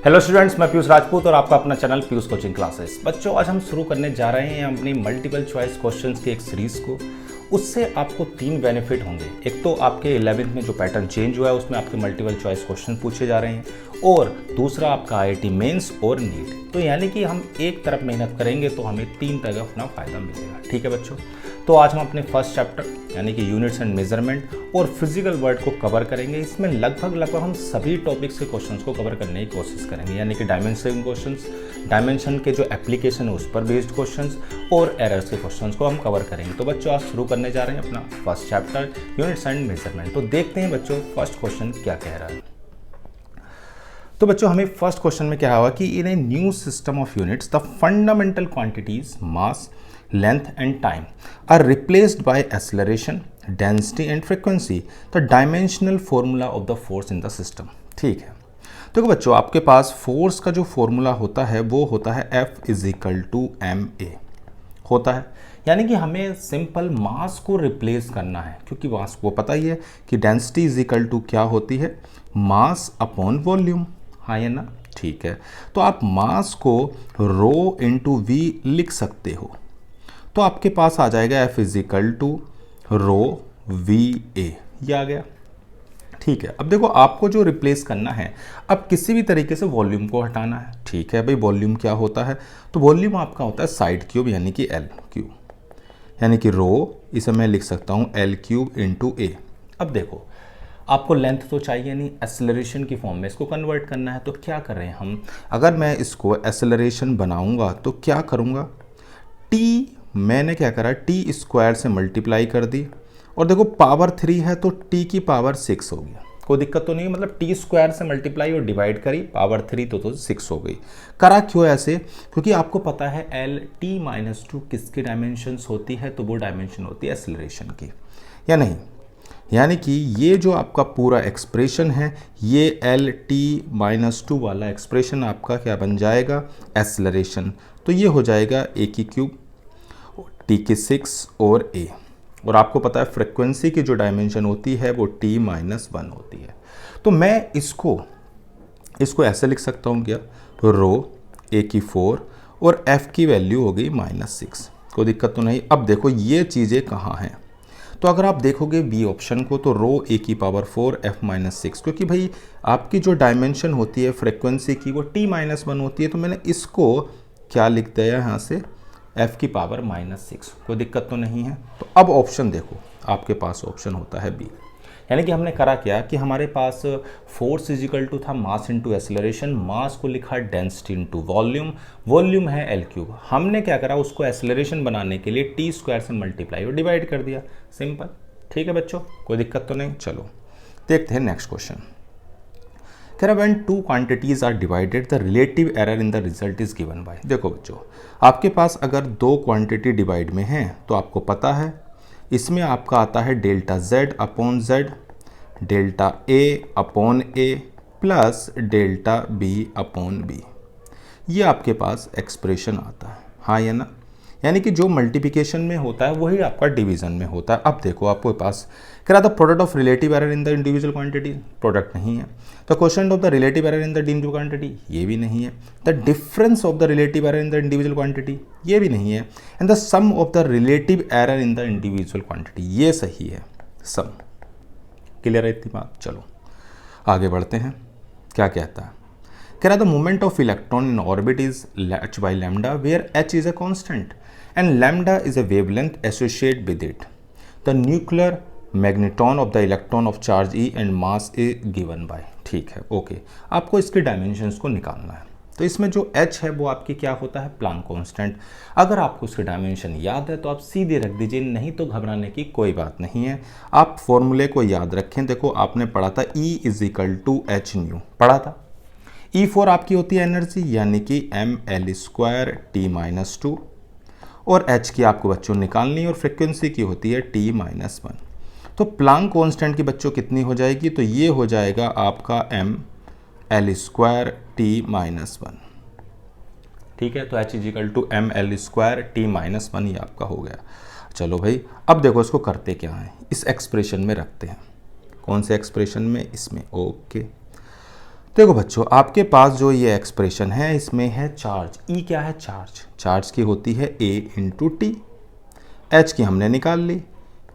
Hello students, मैं पीयूष राजपूत और आपका अपना चैनल पीयूष कोचिंग क्लासेस। बच्चों, आज हम शुरू करने जा रहे हैं अपनी मल्टीपल चॉइस क्वेश्चंस की एक सीरीज को। उससे आपको 3 बेनिफिट होंगे। एक तो आपके 11th में जो पैटर्न चेंज हुआ है उसमें आपके मल्टीपल चॉइस क्वेश्चन पूछे जा रहे हैं, और दूसरा आपका आईआईटी मेंस और नीट। तो यानी कि हम एक तरफ मेहनत करेंगे तो हमें 3 तरफ अपना फायदा मिलेगा। ठीक है बच्चों, तो आज हम अपने फर्स्ट चैप्टर यानी कि यूनिट्स एंड मेजरमेंट और फिजिकल वर्ड को कवर करेंगे। इसमें लगभग हम सभी टॉपिक्स के क्वेश्चंस को कवर करने की कोशिश करेंगे, यानी कि डायमेंशन क्वेश्चंस, डायमेंशन के जो एप्लीकेशन है उस पर बेस्ड क्वेश्चंस और एरर्स के क्वेश्चंस को हम कवर करेंगे। तो बच्चों, आज शुरू करने जा रहे हैं अपना first chapter units and measurement. तो देखते हैं बच्चों फर्स्ट क्वेश्चन क्या कह रहा है। तो बच्चों, हमें फर्स्ट क्वेश्चन में क्या हुआ कि in a new system of units the fundamental quantities mass, length and time are replaced by acceleration, density and frequency, the dimensional formula of the force in the system। ठीक है, तो बच्चों आपके पास force का जो फॉर्मूला होता है वो होता है F is equal to ma होता है। यानी कि हमें सिंपल मास को रिप्लेस करना है, क्योंकि मास को पता ही है कि डेंसिटी इज इक्वल टू क्या होती है, मास अपॉन वॉल्यूम। हाँ या ना? ठीक है, तो आप मास को रो इंटू वी लिख सकते हो। तो आपके पास आ जाएगा F is equal to rho V A, ये आ गया। ठीक है, अब देखो आपको जो रिप्लेस करना है, अब किसी भी तरीके से वॉल्यूम को हटाना है। ठीक है भाई, वॉल्यूम क्या होता है? तो वॉल्यूम आपका होता है साइड क्यूब यानी कि एल क्यूब, यानी कि रो इसे मैं लिख सकता हूँ एल क्यूब इंटू ए। अब देखो आपको लेंथ तो चाहिए नहीं, एक्सेलरेशन की फॉर्म में इसको कन्वर्ट करना है। तो क्या कर रहे हैं हम, अगर मैं इसको एक्सेलरेशन बनाऊंगा तो क्या करूँगा, टी मैंने क्या करा, टी स्क्वायर से मल्टीप्लाई कर दी, और देखो पावर 3 है तो टी की पावर 6 हो गया। कोई दिक्कत तो नहीं है, मतलब टी स्क्वायर से मल्टीप्लाई और डिवाइड करी, पावर 3 तो 6 हो गई। करा क्यों ऐसे? क्योंकि आपको पता है एल टी माइनस 2 किसकी डायमेंशंस होती है, तो वो डायमेंशन होती है एक्सेलरेशन की, या नहीं? यानी कि ये जो आपका पूरा एक्सप्रेशन है, ये एल टी माइनस 2 वाला एक्सप्रेशन आपका क्या बन जाएगा, एक्सेलरेशन। तो ये हो जाएगा ए की क्यूब, टी की 6 और ए। और आपको पता है फ्रीक्वेंसी की जो डायमेंशन होती है वो टी माइनस 1 होती है। तो मैं इसको ऐसे लिख सकता हूँ क्या, रो ए की 4 और एफ की वैल्यू हो गई -6। कोई दिक्कत तो नहीं। अब देखो ये चीज़ें कहाँ हैं, तो अगर आप देखोगे बी ऑप्शन को तो रो ए की पावर 4 एफ -6, क्योंकि भाई आपकी जो डायमेंशन होती है फ्रीक्वेंसी की वो टी -1 होती है। तो मैंने इसको क्या लिख दिया यहाँ से, f की पावर -6। कोई दिक्कत तो नहीं है। तो अब ऑप्शन देखो, आपके पास ऑप्शन होता है बी। यानी कि हमने करा क्या कि हमारे पास फोर्स इज इक्वल टू था मास इंटू एक्सेलरेशन, मास को लिखा डेंसिटी इंटू वॉल्यूम, वॉल्यूम है एल क्यूब। हमने क्या करा, उसको एक्सेलरेशन बनाने के लिए टी स्क्वायर से मल्टीप्लाई और डिवाइड कर दिया, सिंपल। ठीक है बच्चों, कोई दिक्कत तो नहीं। चलो देखते हैं नेक्स्ट क्वेश्चन। कह रहा when 2 quantities are divided the relative error in the result is given by. देखो बच्चों, आपके पास अगर 2 क्वांटिटी डिवाइड में हैं तो आपको पता है इसमें आपका आता है delta z upon z, delta a upon a plus delta b upon b। ये आपके पास एक्सप्रेशन आता है, हाँ या ना? यानी कि जो मल्टीप्लिकेशन में होता है वही आपका डिवीजन में होता है। अब देखो आपके पास कह रहा था product of relative error in the individual quantity, product नहीं है। The question of the relative error in the individual quantity, ये भी नहीं है। The difference of the relative error in the individual quantity, ये भी नहीं है। And the sum of the relative error in the individual quantity, ये सही है, सम। क्लियर है इतनी बात? चलो आगे बढ़ते हैं। क्या कहता है, कह रहा the moment of electron in orbit is h by lambda where h is a constant and lambda is a wavelength associated with it. The nuclear magneton of the electron of charge E and mass is given by। ठीक है, okay. आपको इसके dimensions को निकालना है। तो इसमें जो h है वो आपकी क्या होता है, प्लांक कांस्टेंट। अगर आपको उसके डायमेंशन याद है तो आप सीधे रख दीजिए, नहीं तो घबराने की कोई बात नहीं है। आप फॉर्मूले को याद रखें। देखो आपने पढ़ा था E is equal to H nu, पढ़ा था। E4 आपकी होती है एनर्जी, यानी कि ml² T-2, और H की आपको बच्चों निकालनी और फ्रिक्वेंसी की होती है T-1। तो प्लांक कांस्टेंट की बच्चों कितनी हो जाएगी, तो ये हो जाएगा आपका ml² T-1। ठीक है, तो H is equal to ml² T-1, ये आपका हो गया। चलो भाई, अब देखो इसको करते क्या है, इस एक्सप्रेशन में रखते हैं। कौन से एक्सप्रेशन में, इसमें, ओके। देखो बच्चों, आपके पास जो ये एक्सप्रेशन है इसमें है चार्ज, ई क्या है, चार्ज, चार्ज की होती है ए इंटू टी, एच की हमने निकाल ली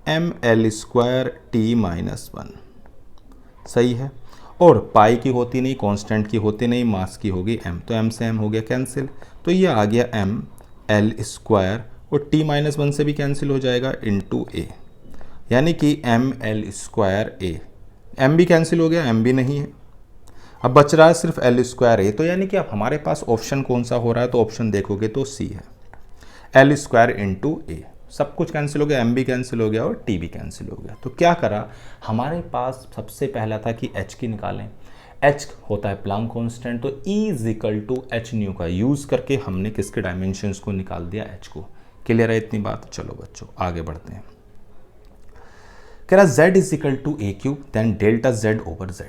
M L square T minus one, सही है। और पाई की होती नहीं, कांस्टेंट की होती नहीं, मास की होगी एम, तो एम से एम हो गया कैंसिल, तो ये आ गया एम एल स्क्वायर और टी माइनस वन से भी कैंसिल हो जाएगा इंटू ए, यानी कि एम एल स्क्वायर ए, एम भी कैंसिल हो गया, एम भी नहीं है, अब बच रहा है सिर्फ एल स्क्वायर ए, तो यानी कि अब हमारे पास ऑप्शन कौन सा हो रहा है, तो ऑप्शन देखोगे तो सी है, एल स्क्वायर इंटू ए, सब कुछ कैंसिल हो गया, एम भी कैंसिल हो गया और टी भी कैंसिल हो गया। तो क्या करा, हमारे पास सबसे पहला था कि एच की निकालें, एच होता है प्लांक कांस्टेंट, तो E is equal to H nu का यूज़ करके हमने किसके डायमेंशंस को निकाल दिया, एच को। क्लियर है इतनी बात? चलो बच्चों आगे बढ़ते हैं। कह रहा z is equal to A cube then delta z over z।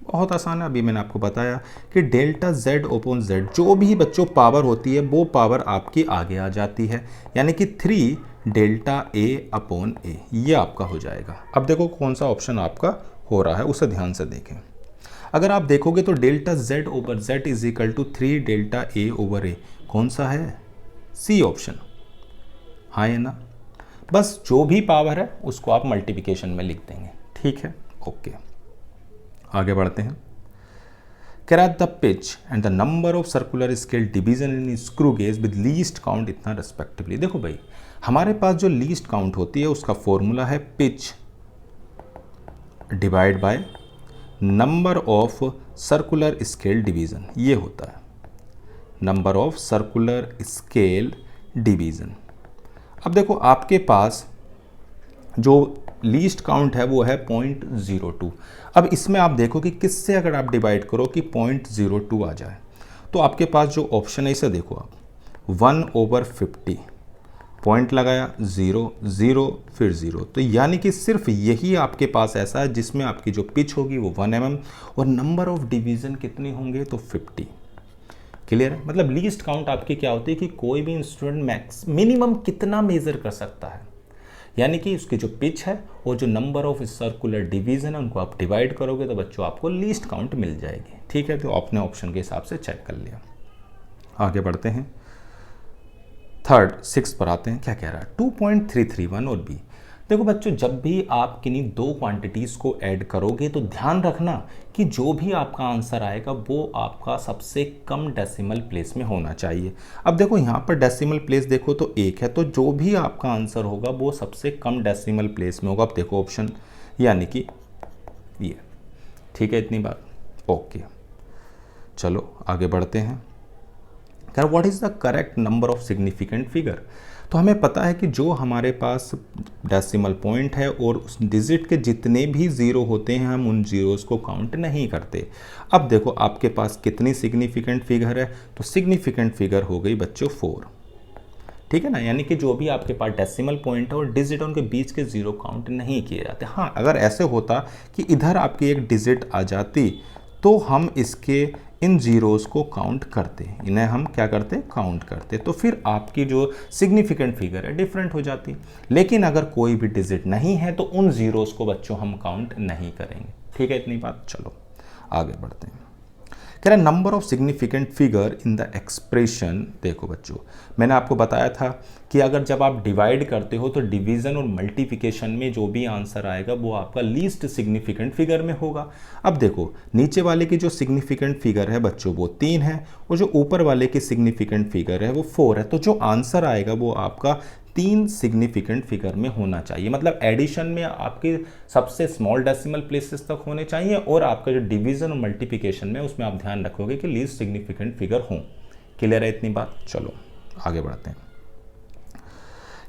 बहुत आसान है, अभी मैंने आपको बताया कि डेल्टा z ओपन z, जो भी बच्चों पावर होती है वो पावर आपकी आगे आ जाती है, यानी कि 3 डेल्टा a अपॉन a, ये आपका हो जाएगा। अब देखो कौन सा ऑप्शन आपका हो रहा है, उसे ध्यान से देखें। अगर आप देखोगे तो delta z over z is equal to 3 delta a over a, कौन सा है, सी ऑप्शन, हाँ है ना। बस जो भी पावर है उसको आप मल्टीप्लिकेशन में लिख देंगे, ठीक है, ओके। आगे बढ़ते हैं। कह रहा the pitch and the number of circular scale division in screw gauge with least count इतना रेस्पेक्टिवली। देखो भाई, हमारे पास जो लीस्ट काउंट होती है उसका फॉर्मूला है pitch divide by number of circular scale division, ये होता है number of circular scale division. अब देखो आपके पास जो लीस्ट काउंट है वो है 0.02। अब इसमें आप देखो कि किससे अगर आप डिवाइड करो कि 0.02 आ जाए, तो आपके पास जो ऑप्शन है इसे देखो आप, 1/50, पॉइंट लगाया 0 0 फिर 0, तो यानी कि सिर्फ यही आपके पास ऐसा है जिसमें आपकी जो पिच होगी वो 1 mm और नंबर ऑफ डिवीज़न कितने होंगे, तो 50। क्लियर है? मतलब लीस्ट काउंट आपकी क्या होती है कि कोई भी इंस्ट्रूमेंट मैक्स मिनिमम कितना मेजर कर सकता है, यानी कि उसकी जो पिच है और जो नंबर ऑफ सर्कुलर डिवीजन है उनको आप डिवाइड करोगे तो बच्चों आपको लीस्ट काउंट मिल जाएगी, ठीक है। तो अपने ऑप्शन के हिसाब से चेक कर लिया। आगे बढ़ते हैं, 6 पर आते हैं। क्या कह रहा है, 2.331 और बी। देखो बच्चों, जब भी आप किन्हीं दो क्वांटिटीज़ को ऐड करोगे तो ध्यान रखना कि जो भी आपका आंसर आएगा वो आपका सबसे कम डेसिमल प्लेस में होना चाहिए। अब देखो यहाँ पर डेसिमल प्लेस देखो तो 1 है, तो जो भी आपका आंसर होगा वो सबसे कम डेसिमल प्लेस में होगा। अब देखो ऑप्शन, यानी कि ये, ठीक है इतनी बात, ओके। चलो आगे बढ़ते हैं। क्या what is the correct number of significant figure. तो हमें पता है कि जो हमारे पास डेसिमल पॉइंट है और उस डिजिट के जितने भी ज़ीरो होते हैं हम उन ज़ीरोज़ को काउंट नहीं करते। अब देखो आपके पास कितनी सिग्निफिकेंट फिगर है, तो सिग्निफिकेंट फिगर हो गई बच्चों 4, ठीक है ना। यानी कि जो भी आपके पास डेसिमल पॉइंट है और डिजिट उनके बीच के ज़ीरो काउंट नहीं किए जाते। हाँ, अगर ऐसे होता कि इधर आपकी एक डिजिट आ जाती तो हम इसके इन ज़ीरोज़ को काउंट करते, इन्हें हम क्या करते, काउंट करते, तो फिर आपकी जो सिग्निफिकेंट फिगर है डिफरेंट हो जाती। लेकिन अगर कोई भी डिजिट नहीं है तो उन ज़ीरोज़ को बच्चों हम काउंट नहीं करेंगे, ठीक है इतनी बात। चलो आगे बढ़ते हैं। कह रहा है number of significant figure in the expression. देखो बच्चों, मैंने आपको बताया था कि अगर जब आप डिवाइड करते हो तो डिवीज़न और मल्टीप्लिकेशन में जो भी आंसर आएगा वो आपका लीस्ट सिग्निफिकेंट फिगर में होगा। अब देखो नीचे वाले की जो सिग्निफिकेंट फिगर है बच्चों वो 3 है और जो ऊपर वाले की सिग्निफिकेंट फिगर है वो 4 है, तो जो आंसर आएगा वो आपका 3 सिग्निफिकेंट फिगर में होना चाहिए। मतलब एडिशन में आपके सबसे स्मॉल डेसिमल प्लेसेस तक होने चाहिए और आपका जो डिवीजन और मल्टीप्लिकेशन में उसमें आप ध्यान रखोगे कि लीस्ट सिग्निफिकेंट फिगर हो। क्लियर है इतनी बात। चलो आगे बढ़ते हैं।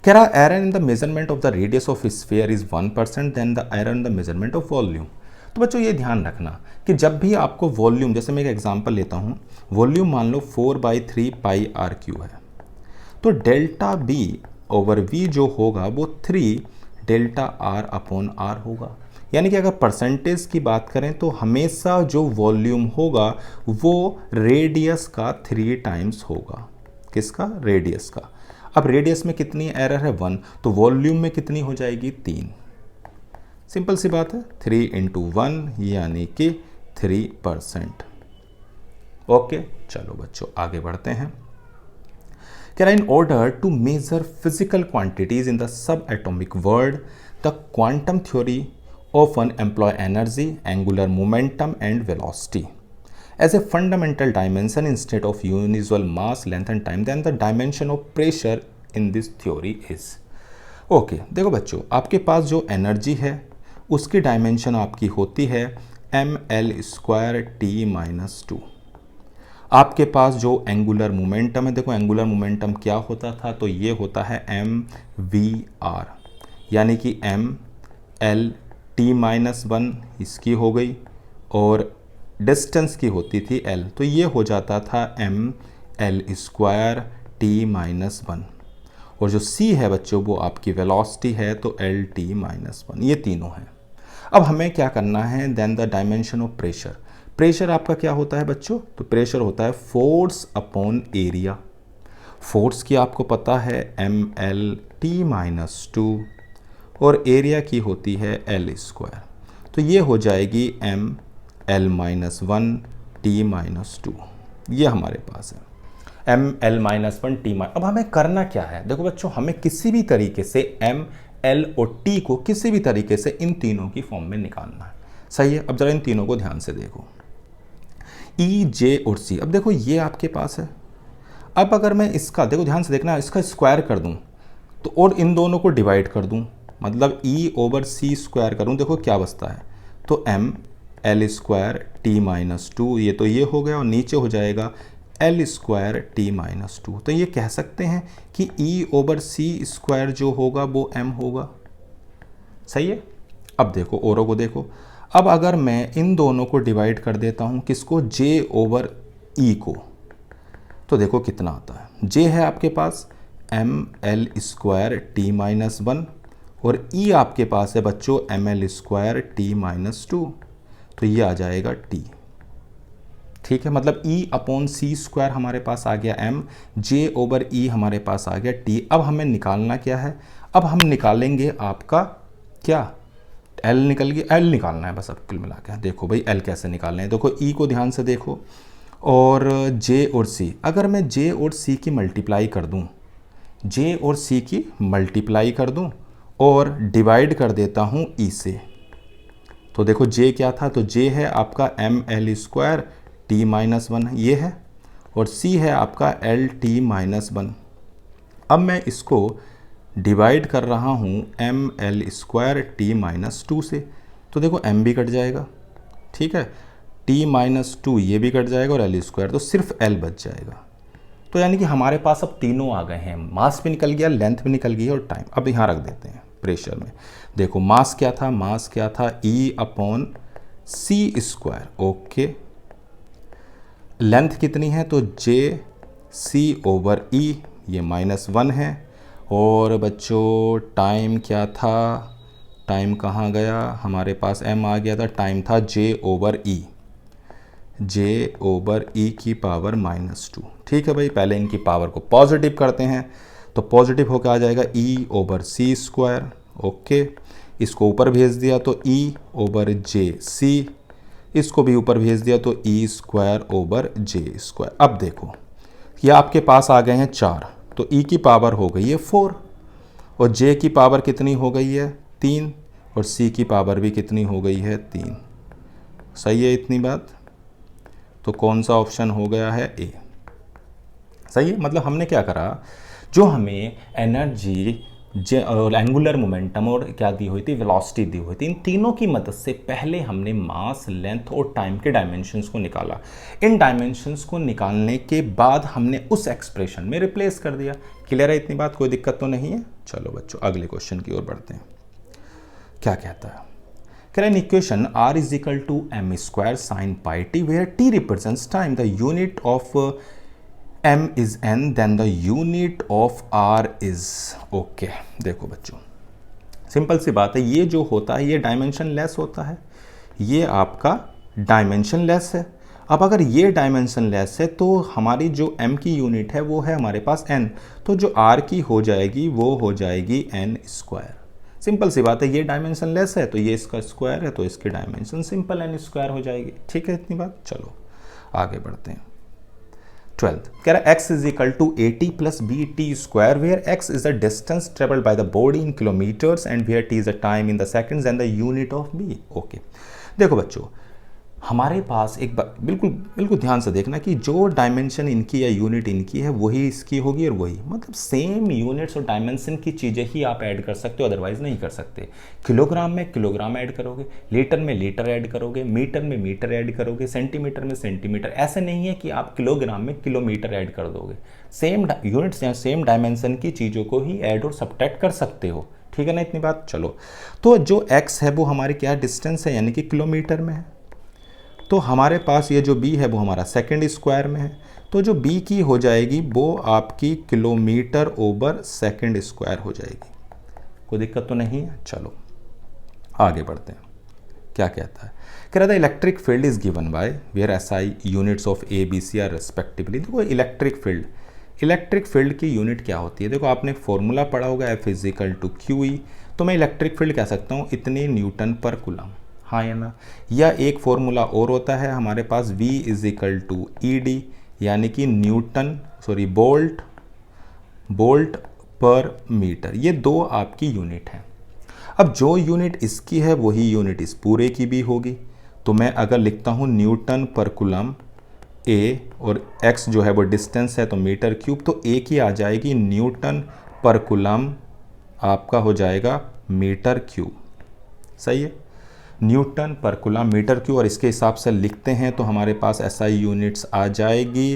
कह रहा error in the measurement of the radius of sphere is 1% then the error in the measurement of volume. तो बच्चों ये ध्यान रखना कि जब भी आपको वॉल्यूम, जैसे मैं एक एग्जांपल लेता हूँ, वॉल्यूम मान लो 4/3 पाई RQ है, तो डेल्टा बी ओवर वी जो होगा वो 3 डेल्टा R अपॉन R होगा। यानी कि अगर परसेंटेज की बात करें तो हमेशा जो वॉल्यूम होगा वो रेडियस का 3 टाइम्स होगा। किसका, रेडियस का। अब रेडियस में कितनी एरर है 1, तो वॉल्यूम में कितनी हो जाएगी 3। सिंपल सी बात है, 3 × 1 यानी कि 3%। ओके, चलो बच्चों आगे बढ़ते हैं। कह रहा in order to measure physical quantities in the subatomic world the quantum theory often employ energy, angular momentum and velocity as a fundamental dimension instead of usual mass, length and time. Then the dimension of pressure in this theory is okay. देखो बच्चों, आपके पास जो energy है उसकी dimension आपकी होती है ml²t-2। आपके पास जो एंगुलर मोमेंटम है, देखो एंगुलर मोमेंटम क्या होता था, तो ये होता है mvr, यानी कि ml(t-1) इसकी हो गई और डिस्टेंस की होती थी l, तो ये हो जाता था ml²t-1 और जो c है बच्चों वो आपकी वेलोसिटी है तो lt-1, ये तीनों हैं। अब हमें क्या करना है, then the dimension of pressure. Pressure आपका क्या होता है बच्चों, तो प्रेशर होता है फोर्स अपॉन एरिया। फोर्स की आपको पता है ml(t-2) और एरिया की होती है l², तो ये हो जाएगी ml-1t-2, ये हमारे पास है ml-1t। अब हमें करना क्या है, देखो बच्चों हमें किसी भी तरीके से m, l और t को किसी भी तरीके से इन तीनों की फॉर्म में निकालना है। सही है, अब जरा इन तीनों को ध्यान से देखो, E, J और C। अब देखो ये आपके पास है, अब अगर मैं इसका, देखो ध्यान से देखना, इसका स्क्वायर कर दूं तो और इन दोनों को डिवाइड कर दूं, मतलब E/c² करूं, देखो क्या बचता है, तो ml²t-2, ये तो ये हो गया और नीचे हो जाएगा l²t-2। तो ये कह सकते हैं कि E/c² जो होगा वो m होगा। सही है, अब देखो औरों को देखो, अब अगर मैं इन दोनों को डिवाइड कर देता हूं, किसको, J/E को, तो देखो कितना आता है, J है आपके पास ml²t-1 और E आपके पास है बच्चों ml²t-2, तो ये आ जाएगा T। ठीक है, मतलब E/c² हमारे पास आ गया m, J/E हमारे पास आ गया T। अब हमें निकालना क्या है, अब हम निकालेंगे आपका क्या, L निकल गया, L निकालना है बस अब कुल मिला के। देखो भाई L कैसे निकालना है, देखो E को ध्यान से देखो और J और C, अगर मैं J और C की मल्टीप्लाई कर दूं, J और C की मल्टीप्लाई कर दूं और डिवाइड कर देता हूं E से, तो देखो J क्या था, तो J है आपका ml²t-1 ये है और C है आपका lt-1। अब मैं इसको डिवाइड कर रहा हूँ ml²t-2 से, तो देखो m भी कट जाएगा, ठीक है, t-2 ये भी कट जाएगा और l², तो सिर्फ l बच जाएगा। तो यानी कि हमारे पास अब तीनों आ गए हैं, मास भी निकल गया, लेंथ भी निकल गई और टाइम। अब यहाँ रख देते हैं प्रेशर में, देखो मास क्या था, मास क्या था E/c², ओके, लेंथ कितनी है, तो J/c/E, ये -1 है, और बच्चों टाइम क्या था, टाइम कहाँ गया, हमारे पास m आ गया था, टाइम था J/E, J/E की पावर -2। ठीक है भाई, पहले इनकी पावर को पॉजिटिव करते हैं, तो पॉजिटिव होकर आ जाएगा E/c², ओके, इसको ऊपर भेज दिया तो E/JC, इसको भी ऊपर भेज दिया तो E²/J²। अब देखो ये आपके पास आ गए हैं 4, तो E की पावर हो गई है 4 और J की पावर कितनी हो गई है 3 और C की पावर भी कितनी हो गई है 3। सही है इतनी बात, तो कौन सा ऑप्शन हो गया है A। सही है, मतलब हमने क्या करा, जो हमें एनर्जी और एंगुलर मोमेंटम और क्या दी हुई थी, वेलोसिटी दी हुई थी, इन तीनों की मदद से पहले हमने मास, लेंथ और टाइम के डायमेंशंस को निकाला। इन डायमेंशंस को निकालने के बाद हमने उस एक्सप्रेशन में रिप्लेस कर दिया। क्लियर है इतनी बात, कोई दिक्कत तो नहीं है। चलो बच्चों अगले क्वेश्चन की ओर बढ़ते हैं। क्या कहता है, कह रहा है equation R = m² sin πt where t represents time, the unit of m is n, then the unit of R is okay। देखो बच्चों सिंपल सी बात है, ये जो होता है ये डायमेंशन लेस होता है, ये आपका डायमेंशन लेस है। अब अगर ये डायमेंशन लेस है तो हमारी जो m की यूनिट है वो है हमारे पास n, तो जो R की हो जाएगी वो हो जाएगी n²। सिंपल सी बात है, ये डायमेंशन लेस है तो ये इसका स्क्वायर है, तो इसकी डायमेंशन सिंपल n² हो जाएगी। ठीक है इतनी बात, चलो आगे बढ़ते हैं। 12th कह रहा है x is equal to 80 plus B T square where x is the distance travelled by the body in kilometres and where t is the time in the seconds and the unit of b। Okay, देखो बच्चों, हमारे पास एक बात बिल्कुल बिल्कुल ध्यान से देखना कि जो डायमेंशन इनकी या यूनिट इनकी है वही इसकी होगी और वही, मतलब सेम यूनिट्स और डायमेंशन की चीज़ें ही आप ऐड कर सकते हो, अदरवाइज नहीं कर सकते। किलोग्राम में किलोग्राम ऐड करोगे, लीटर में लीटर ऐड करोगे, मीटर में मीटर ऐड करोगे, सेंटीमीटर में सेंटीमीटर। ऐसे नहीं है कि आप किलोग्राम में किलोमीटर ऐड कर दोगे। सेम यूनिट्स या सेम डायमेंशन की चीज़ों को ही ऐड और सब्ट्रैक्ट कर सकते हो, ठीक है ना इतनी बात। चलो, तो जो x है वो हमारी क्या डिस्टेंस है, यानी कि किलोमीटर में है। तो हमारे पास ये जो b है वो हमारा सेकंड स्क्वायर में है, तो जो b की हो जाएगी वो आपकी किलोमीटर ओवर सेकंड स्क्वायर हो जाएगी। कोई दिक्कत तो नहीं है। चलो आगे बढ़ते हैं, क्या कहता है। कह रहा था electric field is given by where SI units of A B C are respectively. देखो इलेक्ट्रिक फील्ड की यूनिट क्या होती है, देखो आपने एक फॉर्मूला पढ़ा होगा F is equal to QE, तो मैं इलेक्ट्रिक फील्ड कह सकता हूँ इतने न्यूटन पर कूलम, हाँ या ना। या एक फॉर्मूला और होता है हमारे पास V is equal to ED, यानी कि बोल्ट पर मीटर। ये दो आपकी यूनिट हैं। अब जो यूनिट इसकी है वही यूनिट इस पूरे की भी होगी। तो मैं अगर लिखता हूँ न्यूटन पर कूलम A और x जो है वो डिस्टेंस है तो मीटर क्यूब, तो A की आ जाएगी न्यूटन पर कूलम, आपका हो जाएगा मीटर क्यूब। सही है, न्यूटन पर कूलम मीटर क्यूब। और इसके हिसाब से लिखते हैं तो हमारे पास SI यूनिट्स आ जाएगी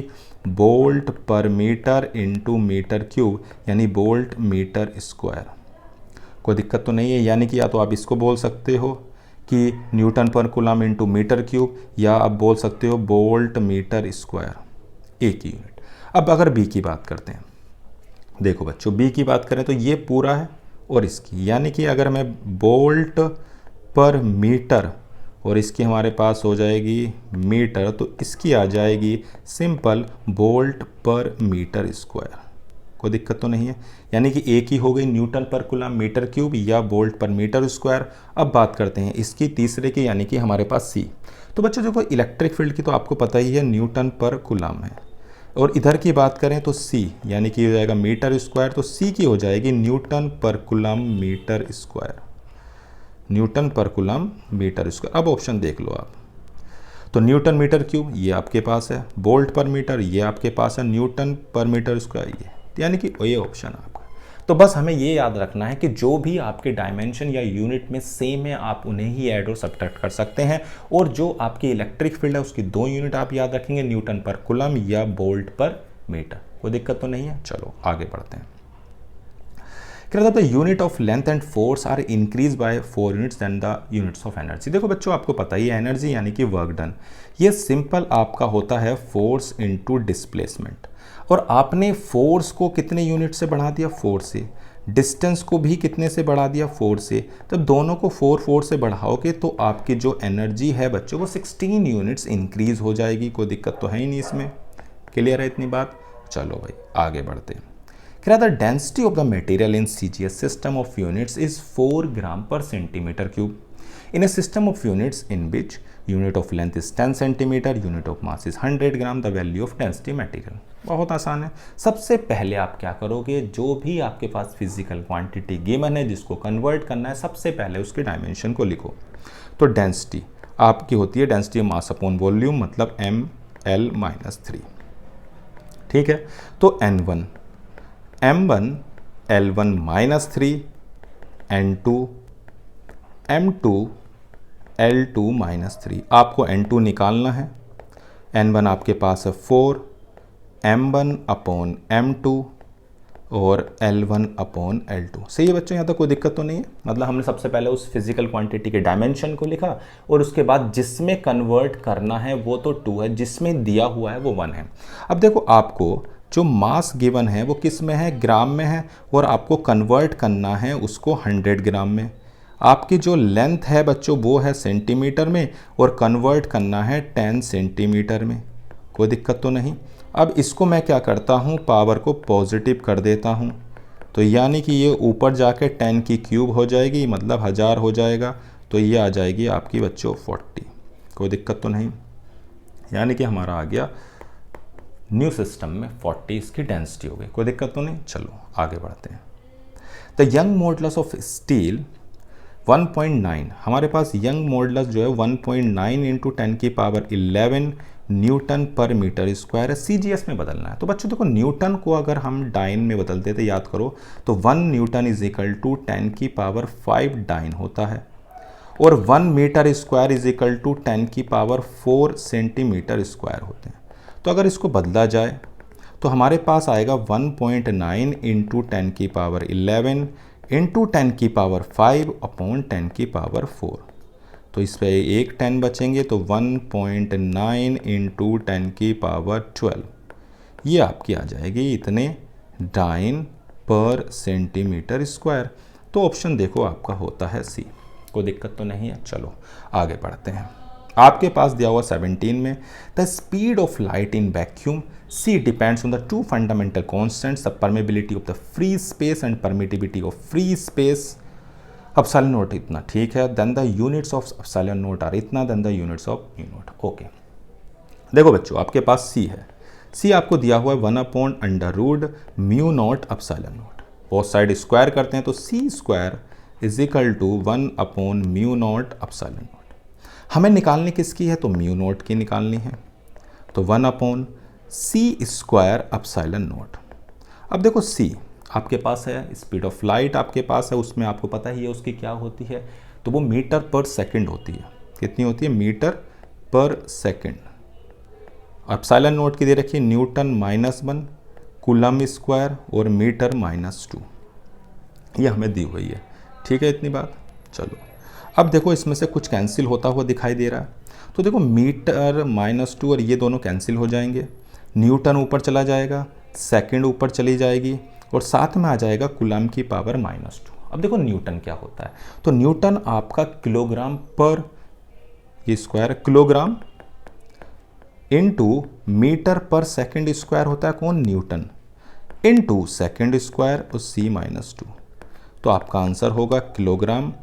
बोल्ट पर मीटर इंटू मीटर क्यूब, यानी बोल्ट मीटर स्क्वायर। कोई दिक्कत तो नहीं है। यानी कि या तो आप इसको बोल सकते हो कि न्यूटन पर कूलम इंटू मीटर क्यूब, या आप बोल सकते हो बोल्ट मीटर स्क्वायर, एक ही यूनिट। अब अगर B की बात करते हैं, देखो बच्चों B की बात करें तो ये पूरा है और इसकी, यानी कि अगर मैं बोल्ट पर मीटर और इसकी हमारे पास हो जाएगी मीटर, तो इसकी आ जाएगी सिंपल बोल्ट पर मीटर स्क्वायर। कोई दिक्कत तो नहीं है। यानी कि एक ही हो गई न्यूटन पर कूलम मीटर क्यूब या बोल्ट पर मीटर स्क्वायर। अब बात करते हैं इसकी तीसरे की, यानी कि हमारे पास C। तो बच्चों देखो इलेक्ट्रिक फील्ड की तो आपको पता ही है न्यूटन पर कूलम है, और इधर की बात करें तो C यानी कि हो जाएगा मीटर स्क्वायर, तो C की हो जाएगी न्यूटन पर कूलम मीटर स्क्वायर, न्यूटन पर कूलम मीटर स्क्वायर। अब ऑप्शन देख लो आप, तो न्यूटन मीटर क्यूब ये आपके पास है, बोल्ट पर मीटर ये आपके पास है, न्यूटन पर मीटर स्क्वायर ये, यानी कि ये ऑप्शन आपका। तो बस हमें ये याद रखना है कि जो भी आपके डायमेंशन या यूनिट में सेम है आप उन्हें ही ऐड और सब्ट्रैक्ट कर सकते हैं। और जो आपकी इलेक्ट्रिक फील्ड है उसकी दो यूनिट आप याद रखेंगे, न्यूटन पर कूलम या बोल्ट पर मीटर। कोई दिक्कत तो नहीं है। चलो आगे बढ़ते हैं। कह रहा था unit of length and force are increase by 4 units then the units of energy. देखो बच्चों आपको पता ही है एनर्जी यानी कि वर्क डन, ये सिंपल आपका होता है फोर्स इनटू डिस्प्लेसमेंट। और आपने फोर्स को कितने यूनिट से बढ़ा दिया, 4 से, डिस्टेंस को भी कितने से बढ़ा दिया, 4 से। तो दोनों को 4 से बढ़ाओगे तो आपकी जो एनर्जी है बच्चों वो 16 यूनिट्स इंक्रीज हो जाएगी। कोई दिक्कत तो है ही नहीं इसमें। क्लियर है इतनी बात। चलो भाई आगे बढ़ते हैं। कह रहा था density of the material in CGS system of units is 4 ग्राम पर centimetre cube in A system of units in which unit of length is 10 centimetre, unit of mass is 100 gram, the value of density material. बहुत आसान है। सबसे पहले आप क्या करोगे, जो भी आपके पास फिजिकल क्वांटिटी गिवन है जिसको कन्वर्ट करना है, सबसे पहले उसके डायमेंशन को लिखो। तो डेंसिटी आपकी होती है डेंसिटी मास अपॉन वॉल्यूम, मतलब ML-3, ठीक है। तो M1 L1-3, N2 M2 L2-3। आपको N2 निकालना है। N1 आपके पास है 4, M1 अपॉन M2 और L1 अपॉन L2। सही है बच्चों, यहाँ तक कोई दिक्कत तो नहीं है। मतलब हमने सबसे पहले उस फिजिकल क्वांटिटी के डायमेंशन को लिखा और उसके बाद जिसमें कन्वर्ट करना है वो तो 2 है, जिसमें दिया हुआ है वो 1 है। अब देखो आपको जो मास गिवन है वो किस में है, ग्राम में है, और आपको कन्वर्ट करना है उसको 100 ग्राम में। आपकी जो लेंथ है बच्चों वो है सेंटीमीटर में और कन्वर्ट करना है 10 सेंटीमीटर में। कोई दिक्कत तो नहीं। अब इसको मैं क्या करता हूँ, पावर को पॉजिटिव कर देता हूँ, तो यानी कि ये ऊपर जाके 10 की क्यूब हो जाएगी, मतलब 1000 हो जाएगा। तो ये आ जाएगी आपकी बच्चों 40। कोई दिक्कत तो नहीं। यानी कि हमारा आ गया न्यू सिस्टम में 40 इसकी डेंसिटी हो गई, कोई दिक्कत तो नहीं। चलो आगे बढ़ते हैं। The young modulus of steel 1.9, हमारे पास यंग मॉडुलस जो है 1.9 इंटू 10⁻11 न्यूटन पर मीटर स्क्वायर है। CGS में बदलना है। तो बच्चों देखो, न्यूटन को अगर हम डाइन में बदल देते, याद करो, तो 1 newton is equal to 10⁵ dyne होता है, और 1 metre square is equal to 10⁴ centimetre square होते हैं। तो अगर इसको बदला जाए तो हमारे पास आएगा 1.9 इंटू 10⁻11 इंटू 10⁵ अपॉन 10⁴। तो इस पर एक 10 बचेंगे, तो 1.9 इंटू 10⁻12 ये आपकी आ जाएगी इतने डाइन पर सेंटीमीटर स्क्वायर। तो ऑप्शन देखो आपका होता है सी। कोई दिक्कत तो नहीं है। चलो आगे बढ़ते हैं। आपके पास दिया हुआ 17 में, the speed of light in vacuum C depends on the two fundamental constants, the permeability of the free space and permittivity of free space. Epsilon naught इतना, ठीक है, then the units of epsilon naught are इतना, then the units of mu naught. Okay, देखो बच्चों, आपके पास सी है। सी आपको दिया हुआ है 1/√μ0 epsilon naught. Both side square करते हैं तो C square is equal to 1/μ0 epsilon naught. हमें निकालनी किसकी है? तो म्यू नॉट की निकालनी है। तो 1/c² एप्सिलॉन नॉट। अब देखो सी आपके पास है, स्पीड ऑफ लाइट आपके पास है, उसमें आपको पता ही है उसकी क्या होती है, तो वो मीटर पर सेकंड होती है। कितनी होती है? मीटर पर सेकंड। एप्सिलॉन नॉट की दे रखी है न्यूटन -1 कूलम स्क्वायर और मीटर -2, ये हमें दी हुई है। ठीक है इतनी बात। चलो अब देखो, इसमें से कुछ कैंसिल होता हुआ दिखाई दे रहा है। तो देखो मीटर -2 और ये दोनों कैंसिल हो जाएंगे, न्यूटन ऊपर चला जाएगा, सेकंड ऊपर चली जाएगी, और साथ में आ जाएगा कूलम की पावर -2। अब देखो न्यूटन क्या होता है, तो न्यूटन आपका किलोग्राम पर, ये स्क्वायर किलोग्राम इनटू मीटर पर सेकंड स्क्वायर होता है, कौन? न्यूटन, इनटू सेकंड स्क्वायर और c-2। तो आपका आंसर होगा किलोग्राम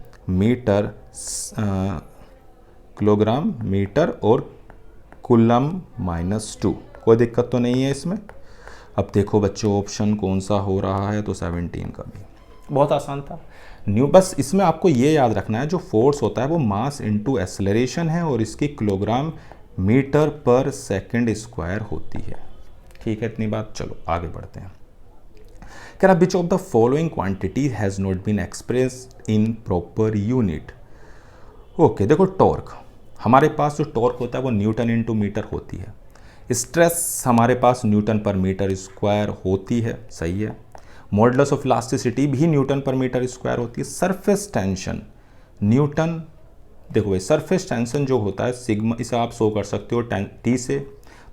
मीटर और कूलम -2। कोई दिक्कत तो नहीं है इसमें। अब देखो बच्चों, ऑप्शन कौन सा हो रहा है, तो 17 का भी बहुत आसान था। बस इसमें आपको ये याद रखना है, जो फोर्स होता है वो मास इनटू एक्सेलरेशन है, और इसकी किलोग्राम मीटर पर सेकंड स्क्वायर होती है। ठीक है इतनी बात। चलो आगे बढ़ते हैं। कह रहा, which of the following quantity has not been expressed in proper unit. Okay, देखो टॉर्क, हमारे पास जो टॉर्क होता है वो न्यूटन इंटू मीटर होती है। स्ट्रेस हमारे पास न्यूटन पर मीटर स्क्वायर होती है, सही है। मॉडुलस ऑफ इलास्टिसिटी भी न्यूटन पर मीटर स्क्वायर होती है। सरफेस टेंशन न्यूटन, देखो भाई सरफेस टेंशन जो होता है सिग्मा, इसे आप शो कर सकते हो T से,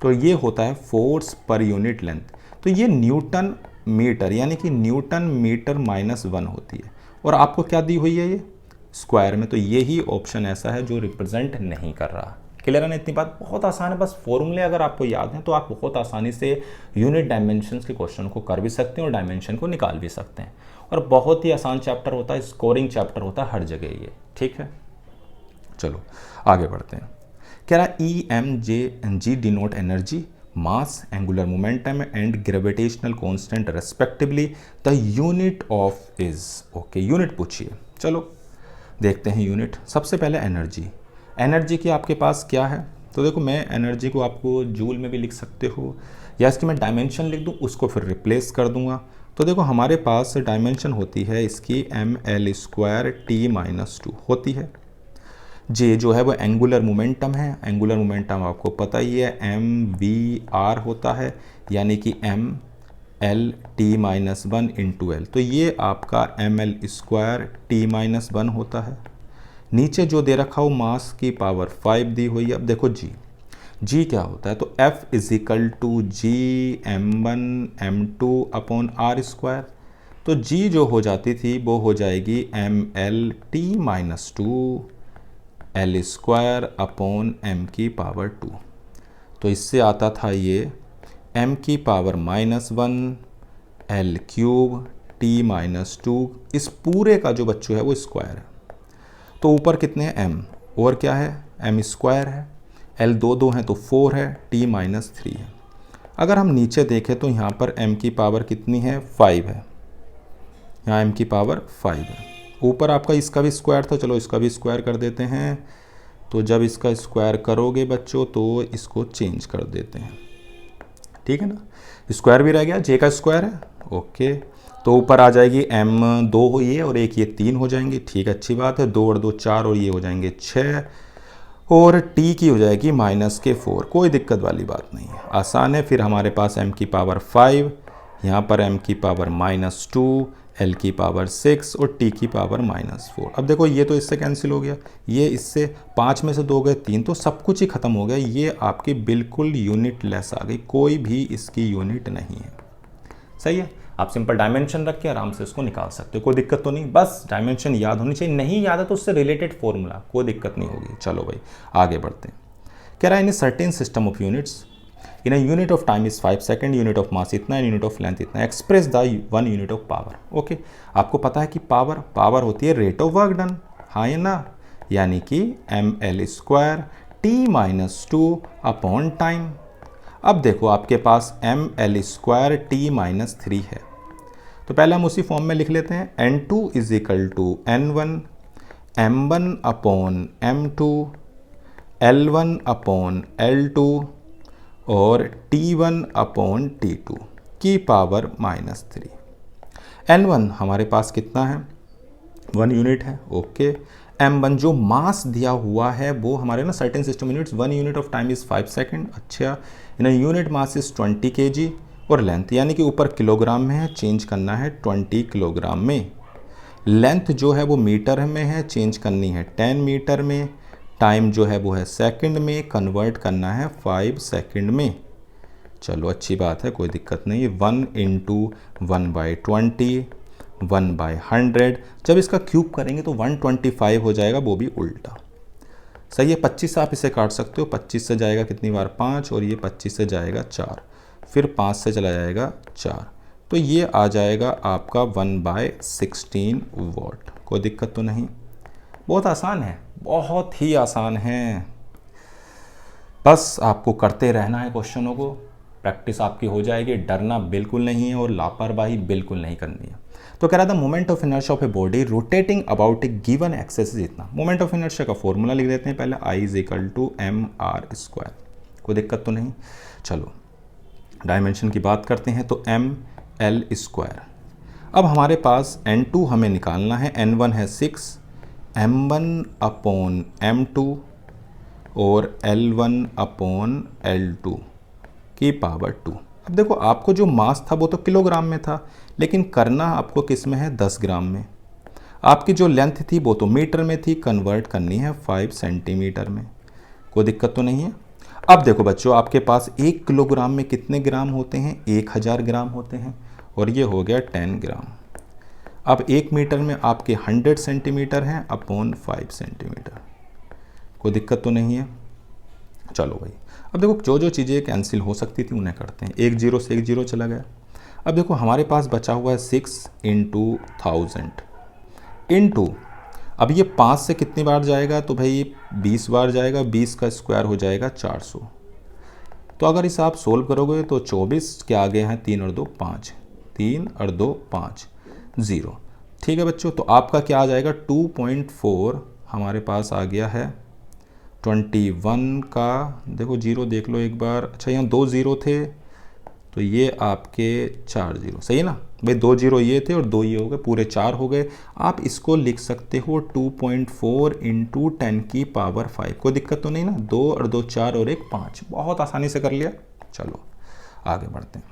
तो ये होता है फोर्स पर यूनिट लेंथ। तो ये न्यूटन मीटर, यानी कि न्यूटन मीटर -1 होती है, और आपको क्या दी हुई है ये स्क्वायर में। तो ये ही ऑप्शन ऐसा है जो रिप्रेजेंट नहीं कर रहा। क्लियर है ना इतनी बात? बहुत आसान है, बस फॉर्मूले अगर आपको याद हैं तो आप बहुत आसानी से यूनिट डायमेंशंस के क्वेश्चन को कर भी सकते हैं और डायमेंशन को निकाल भी सकते हैं। और बहुत ही आसान चैप्टर होता है, स्कोरिंग चैप्टर होता है हर जगह ये। ठीक है, चलो आगे बढ़ते हैं। कह रहा EMG denote energy, mass, angular momentum and gravitational constant respectively. The unit of is, okay unit पूछिए। चलो देखते हैं यूनिट। सबसे पहले एनर्जी। एनर्जी की आपके पास क्या है? तो देखो, मैं एनर्जी को आपको जूल में भी लिख सकते हो, या इसकी मैं डायमेंशन लिख दूँ, उसको फिर रिप्लेस कर दूंगा। तो देखो हमारे पास डायमेंशन होती है इसकी ml² T-2 होती है। जे जो है वो एंगुलर मोमेंटम है। एंगुलर मोमेंटम आपको पता ही है mvr होता है, यानी कि ml T-1 इंटू L। तो ये आपका ml² T-1 होता है। नीचे जो दे रखा हो मास की पावर 5 दी हुई है। अब देखो जी क्या होता है, तो F = G m1 m2 r square. तो G जो हो जाती थी वो हो जाएगी ml T-2 L² m²। तो इससे आता था ये m⁻⁻1 L³ T-2। इस पूरे का जो बच्चों है वो स्क्वायर है। तो ऊपर कितने हैं? m, और क्या है? m² है, L 2 हैं तो 4 है, T-3 है। अगर हम नीचे देखें तो यहाँ पर m की पावर कितनी है, 5 है, यहाँ m की पावर 5 है। ऊपर आपका इसका भी स्क्वायर था, चलो इसका भी स्क्वायर कर देते हैं। तो जब इसका स्क्वायर करोगे बच्चों तो इसको चेंज कर देते हैं, ठीक है ना, स्क्वायर भी रह गया, j का स्क्वायर है, ओके। तो ऊपर आ जाएगी m 2 ये और एक ये 3 हो जाएंगे, ठीक है, अच्छी बात है। 2 और 2 4 और ये हो जाएंगे 6 और t की हो जाएगी -4, कोई दिक्कत वाली बात नहीं है, आसान है। फिर हमारे पास m की पावर 5, यहाँ पर m की पावर -2, l की पावर 6 और t की पावर -4। अब देखो ये तो इससे कैंसिल हो गया, ये इससे 5 में से 2 गए 3, तो सब कुछ ही ख़त्म हो गया। ये आपकी बिल्कुल यूनिट लेस आ गई, कोई भी इसकी यूनिट नहीं है, सही है। आप सिंपल डायमेंशन रख के आराम से इसको निकाल सकते हो, कोई दिक्कत तो नहीं, बस डायमेंशन याद होनी चाहिए। नहीं याद है तो उससे रिलेटेड फॉर्मूला, कोई दिक्कत नहीं होगी। चलो भाई आगे बढ़ते हैं। कह रहा है in certain system of units in a unit of time is 5 second, unit of mass इतना, यूनिट ऑफ लेंथ इतना, express the 1 unit of power. Okay, आपको पता है कि पावर होती है रेट ऑफ वर्क डन, हाँ या ना, यानी कि ml² t-2 अपॉन टाइम। अब देखो आपके पास ml² t-3 है, तो पहले हम उसी फॉर्म में लिख लेते हैं। n2 is equal to n1 m1 upon m2 l1 upon l2 और t1 अपॉन t2 की पावर -3। n1 हमारे पास कितना है, 1 यूनिट है, ओके। m1 जो मास दिया हुआ है वो हमारे ना certain system units, 1 unit of time is 5 second, अच्छा। In unit mass is 20 kg और लेंथ यानी कि ऊपर किलोग्राम में है, चेंज करना है 20 किलोग्राम में। लेंथ जो है वो मीटर में है, चेंज करनी है 10 मीटर में। टाइम जो है वो है सेकंड में, कन्वर्ट करना है 5 सेकंड में। चलो अच्छी बात है, कोई दिक्कत नहीं है। 1 × 1/20 1/100, जब इसका क्यूब करेंगे तो 125 हो जाएगा, वो भी उल्टा, सही है। 25 से आप इसे काट सकते हो, 25 से जाएगा कितनी बार 5 और ये 25 से जाएगा 4, फिर 5 से चला जाएगा 4, तो ये आ जाएगा आपका 1/16 वाट। कोई दिक्कत तो नहीं, बहुत आसान है, बहुत ही आसान है। बस आपको करते रहना है क्वेश्चनों को, प्रैक्टिस आपकी हो जाएगी। डरना बिल्कुल नहीं है और लापरवाही बिल्कुल नहीं करनी है। तो कह रहा था moment of inertia of a body rotating about A given axis इतना। मोमेंट ऑफ इनर्शिया का फॉर्मूला लिख देते हैं पहले, I = mr²। कोई दिक्कत तो नहीं। चलो डायमेंशन की बात करते हैं, तो ml²। अब हमारे पास n2 हमें निकालना है, n1 है 6, m1 अपॉन m2 और l1 अपॉन l2 की पावर 2। अब देखो आपको जो मास था वो तो किलोग्राम में था, लेकिन करना आपको किस में है, 10 ग्राम में। आपकी जो लेंथ थी वो तो मीटर में थी, कन्वर्ट करनी है 5 सेंटीमीटर में। कोई दिक्कत तो नहीं है। अब देखो बच्चों, आपके पास 1 किलोग्राम में कितने ग्राम होते हैं, 1000 ग्राम होते हैं, और ये हो गया 10 ग्राम। अब 1 मीटर में आपके 100 सेंटीमीटर हैं अपॉन 5 सेंटीमीटर। कोई दिक्कत तो नहीं है। चलो भाई, अब देखो जो जो चीज़ें कैंसिल हो सकती थी उन्हें करते हैं। 1 0 से 1 0 चला गया। अब देखो हमारे पास बचा हुआ है 6 × 1000 इंटू, अब ये 5 से कितनी बार जाएगा, तो भाई 20 बार जाएगा, 20 का स्क्वायर हो जाएगा 400। तो अगर इसे आप सोल्व करोगे तो 24 के आगे हैं 3 और 2 5, 3 और 2 5 0। ठीक है बच्चों, तो आपका क्या आ जाएगा 2.4 हमारे पास आ गया है। 21 का देखो 0 देख लो एक बार, अच्छा यहाँ 2 0 थे तो ये आपके 4 0, सही है ना भाई, 2 0 ये थे और 2 ये हो गए, पूरे 4 हो गए। आप इसको लिख सकते हो 2.4 × 10 की पावर 5। कोई दिक्कत तो नहीं ना, 2 और 2 4 और 1 5, बहुत आसानी से कर लिया। चलो आगे बढ़ते हैं।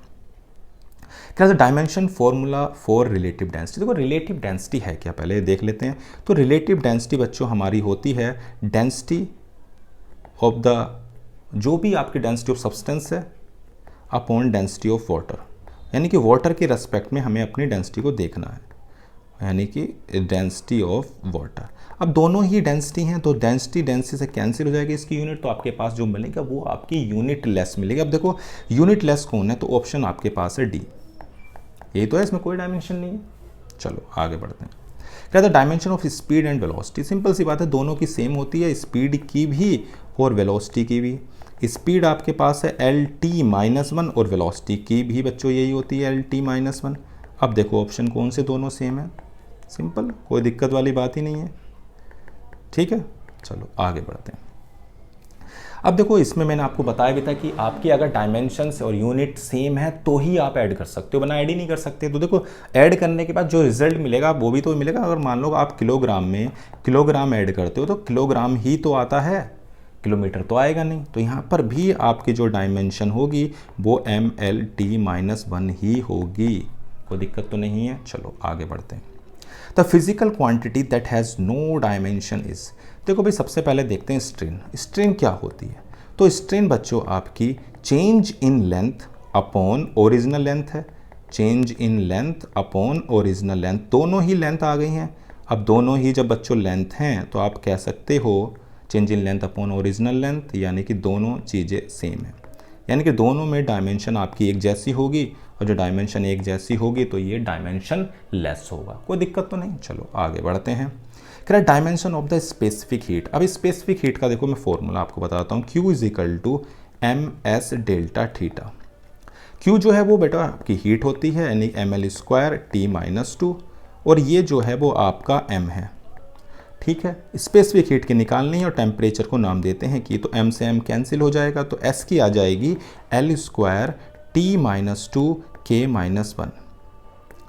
क्या dimension formula for relative density. देखो रिलेटिव डेंसिटी है क्या, पहले देख लेते हैं। तो रिलेटिव डेंसिटी बच्चों हमारी होती है डेंसिटी ऑफ द, जो भी आपकी डेंसिटी ऑफ सब्सटेंस है अपॉन डेंसिटी ऑफ वाटर, यानी कि वाटर के रेस्पेक्ट में हमें अपनी डेंसिटी को देखना है, यानी कि डेंसिटी ऑफ वाटर। अब दोनों ही डेंसिटी हैं तो डेंसिटी से कैंसिल हो जाएगी इसकी यूनिट, तो आपके पास जो मिलेगा वो आपकी यूनिट लेस मिलेगी। अब देखो यूनिट लेस कौन है, तो ऑप्शन आपके पास है डी, यही तो है, इसमें कोई डायमेंशन नहीं है। चलो आगे बढ़ते हैं। क्या था dimension of speed and velocity. Simple सी बात है, दोनों की सेम होती है, स्पीड की भी और वेलोसिटी की भी। स्पीड आपके पास है एल टी माइनस वन और वेलोसिटी की भी बच्चों यही होती है एल टी माइनस वन। अब देखो ऑप्शन कौन से दोनों सेम है, सिंपल, कोई दिक्कत वाली बात ही नहीं है। ठीक है, चलो आगे बढ़ते हैं। अब देखो इसमें मैंने आपको बताया भी था कि आपकी अगर डायमेंशंस और यूनिट सेम है तो ही आप ऐड कर सकते हो, वरना ऐड ही नहीं कर सकते। तो देखो ऐड करने के बाद जो रिजल्ट मिलेगा वो भी तो मिलेगा। अगर मान लो आप किलोग्राम में किलोग्राम ऐड करते हो तो किलोग्राम ही तो आता है, किलोमीटर तो आएगा नहीं। तो यहाँ पर भी आपकी जो डायमेंशन होगी वो M L T minus one ही होगी, कोई दिक्कत तो नहीं है। चलो आगे बढ़ते हैं। The physical quantity that has no dimension is, देखो भाई सबसे पहले देखते हैं स्ट्रेन। स्ट्रेन क्या होती है? तो स्ट्रेन बच्चों आपकी change in length upon original length है। Change in length upon original length, दोनों ही लेंथ आ गई हैं। अब दोनों ही जब बच्चों लेंथ हैं तो आप कह सकते हो change in length upon original length, यानी कि दोनों चीज़ें सेम है, यानी कि दोनों में डायमेंशन आपकी एक जैसी होगी, और जो डायमेंशन एक जैसी होगी तो ये डायमेंशन लेस होगा, कोई दिक्कत तो नहीं। चलो आगे बढ़ते हैं। कह रहा dimension of the specific heat. अब स्पेसिफिक हीट का देखो मैं फॉर्मूला आपको बताता हूँ, Q is equal to M S delta theta. Q जो है वो बेटा आपकी हीट होती है, यानी M L square T minus two, और ये जो है वो आपका m है। ठीक है, स्पेसिफिक हीट की निकालनी है और टेम्परेचर को नाम देते हैं कि, तो m से m कैंसिल हो जाएगा, तो s की आ जाएगी L square T minus to के माइनस वन।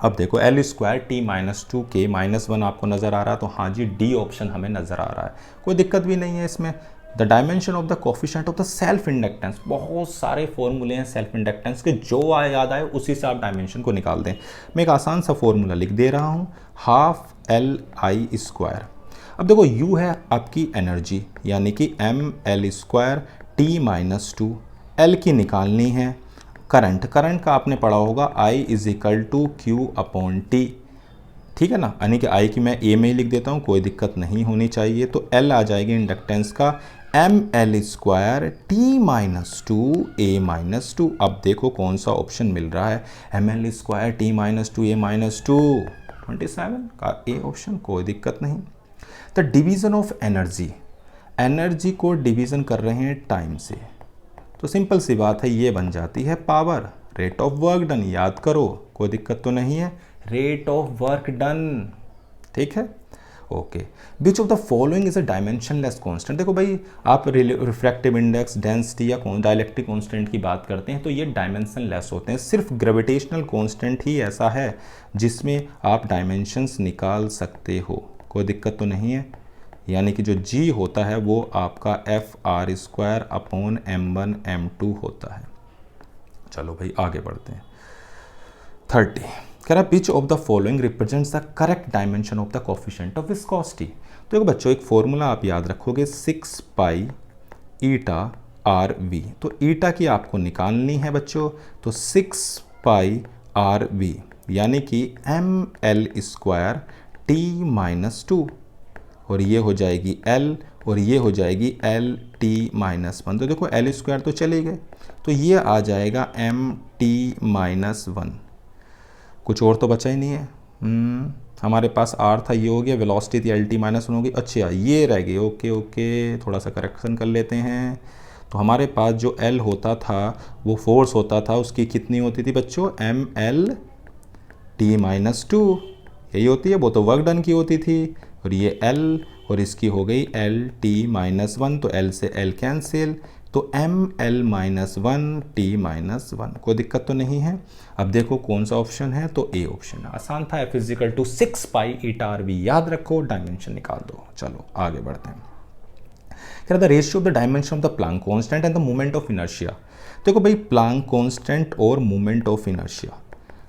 अब देखो L square T minus to के माइनस वन आपको नज़र आ रहा है, तो हाँ जी डी ऑप्शन हमें नज़र आ रहा है, कोई दिक्कत भी नहीं है इसमें। The dimension of the coefficient of the self inductance, बहुत सारे फॉर्मूले हैं सेल्फ इंडक्टेंस के, जो याद आए उसी से आप डायमेंशन को निकाल दें। मैं एक आसान सा फॉर्मूला लिख दे रहा हूँ, हाफ एल आई स्क्वायर। अब देखो U है आपकी एनर्जी, यानी कि M L square T minus two, L की निकालनी है। करंट, करंट का आपने पढ़ा होगा I is equal to Q upon T, ठीक है ना, यानी कि I की मैं A में ही लिख देता हूँ, कोई दिक्कत नहीं होनी चाहिए। तो L आ जाएगी इंडक्टेंस का M L square T minus two ए माइनस टू। अब देखो कौन सा ऑप्शन मिल रहा है, M L square T minus two ए माइनस टू, 27 का ए ऑप्शन, कोई दिक्कत नहीं। The division of energy, energy को डिवीज़न कर रहे हैं टाइम से, तो सिंपल सी बात है ये बन जाती है power, rate of work done, याद करो, कोई दिक्कत तो नहीं है, रेट ऑफ वर्क डन। ठीक है, okay. Which of the following is a dimensionless constant. देखो भाई आप रिफ्रैक्टिव इंडेक्स, डेंसिटी या डाइलेक्ट्रिक कांस्टेंट की बात करते हैं तो ये डायमेंशनलेस होते हैं। सिर्फ ग्रेविटेशनल कांस्टेंट ही ऐसा है जिसमें आप डायमेंशंस निकाल सकते हो, कोई दिक्कत तो नहीं है। यानी कि जो G होता है वो आपका F R square upon m1 m2 होता है। चलो भाई आगे बढ़ते हैं। 30 कह रहा which of the following represents the correct dimension of the coefficient of viscosity. तो देखो बच्चों एक फॉर्मूला आप याद रखोगे, 6 पाई ईटा आर वी। तो ईटा की आपको निकालनी है बच्चों, तो 6 पाई आर वी यानी कि M L square T minus two, और ये हो जाएगी L और ये हो जाएगी एल टी माइनस वन। तो देखो एल स्क्वायर तो चले गए, तो ये आ जाएगा एम टी माइनस वन, कुछ और तो बचा ही नहीं है। हमारे पास R था, ये हो गया, वेलोसिटी थी एल टी माइनस वन होगी, अच्छा ये रह गई, ओके ओके, थोड़ा सा करेक्शन कर लेते हैं। तो हमारे पास जो L होता था वो फोर्स होता था, उसकी कितनी होती थी बच्चों, M L T minus two, यही होती है, वो तो वर्क डन की होती थी, और ये L और इसकी हो गई एल टी माइनस वन, तो L से L कैंसिल, तो M L minus one T minus one, कोई दिक्कत तो नहीं है। अब देखो कौन सा ऑप्शन है, तो ए ऑप्शन, आसान था, F is equal to 6 pi eta R V, याद रखो, डायमेंशन निकाल दो। चलो आगे बढ़ते हैं। कह रहा the ratio of the dimension of the Planck constant and the moment of inertia. देखो भाई प्लांक कांस्टेंट और moment of inertia,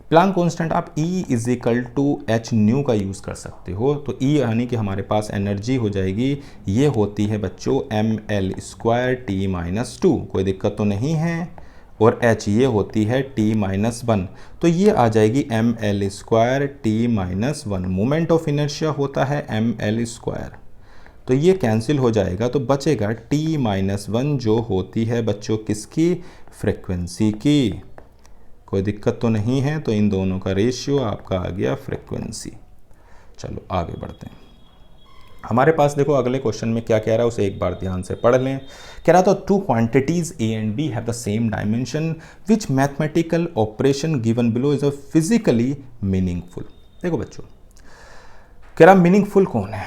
Planck constant आप E is equal to H nu का यूज़ कर सकते हो, तो E यानी कि हमारे पास एनर्जी हो जाएगी, ये होती है बच्चों M L square T minus two, कोई दिक्कत तो नहीं है, और H ये होती है टी माइनस वन, तो ये आ जाएगी M L square T minus one. Moment of inertia होता है एम एल स्क्वायर, तो ये कैंसिल हो जाएगा, तो बचेगा टी माइनस वन, जो होती है बच्चों किसकी, फ्रिक्वेंसी की, कोई दिक्कत तो नहीं है। तो इन दोनों का रेशियो आपका आ गया फ्रिक्वेंसी। चलो आगे बढ़ते हैं। हमारे पास देखो अगले क्वेश्चन में क्या कह रहा है उसे एक बार ध्यान से पढ़ लें। कह रहा था two quantities A and B have the same dimension which mathematical operation given below is a physically meaningful. देखो बच्चों, कह रहा मीनिंगफुल कौन है।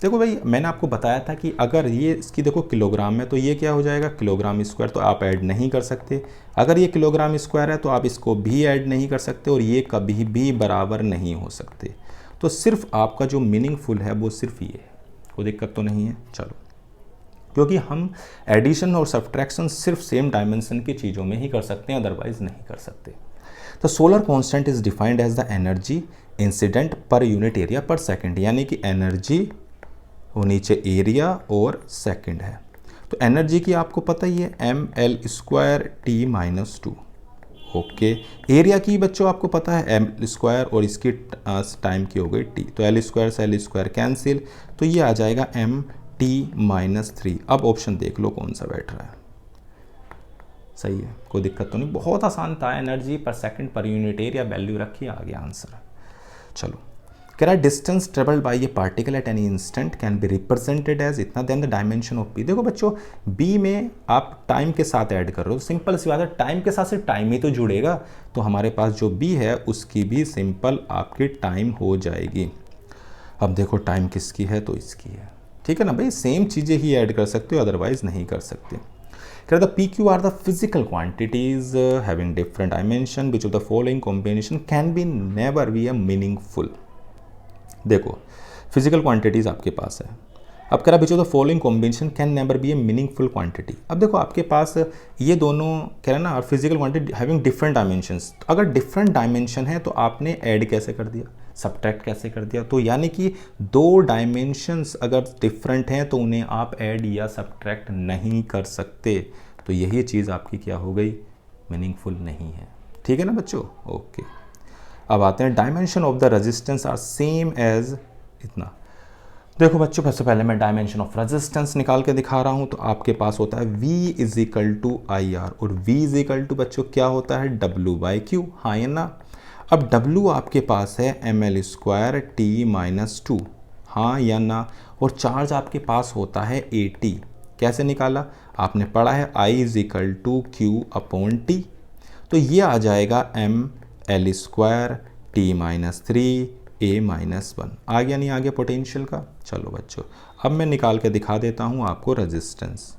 देखो भाई, मैंने आपको बताया था कि अगर ये इसकी देखो किलोग्राम में, तो ये क्या हो जाएगा किलोग्राम स्क्वायर, तो आप ऐड नहीं कर सकते। अगर ये किलोग्राम स्क्वायर है तो आप इसको भी ऐड नहीं कर सकते, और ये कभी भी बराबर नहीं हो सकते। तो सिर्फ आपका जो मीनिंगफुल है वो सिर्फ ये है, कोई दिक्कत तो नहीं है। चलो, क्योंकि हम एडिशन और सब्ट्रैक्शन सिर्फ सेम डायमेंशन की चीज़ों में ही कर सकते हैं, अदरवाइज नहीं कर सकते। तो solar constant is defined as the energy incident per unit area per second, यानी कि एनर्जी वो नीचे एरिया और सेकंड है। तो एनर्जी की आपको पता ही है ml² T-2। ओके, एरिया की बच्चों आपको पता है ml² और इसकी टाइम की हो गई t, तो l² से l² कैंसिल, तो ये आ जाएगा mt-3। अब ऑप्शन देख लो कौन सा बैठ रहा है। सही है, कोई दिक्कत तो नहीं, बहुत आसान था। एनर्जी पर सेकंड पर यूनिट एरिया वैल्यू रखी, आ गया आंसर। चलो, कह रहा है distance travelled by a particle at any instant can be represented as इतना then the dimension of B. देखो बच्चों, बी में आप टाइम के साथ ऐड कर रहे हो, सिंपल सी बात है, टाइम के साथ सिर्फ टाइम ही तो जुड़ेगा, तो हमारे पास जो बी है उसकी भी सिंपल आपकी टाइम हो जाएगी। अब देखो टाइम किसकी है, तो इसकी है, ठीक है ना भाई, सेम चीज़ें ही ऐड कर सकते हो, अदरवाइज नहीं कर सकते। कह रहा था P Q R the physical quantities having different dimension which of the following combination can be never be a meaningful. देखो, फिजिकल क्वांटिटीज़ आपके पास है। अब कह रहा which of the following combination can never be A meaningful quantity. अब देखो आपके पास ये दोनों कह रहा है ना, और physical quantity having different dimensions, तो अगर डिफरेंट डायमेंशन है तो आपने ऐड कैसे कर दिया, सब्ट्रैक्ट कैसे कर दिया। तो यानी कि दो डायमेंशंस अगर डिफरेंट हैं तो उन्हें आप ऐड या सब्ट्रैक्ट नहीं कर सकते। तो यही चीज़ आपकी क्या हो गई, मीनिंगफुल नहीं है। ठीक है ना बच्चों, ओके। अब आते हैं dimension of the resistance R same as इतना। देखो बच्चों, सबसे पहले मैं डायमेंशन ऑफ रेजिस्टेंस निकाल के दिखा रहा हूँ। तो आपके पास होता है V = IR, और V = बच्चों क्या होता है W/Q, हाँ या ना। अब W आपके पास है ml² T-2, हाँ या ना। और चार्ज आपके पास होता है AT। कैसे निकाला, आपने पढ़ा है I = Q/T, तो ये आ जाएगा ml² T-3 A-1। आ गया नहीं, आ गया पोटेंशियल का। चलो बच्चों, अब मैं निकाल के दिखा देता हूँ आपको रेजिस्टेंस।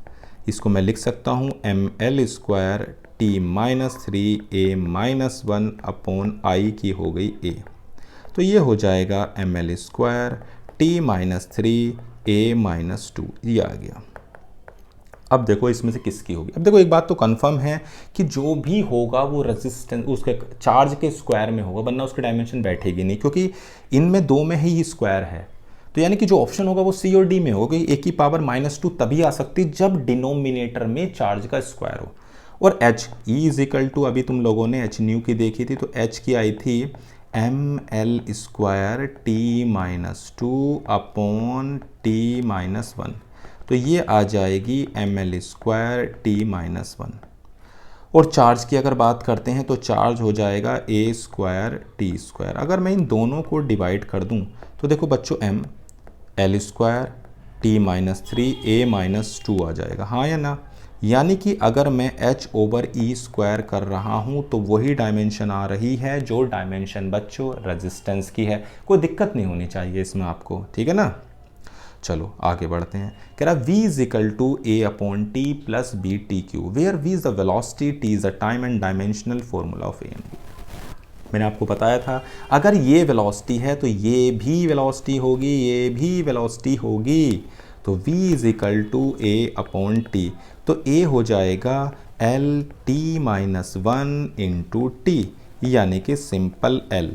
इसको मैं लिख सकता हूँ ml² T-3 A-1 I की हो गई A, तो ये हो जाएगा ml² T-3 A-2, ये आ गया। अब देखो इसमें से किसकी होगी। अब देखो एक बात तो कंफर्म है कि जो भी होगा वो रेजिस्टेंस उसके चार्ज के स्क्वायर में होगा, वरना उसकी डायमेंशन बैठेगी नहीं, क्योंकि इनमें दो में ही स्क्वायर है। तो यानी कि जो ऑप्शन होगा वो C और D में होगा। A⁻² तभी आ सकती जब डिनोमिनेटर में चार्ज का स्क्वायर हो। और H E अभी तुम लोगों ने H की देखी थी, तो H की आई थी ml² T-2/T-1, तो ये आ जाएगी ml² T-1। और चार्ज की अगर बात करते हैं तो चार्ज हो जाएगा A² T²। अगर मैं इन दोनों को डिवाइड कर दूं तो देखो बच्चों ml² T-3 A-2 आ जाएगा, हाँ या ना। यानी कि अगर मैं H/E² कर रहा हूं तो वही डायमेंशन आ रही है जो डायमेंशन बच्चों रेजिस्टेंस की है। कोई दिक्कत नहीं होनी चाहिए इसमें आपको, ठीक है ना। चलो आगे बढ़ते हैं। कह रहा V = A/T + BTQ where V is the velocity, T is the time and dimensional formula of A and B। मैंने आपको बताया था अगर ये वेलोसिटी है तो ये भी वेलोसिटी होगी, ये भी वेलोसिटी होगी। तो V = A/T, तो A हो जाएगा LT-1 × T, यानी कि सिंपल L।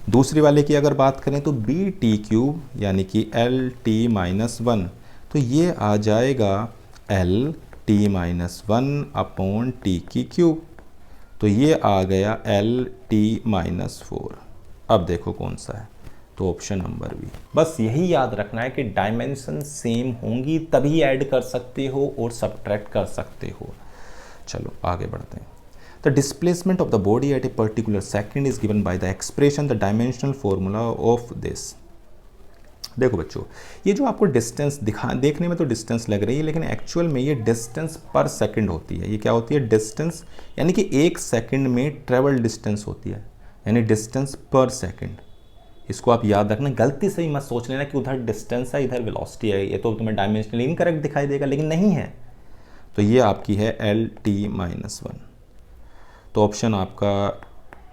दूसरी वाले की अगर बात करें तो BT³ यानी कि LT-1, तो ये आ जाएगा LT-1/T³, तो ये आ गया LT-4। अब देखो कौन सा है, तो ऑप्शन नंबर बी। बस यही याद रखना है कि डायमेंशन सेम होंगी तभी ऐड कर सकते हो और सब्ट्रैक्ट कर सकते हो। चलो आगे बढ़ते हैं। The displacement of the body at a particular second is given by the expression the dimensional formula of this। देखो बच्चों, ये जो आपको डिस्टेंस देखने में तो डिस्टेंस लग रही है, लेकिन एक्चुअल में ये डिस्टेंस पर सेकंड होती है। ये क्या होती है? डिस्टेंस, यानी कि 1 सेकंड में ट्रेवल डिस्टेंस होती है, यानी डिस्टेंस पर सेकंड। इसको आप याद रखना, गलती से ही मत सोच लेना कि उधर डिस्टेंस है इधर वेलोसिटी है, ये तो तुम्हें डायमेंशनली इनकरेक्ट दिखाई देगा, लेकिन नहीं है। तो ये आपकी है LT-1। तो ऑप्शन आपका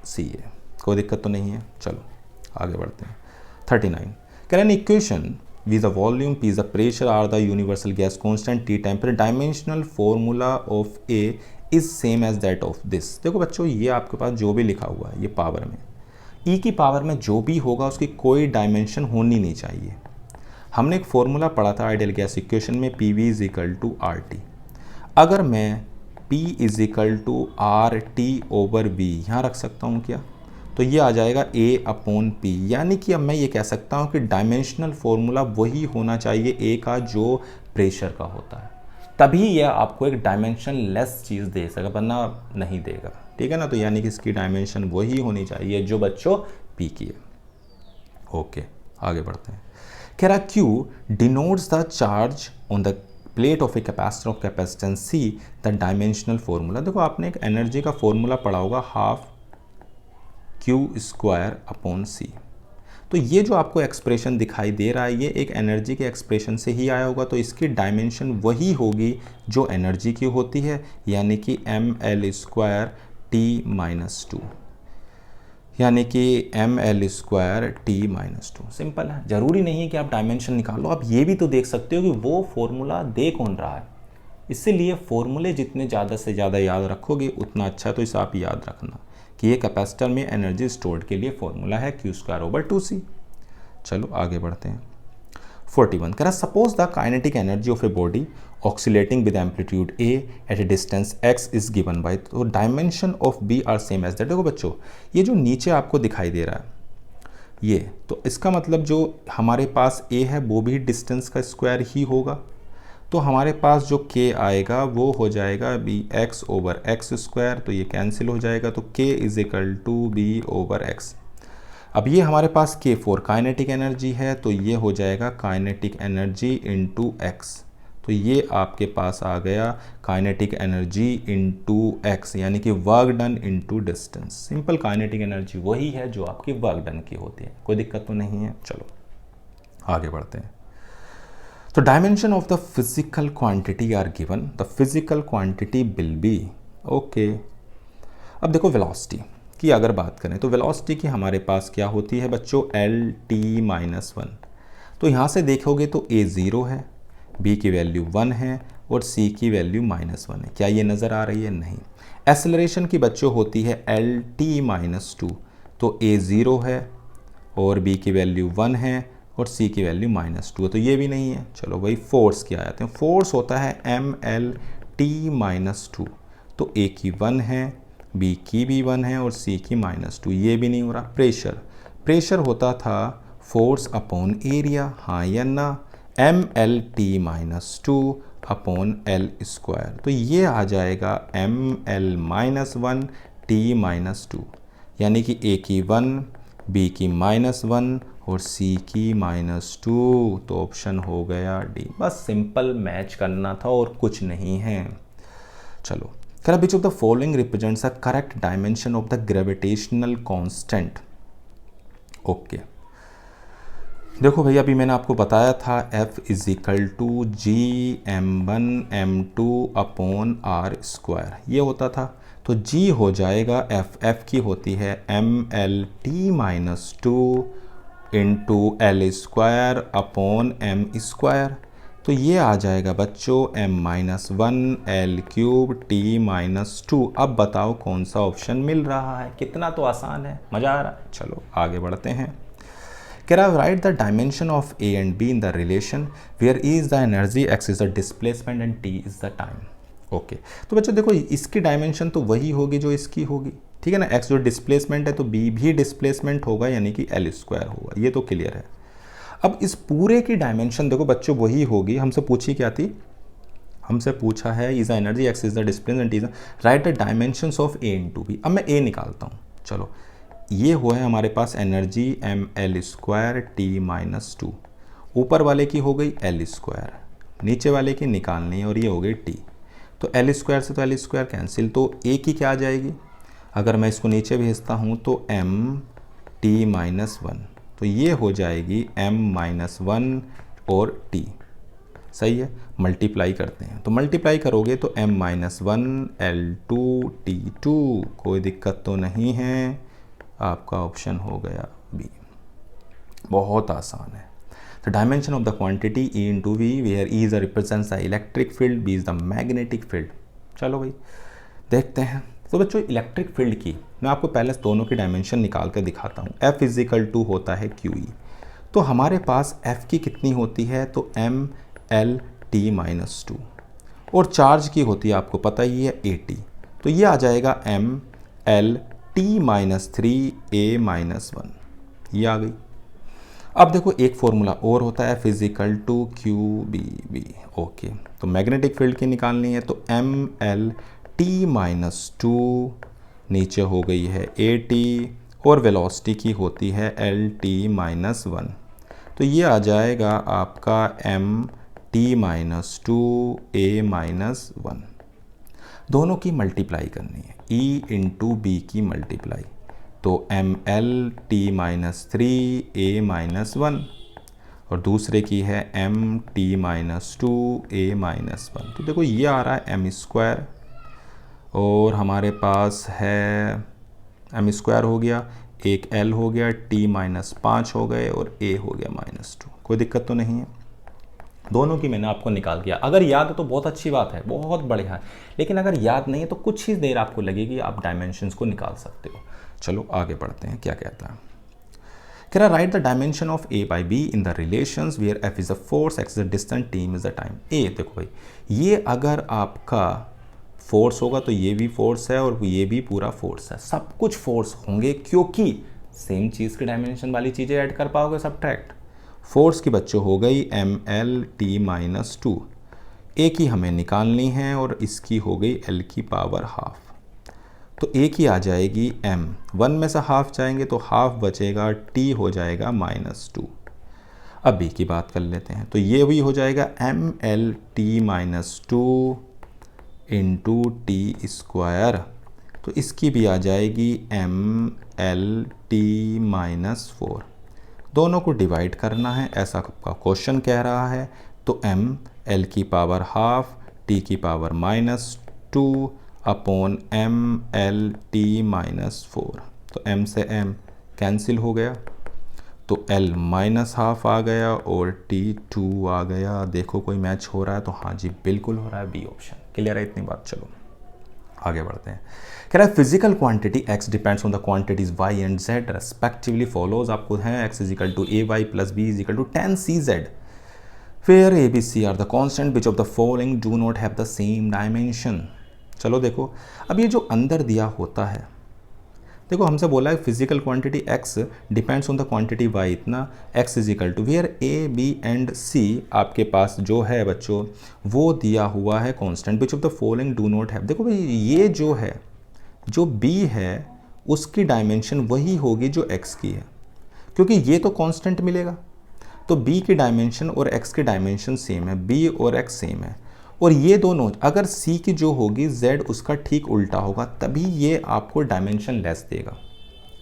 सी है, कोई दिक्कत तो नहीं है। चलो आगे बढ़ते हैं। 39, कह रहे हैं equation V the volume, P the pressure, R the universal gas constant, T temperature, dimensional formula of A is same as that of this। देखो बच्चों, ये आपके पास जो भी लिखा हुआ है ये पावर में, E की पावर में जो भी होगा उसकी कोई डायमेंशन होनी नहीं चाहिए। हमने एक फॉर्मूला पढ़ा था आइडियल गैस इक्वेशन में, PV is equal to RT। अगर मैं P is equal to RT over V यहाँ रख सकता हूँ क्या? तो ये आ जाएगा A/P, यानी कि अब मैं ये कह सकता हूँ कि डायमेंशनल फॉर्मूला वही होना चाहिए A का जो प्रेशर का होता है, तभी यह आपको एक डायमेंशन लेस चीज़ दे सकेगा, वरना नहीं देगा। ठीक है ना? तो यानी कि इसकी डायमेंशन वही होनी चाहिए जो बच्चों P की है। ओके, आगे बढ़ते हैं। कह रहा Q denotes the charge on the plate of a capacitor of capacitance C the dimensional formula. देखो आपने एक एनर्जी का फॉर्मूला पढ़ा होगा, हाफ Q²/C। तो ये जो आपको एक्सप्रेशन दिखाई दे रहा है ये एक एनर्जी के एक्सप्रेशन से ही आया होगा, तो इसकी डायमेंशन वही होगी जो एनर्जी की होती है, यानी कि mL²T-2, यानी कि mL²T-2। सिंपल है, ज़रूरी नहीं है कि आप डायमेंशन निकालो, आप ये भी तो देख सकते हो कि वो फॉर्मूला दे कौन रहा है। इसीलिए फॉर्मूले जितने ज़्यादा से ज़्यादा याद रखोगे उतना अच्छा। तो इसे आप याद रखना कि ये कैपेसिटर में एनर्जी स्टोर्ड के लिए फॉर्मूला है Q²/2C। चलो आगे बढ़ते हैं। 41, कह रहा suppose the kinetic energy of a body oscillating with amplitude A at a distance x is given by, तो dimension of B are same as that. देखो बच्चों, ये जो नीचे आपको दिखाई दे रहा है ये, तो इसका मतलब जो हमारे पास A है वो भी डिस्टेंस का स्क्वायर ही होगा। तो हमारे पास जो k आएगा वो हो जाएगा bx/x², तो ये कैंसिल हो जाएगा, तो k is equal to b/x। अब ये हमारे पास K4 काइनेटिक एनर्जी है, तो ये हो जाएगा काइनेटिक एनर्जी इंटू x। तो ये आपके पास आ गया काइनेटिक एनर्जी इंटू x, यानी कि work done into distance. Simple, kinetic energy वही है जो आपकी वर्क डन की होती है, कोई दिक्कत तो नहीं है। चलो आगे बढ़ते हैं। तो dimension of the physical quantity are given, the physical quantity will be okay. अब देखो वेलोसिटी की अगर बात करें तो वेलोसिटी की हमारे पास क्या होती है बच्चों? LT-1। तो यहाँ से देखोगे तो A 0 है, B की वैल्यू 1 है और C की वैल्यू -1 है। क्या ये नज़र आ रही है? नहीं। एक्सेलरेशन की बच्चों होती है LT-2, तो A 0 है और B की वैल्यू 1 है और C की वैल्यू -2 है, तो ये भी नहीं है। चलो भाई फोर्स क्या आते हैं? फोर्स होता है mLT-2, तो A की 1 है, B की भी 1 है और C की -2, ये भी नहीं हो रहा। प्रेशर होता था फोर्स अपॉन एरिया, हाँ या ना? mLT-2 अपॉन L², तो ये आ जाएगा mL-1T-2, यानी कि A की 1, B की -1 और C की -2, तो ऑप्शन हो गया डी। बस सिंपल मैच करना था और कुछ नहीं है। चलो, कह रहा which of the following represents a correct dimension of the gravitational constant. Okay, देखो भैया अभी मैंने आपको बताया था F is equal to G(m1m2)/r², ये होता था। तो G हो जाएगा F की होती है mLT-2 इंटू L²/m², तो ये आ जाएगा बच्चों m-1L3T-2। अब बताओ कौन सा ऑप्शन मिल रहा है? कितना तो आसान है, मज़ा आ रहा है। चलो आगे बढ़ते हैं। कह रहा write the dimension of A and B in the relation where E is the energy, X is the displacement and T is the time. Okay, तो बच्चों देखो इसकी डायमेंशन तो वही होगी जो इसकी होगी, ठीक है ना? X जो डिस्प्लेसमेंट है तो B भी डिस्प्लेसमेंट होगा, यानी कि L² होगा, ये तो क्लियर है। अब इस पूरे की डायमेंशन देखो बच्चों वही होगी। हमसे पूछी क्या थी? हमसे पूछा है is the energy, X is the displacement, is right the dimensions of A into B। अब मैं A निकालता हूँ। चलो, ये हुआ है हमारे पास एनर्जी mL² T-2 ऊपर वाले की हो गई एल स्क्वायर, नीचे वाले की निकालनी है और ये हो गई टी। तो एल स्क्वायर से तो एल स्क्वायर कैंसिल, तो ए की क्या आ जाएगी, अगर मैं इसको नीचे भेजता हूँ तो एम टी माइनस वन, तो ये हो जाएगी एम माइनस वन और टी। सही है, मल्टीप्लाई करते हैं, तो मल्टीप्लाई करोगे तो m minus one L two T two, कोई दिक्कत तो नहीं है, आपका ऑप्शन हो गया बी। बहुत आसान है। The dimension of the quantity E into V where E is represents the electric field, B is the magnetic field. चलो भाई देखते हैं। तो बच्चों इलेक्ट्रिक फील्ड की मैं आपको पहले दोनों की डायमेंशन निकाल कर दिखाता हूँ। F इजिकल टू होता है QE, तो हमारे पास F की कितनी होती है, तो M L T minus two, और चार्ज की होती है आपको पता ही है AT, तो ये आ जाएगा M L T minus three A minus one, ये आ गई। अब देखो एक फॉर्मूला और होता है physical to Q B B. Okay, तो मैग्नेटिक फील्ड की निकालनी है, तो M L T minus two, नीचे हो गई है ए टी, और वेलोसिटी की होती है एल टी माइनस वन, तो ये आ जाएगा आपका एम टी माइनस टू ए माइनस वन। दोनों की मल्टीप्लाई करनी है, E इंटू बी की मल्टीप्लाई, तो M L T minus three A minus one, और दूसरे की है एम टी माइनस टू ए माइनस वन। तो देखो ये आ रहा है एम स्क्वायर, और हमारे पास है एम स्क्वायर हो गया, एक एल हो गया, टी माइनस पाँच हो गए, और ए हो गया माइनस टू। कोई दिक्कत तो नहीं है, दोनों की मैंने आपको निकाल दिया। अगर याद है तो बहुत अच्छी बात है, बहुत बढ़िया है, लेकिन अगर याद नहीं है तो कुछ ही देर आपको लगेगी, आप डायमेंशंस को निकाल सकते हो। चलो आगे बढ़ते हैं, क्या कहता है। कह रहा write the dimension of A by B in the relations where F is a force, X is a distance, T is the time. ए देखो भाई, ये अगर आपका फोर्स होगा तो ये भी फोर्स है और ये भी पूरा फोर्स है, सब कुछ फोर्स होंगे, क्योंकि सेम चीज़ की डायमेंशन वाली चीज़ें ऐड कर पाओगे सब्ट्रैक्ट। फोर्स की बच्चों हो गई M L T minus two, a की हमें निकालनी है और इसकी हो गई एल की पावर हाफ, तो ए की आ जाएगी एम, वन में से हाफ जाएंगे तो हाफ बचेगा, टी हो जाएगा माइनस टू। अब बी की बात कर लेते हैं, तो ये भी हो जाएगा M L T minus two into T square, तो इसकी भी आ जाएगी M L T minus four. दोनों को डिवाइड करना है, ऐसा आपका क्वेश्चन कह रहा है, तो एम एल की पावर हाफ टी की power minus two upon M L T minus four, तो एम से एम कैंसिल हो गया, तो एल माइनस हाफ आ गया और टी टू आ गया। देखो कोई मैच हो रहा है, तो हाँ जी बिल्कुल हो रहा है, बी ऑप्शन। क्लियर है इतनी बात, चलो आगे बढ़ते हैं। कह रहा है physical quantity x depends on the quantities y and z respectively follows, आपको है x is equal to A Y plus B is equal to 10cz, where A B C are the constant which of the following do not have the same dimension. चलो देखो, अब ये जो अंदर दिया होता है, देखो हमसे बोला है physical quantity x depends on the quantity y, इतना x is equal to where a b and c आपके पास जो है बच्चों वो दिया हुआ है constant which of the following do not have. देखो भाई ये जो है, जो b है उसकी डायमेंशन वही होगी जो x की है, क्योंकि ये तो कांस्टेंट मिलेगा, तो b की डायमेंशन और x की डायमेंशन सेम है, b और x सेम है, और ये दोनों अगर C की जो होगी Z उसका ठीक उल्टा होगा, तभी ये आपको डायमेंशन लेस देगा।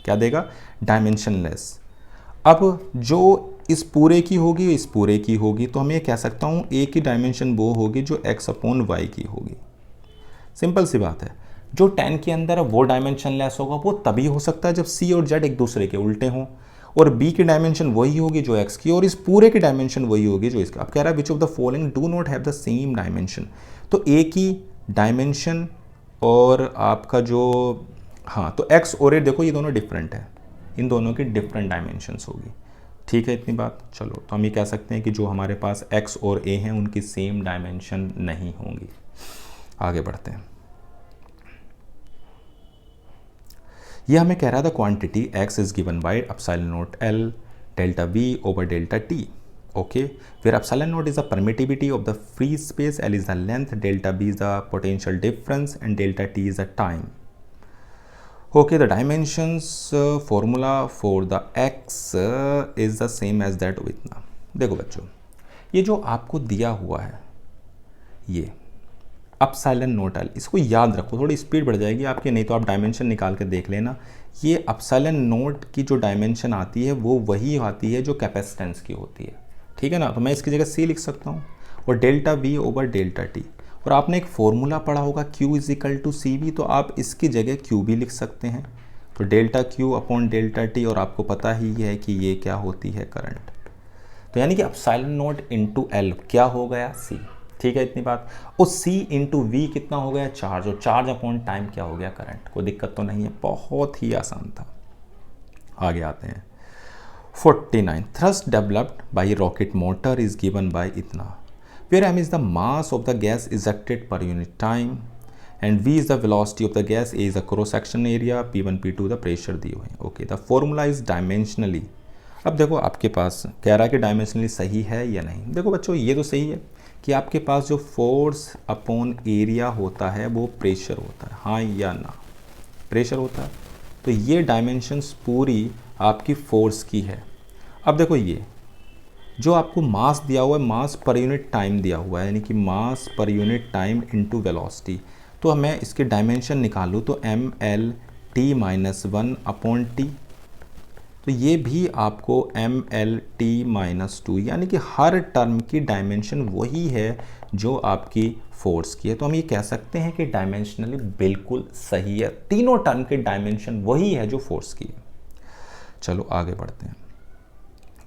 क्या देगा? Dimension less. अब जो इस पूरे की होगी इस पूरे की होगी, तो हम ये कह सकता हूँ A की डायमेंशन वो होगी जो x अपॉन y की होगी। सिंपल सी बात है, जो 10 के अंदर है वो डायमेंशन लेस होगा, वो तभी हो सकता है जब C और Z एक दूसरे के उल्टे हों, और B की डायमेंशन वही होगी जो x की, और इस पूरे की डायमेंशन वही होगी जो इसका। अब कह रहा है विच of the following do not have the same dimension, तो A की डायमेंशन और आपका जो हाँ तो x और A देखो ये दोनों डिफरेंट है, इन दोनों की डिफरेंट डायमेंशंस होगी। ठीक है इतनी बात। चलो तो हम ये कह सकते हैं कि जो हमारे पास x और A हैं उनकी सेम डायमेंशन नहीं होंगी। आगे बढ़ते हैं। ये हमें कह रहा था quantity x is given by epsilon nought L delta V over delta T, okay, where epsilon nought is the permittivity of the free space, L is the length, delta B is the potential difference and delta T is the time. Okay, the dimensions formula for the x is the same as that with now. देखो बच्चों, ये जो आपको दिया हुआ है ये epsilon note L, इसको याद रखो, थोड़ी स्पीड बढ़ जाएगी आपकी, नहीं तो आप डायमेंशन निकाल के देख लेना। ये अपसाइलन नोट की जो डायमेंशन आती है वो वही आती है जो कैपेसिटेंस की होती है, ठीक है ना। तो मैं इसकी जगह सी लिख सकता हूँ और delta V over delta T. और आपने एक फॉर्मूला पढ़ा होगा Q is equal to C V, तो आप इसकी जगह Q भी लिख सकते हैं। तो delta Q upon delta T, और आपको पता ही है कि ये क्या होती है, करंट। तो यानी कि अपसाइलन नोट इंटू एल क्या हो गया, सी, ठीक है इतनी बात। और सी इंटू वी कितना हो गया, चार्ज, और चार्ज अपॉन टाइम क्या हो गया, करंट। कोई दिक्कत तो नहीं है, बहुत ही आसान था। आगे आते हैं 49, thrust developed by rocket motor is given by इतना, where m is the mass of the gas ejected per unit time and v is the velocity of the gas, a is the cross section area, p1 p2 the pressure दिए हुए हैं। Okay, the formula is dimensionally। अब देखो आपके पास कह रहा है कि डायमेंशनली सही है या नहीं। देखो बच्चों, ये तो सही है कि आपके पास जो फोर्स अपॉन एरिया होता है वो प्रेशर होता है, हाँ या ना, प्रेशर होता है। तो ये डायमेंशंस पूरी आपकी फोर्स की है। अब देखो, ये जो आपको मास दिया हुआ है, मास पर यूनिट टाइम दिया हुआ है, यानी कि मास per unit time into velocity. तो मैं इसके डायमेंशन निकालूँ तो M L T minus one upon T, तो ये भी आपको M L T minus two, यानी कि हर टर्म की डायमेंशन वही है जो आपकी फोर्स की है। तो हम ये कह सकते हैं कि डायमेंशनली बिल्कुल सही है, तीनों टर्म के डायमेंशन वही है जो फोर्स की है। चलो आगे बढ़ते हैं,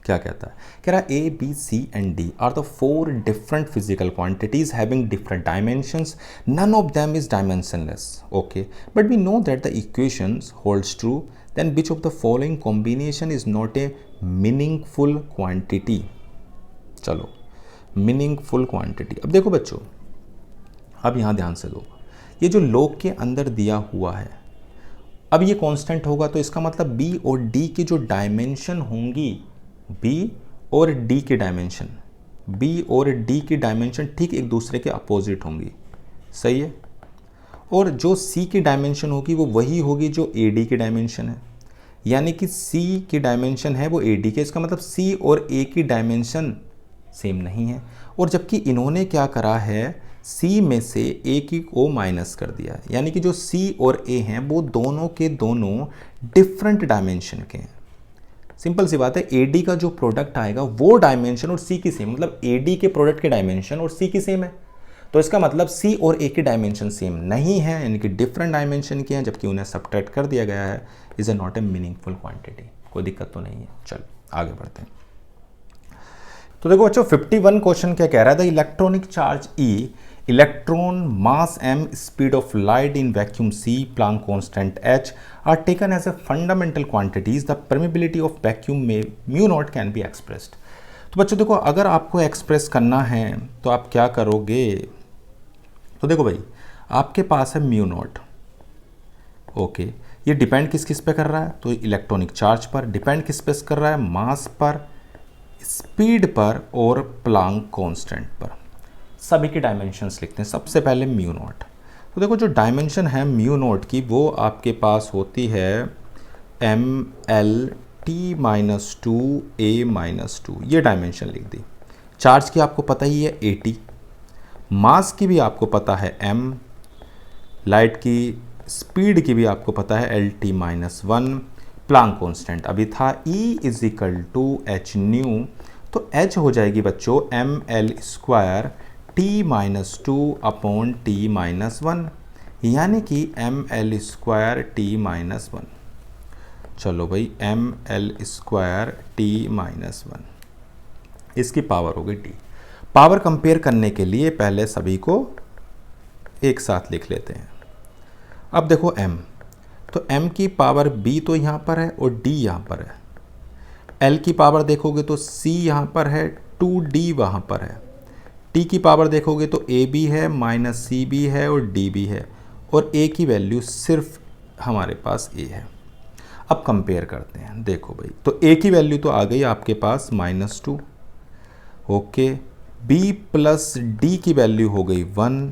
क्या कहता है, कह रहा है A B C and D are the 4 different physical quantities having different dimensions, none of them is dimensionless. Okay, but we know that the equations holds true, then which of the following combination is not a meaningful quantity. चलो, meaningful quantity. अब देखो बच्चों, अब यहाँ ध्यान से दो, ये जो लॉग के अंदर दिया हुआ है, अब ये कांस्टेंट होगा तो इसका मतलब बी और डी की जो डायमेंशन होंगी, बी और डी की डायमेंशन, बी और डी की डायमेंशन ठीक एक दूसरे के अपोजिट होंगी, सही है। और जो सी की डायमेंशन होगी वो वही होगी जो ए डी की डायमेंशन है, यानी कि सी की डायमेंशन है वो ए डी के, इसका मतलब सी और ए की डायमेंशन सेम नहीं है। और जबकि इन्होंने क्या करा है, सी में से ए की को माइनस कर दिया है, यानी कि जो सी और ए हैं वो दोनों के दोनों डिफरेंट डायमेंशन के हैं। सिंपल सी बात है, एडी का जो प्रोडक्ट आएगा वो डायमेंशन और सी की सेम, मतलब एडी के प्रोडक्ट के डायमेंशन और सी की सेम है। तो इसका मतलब सी और ए की डायमेंशन सेम नहीं है, यानी कि डिफरेंट डायमेंशन के हैं, जबकि उन्हें सब्ट्रैक्ट कर दिया गया है। Is a not a meaningful quantity. कोई दिक्कत तो नहीं है। चलो आगे बढ़ते हैं। तो देखो बच्चों, 51 क्वेश्चन क्या कह रहा है, the electronic charge E, electron, mass m, speed of light in vacuum c, Planck constant h are taken as a fundamental quantities. The permeability of vacuum में mu naught can be expressed. तो बच्चों देखो, अगर आपको express करना है तो आप क्या करोगे, तो देखो भाई, आपके पास है म्यू नॉट। ओके, ये डिपेंड किस किस पे कर रहा है, तो इलेक्ट्रॉनिक चार्ज पर। डिपेंड किस पे कर रहा है, मास पर, स्पीड पर और प्लांक कांस्टेंट पर। सभी की डायमेंशंस लिखते हैं। सबसे पहले म्यू नॉट। तो देखो, जो डायमेंशन है म्यू नॉट की वो आपके पास होती है M L T minus two ए माइनस टू, ये डायमेंशन लिख दी। चार्ज की आपको पता ही है 80, मास की भी आपको पता है m, लाइट की स्पीड की भी आपको पता है L T minus one, Planck constant अभी था E is equal to H nu, तो h हो जाएगी बच्चों M L square T minus two upon T minus one, यानी कि M L square T minus one. चलो भाई, M L square T minus one, इसकी पावर हो गई टी। पावर कंपेयर करने के लिए पहले सभी को एक साथ लिख लेते हैं। अब देखो m, तो m की पावर b तो यहाँ पर है और d यहाँ पर है। l की पावर देखोगे तो c यहाँ पर है, 2d वहाँ पर है। t की पावर देखोगे तो a भी है, माइनस c भी है और d भी है, और a की वैल्यू सिर्फ हमारे पास a है। अब कंपेयर करते हैं। देखो भाई, तो a की वैल्यू तो आ गई आपके पास -2, ओके। b प्लस d की वैल्यू हो गई 1,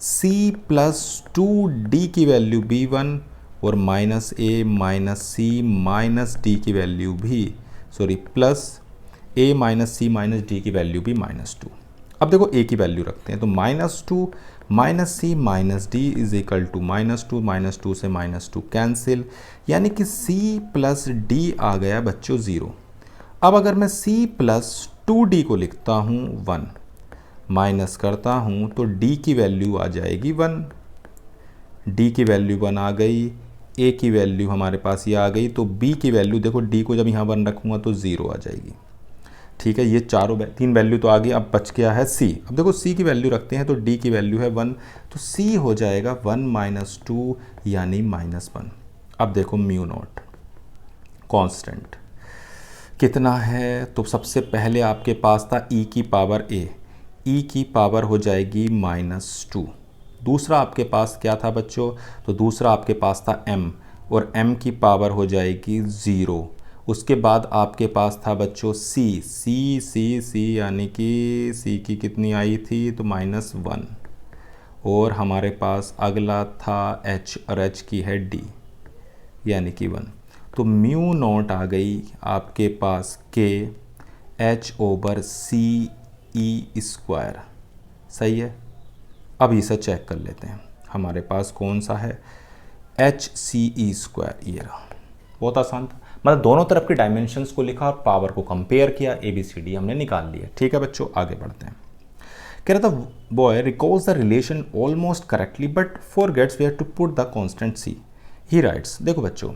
c प्लस 2d की वैल्यू भी 1, और minus a minus c minus d की वैल्यू भी plus a minus C minus D की वैल्यू भी -2। अब देखो a की वैल्यू रखते हैं तो -2 minus C minus D is equal to -2 से -2 कैंसिल, यानी कि c प्लस डी आ गया बच्चों 0। अब अगर मैं c प्लस 2d को लिखता हूँ 1, माइनस करता हूँ तो d की वैल्यू आ जाएगी 1, d की वैल्यू 1 आ गई, a की वैल्यू हमारे पास ये आ गई, तो b की वैल्यू देखो d को जब यहाँ 1 रखूँगा तो 0 आ जाएगी। ठीक है, ये तीन वैल्यू तो आ गई, अब बच गया है c। अब देखो c की वैल्यू रखते हैं तो d की वैल्यू है 1, तो c हो जाएगा 1 - 2 यानी -1। अब देखो म्यू नॉट कांस्टेंट कितना है, तो सबसे पहले आपके पास था e की पावर a, e की पावर हो जाएगी -2। दूसरा आपके पास क्या था बच्चों, तो दूसरा आपके पास था m, और m की पावर हो जाएगी 0। उसके बाद आपके पास था बच्चों c यानी कि c की कितनी आई थी, तो -1, और हमारे पास अगला था h, और h की है d यानी कि 1। तो म्यू नॉट आ गई आपके पास k h/c² सही है। अब इसे चेक कर लेते हैं, हमारे पास कौन सा है HCE², ये रहा। बहुत आसान था, मतलब दोनों तरफ के डायमेंशंस को लिखा और पावर को कंपेयर किया, ABCD हमने निकाल लिया। ठीक है बच्चों, आगे बढ़ते हैं। कह रहा था boy recalls the relation almost correctly but forgets where to put the constant c। He writes, देखो बच्चों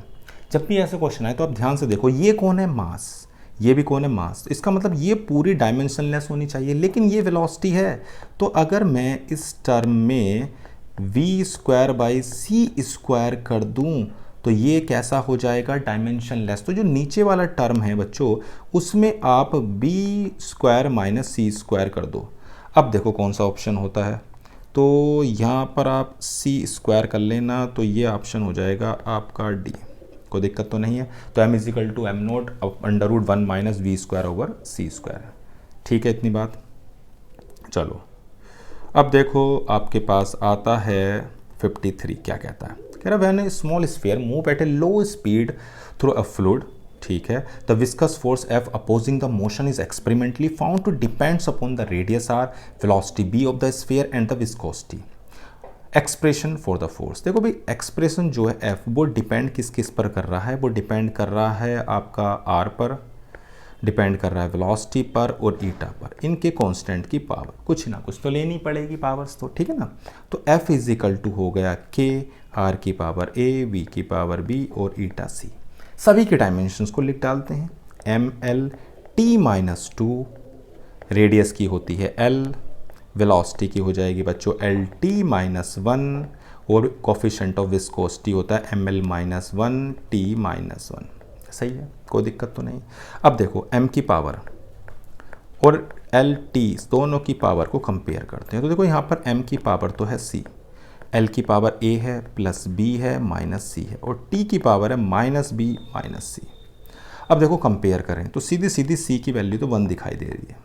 जब भी ऐसा क्वेश्चन आए तो आप ध्यान से देखो, ये कौन है मास, ये भी कौन है मास, इसका मतलब ये पूरी डायमेंशनलेस होनी चाहिए, लेकिन ये वेलोसिटी है। तो अगर मैं इस टर्म में v²/c² कर दूं तो ये कैसा हो जाएगा, डायमेंशनलेस। तो जो नीचे वाला टर्म है बच्चों उसमें आप b² - c² कर दो। अब देखो कौन सा ऑप्शन होता है, तो यहाँ पर आप c² कर लेना, तो ये ऑप्शन हो जाएगा आपका d। कोई दिक्कत तो नहीं है, तो m = m0 √1 - v²/c²। ठीक है, इतनी बात। चलो अब देखो आपके पास आता है 53, क्या कहता है, कह रहा when a small sphere move at a low speed through a fluid, ठीक है, the viscous force F opposing the motion is experimentally found to depends upon the radius r, velocity b of the sphere and the viscosity. Expression for the force, देखो भाई expression जो है F वो depend किस पर कर रहा है, वो डिपेंड कर रहा है आपका R पर, डिपेंड कर रहा है वेलोसिटी पर और ईटा पर, इनके कांस्टेंट की पावर कुछ ना कुछ तो लेनी पड़ेगी पावर्स, तो ठीक है ना। तो F = हो गया K, R की पावर A, V की पावर B और ईटा C। सभी के डायमेंशंस को लिख डालते हैं, ml t-2, रेडियस की होती है L, वेलोसिटी की हो जाएगी बच्चों LT-1, और कोफिशिएंट ऑफ विस्कोसिटी होता है ml-1 t-1। सही है, कोई दिक्कत तो नहीं। अब देखो m की पावर और LT दोनों की पावर को कंपेयर करते हैं, तो देखो यहाँ पर m की पावर तो है c, L की पावर a है प्लस b है माइनस c है, और t की पावर है -b माइनस c। अब देखो कंपेयर करें तो सीधी c की वैल्यू तो 1 दिखाई दे रही है,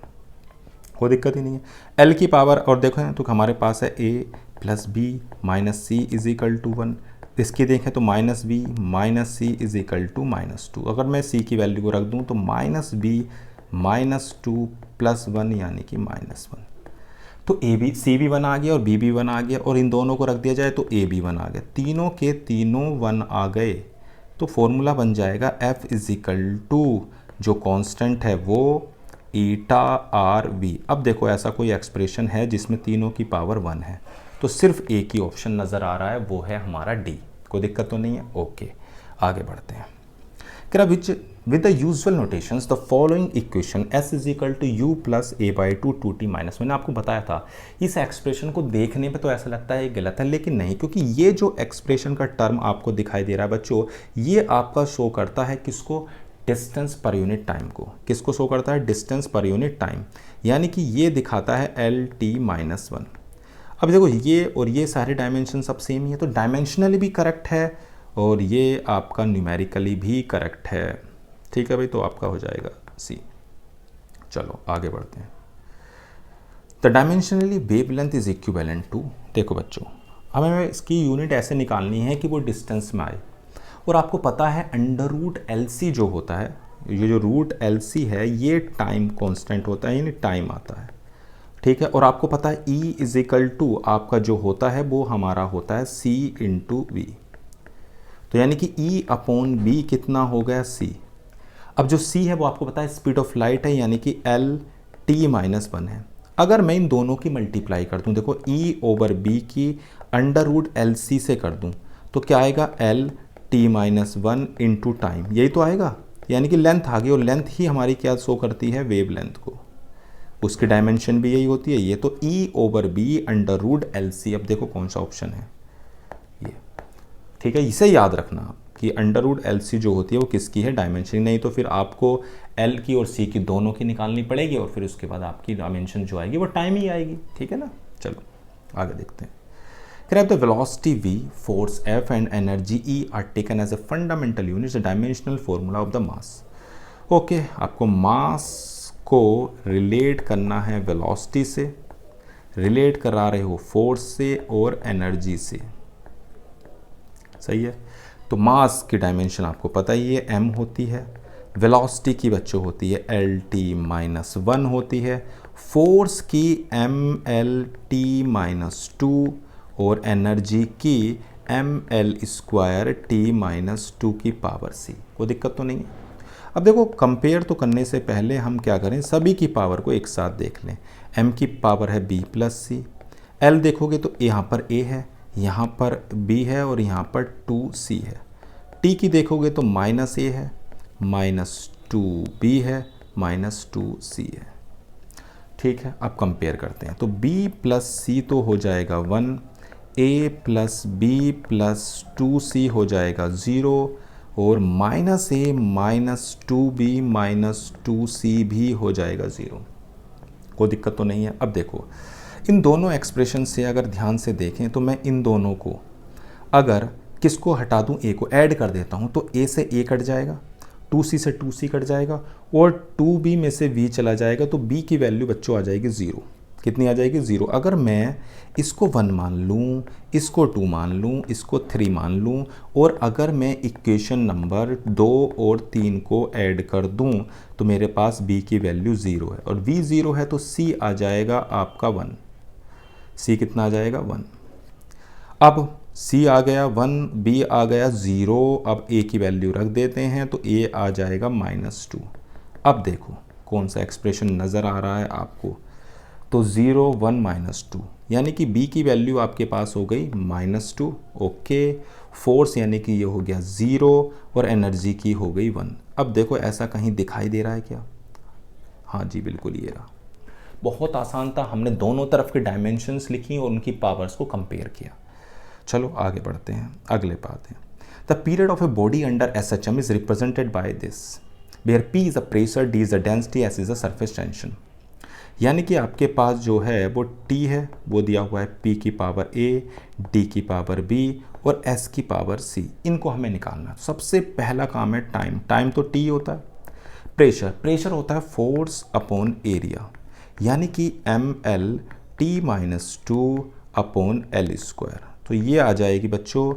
कोई दिक्कत ही नहीं है। L की पावर और देखो तो हमारे पास है a plus b minus c = 1, इसकी देखें तो -b माइनस c = -2। अगर मैं c की वैल्यू को रख दूं तो -b -2 + 1 यानी कि -1। तो c भी 1 आ गया और b भी 1 आ गया, और इन दोनों को रख दिया जाए तो a भी 1 आ गया, तीनों के तीनों 1 आ गए। तो फॉर्मूला बन जाएगा F = जो कांस्टेंट है वो 𝜼RV। अब देखो ऐसा कोई एक्सप्रेशन है जिसमें तीनों की पावर 1 है, तो सिर्फ एक ही ऑप्शन नज़र आ रहा है, वो है हमारा D। कोई दिक्कत तो नहीं है, ओके आगे बढ़ते हैं। कह रहा with the usual notations the following equation S = u + a/2 2t - मैंने आपको बताया था इस एक्सप्रेशन को देखने पे तो ऐसा लगता है गलत है, लेकिन नहीं, क्योंकि ये जो एक्सप्रेशन का टर्म आपको दिखाई दे रहा है बच्चों, ये आपका शो करता है किसको, डिस्टेंस पर यूनिट टाइम को। किसको शो करता है, डिस्टेंस पर यूनिट टाइम, यानी कि ये दिखाता है LT-1। अब देखो ये और ये सारे डायमेंशन सब सेम ही है, तो डायमेंशनली भी करेक्ट है और ये आपका न्यूमेरिकली भी करेक्ट है। ठीक है भाई, तो आपका हो जाएगा C। चलो आगे बढ़ते हैं। The dimensionally wavelength is equivalent to, देखो बच्चों हमें इसकी यूनिट ऐसे निकालनी है कि वो डिस्टेंस में आए, और आपको पता है √LC जो होता है ये जो रूट LC है ये टाइम कांस्टेंट होता है, यानी टाइम आता है, ठीक है। और आपको पता है E इज इक्वल टू आपका जो होता है वो हमारा होता है C इंटू वी, तो यानी कि E अपॉन बी कितना हो गया C। अब जो C है वो आपको पता है स्पीड ऑफ लाइट है, यानी कि LT-1 है। अगर मैं इन दोनों की मल्टीप्लाई कर दूं, देखो E ओवर B की अंडर रूट LC से कर दूं तो क्या आएगा, LT-1 इंटू टाइम, यही तो आएगा, यानी कि लेंथ आ गई, और लेंथ ही हमारी क्या शो करती है, वेव लेंथ को, उसकी डायमेंशन भी यही होती है ये। तो E over B under root LC, अब देखो कौन सा ऑप्शन है ये, ठीक है। इसे याद रखना आप कि अंडर रूट LC जो होती है वो किसकी है, डायमेंशन, नहीं तो फिर आपको L की और C की दोनों की निकालनी पड़ेगी, और फिर उसके बाद आपकी डायमेंशन जो आएगी वो टाइम ही आएगी, ठीक है ना। चलो आगे देखते हैं। The velocity v, force F and energy E are taken as a fundamental unit, the dimensional formula of the mass। Okay, आपको मास को रिलेट करना है वेलोसिटी से, रिलेट करा रहे हो फोर्स से और एनर्जी से, सही है। तो मास की डायमेंशन आपको पता ही है m होती है, वेलोसिटी की बच्चों होती है LT-1 होती है, फोर्स की MLT-2 और एनर्जी की ML²T-2 की पावर C। कोई दिक्कत तो नहीं है। अब देखो कंपेयर तो करने से पहले हम क्या करें, सभी की पावर को एक साथ देख लें। m की पावर है B प्लस C, L देखोगे तो यहाँ पर A है, यहाँ पर B है और यहाँ पर 2C है। T की देखोगे तो माइनस A है, -2B है, -2C है, ठीक है। अब कंपेयर करते हैं तो B प्लस C तो हो जाएगा 1, A plus B plus 2C हो जाएगा 0, और -A -2B -2C भी हो जाएगा 0। कोई दिक्कत तो नहीं है। अब देखो इन दोनों एक्सप्रेशन से अगर ध्यान से देखें तो मैं इन दोनों को अगर किसको हटा दूं, A को ऐड कर देता हूं तो A से A कट जाएगा, 2C से 2C कट जाएगा, और 2B में से V चला जाएगा, तो B की वैल्यू बच्चों आ जाएगी 0। कितनी आ जाएगी, 0। अगर मैं इसको 1 मान लूँ, इसको 2 मान लूँ, इसको 3 मान लूँ, और अगर मैं इक्वेशन नंबर 2 और 3 को ऐड कर दूँ तो मेरे पास B की वैल्यू 0 है, और V 0 है तो C आ जाएगा आपका 1। C कितना आ जाएगा, 1। अब C आ गया 1, B आ गया 0, अब A की वैल्यू रख देते हैं तो A आ जाएगा -2। अब देखो कौन सा एक्सप्रेशन नज़र आ रहा है आपको, तो 0 1 -2, यानी कि B की वैल्यू आपके पास हो गई -2, ओके। फोर्स यानी कि ये हो गया 0 और एनर्जी की हो गई 1। अब देखो ऐसा कहीं दिखाई दे रहा है क्या, हाँ जी बिल्कुल ये रहा। बहुत आसान था, हमने दोनों तरफ की डायमेंशंस लिखी और उनकी पावर्स को कंपेयर किया। चलो आगे बढ़ते हैं, अगले बात है। The period of a body under SHM is represented by this, where P is a pressure, D is a density, S is a surface tension. यानी कि आपके पास जो है वो T है, वो दिया हुआ है P की पावर A, D की पावर B और S की पावर C। इनको हमें निकालना। सबसे पहला काम है टाइम, टाइम तो T होता है। प्रेशर, प्रेशर होता है फोर्स अपॉन एरिया, यानी कि ML-T-2 अपॉन L²। तो ये आ जाएगी बच्चों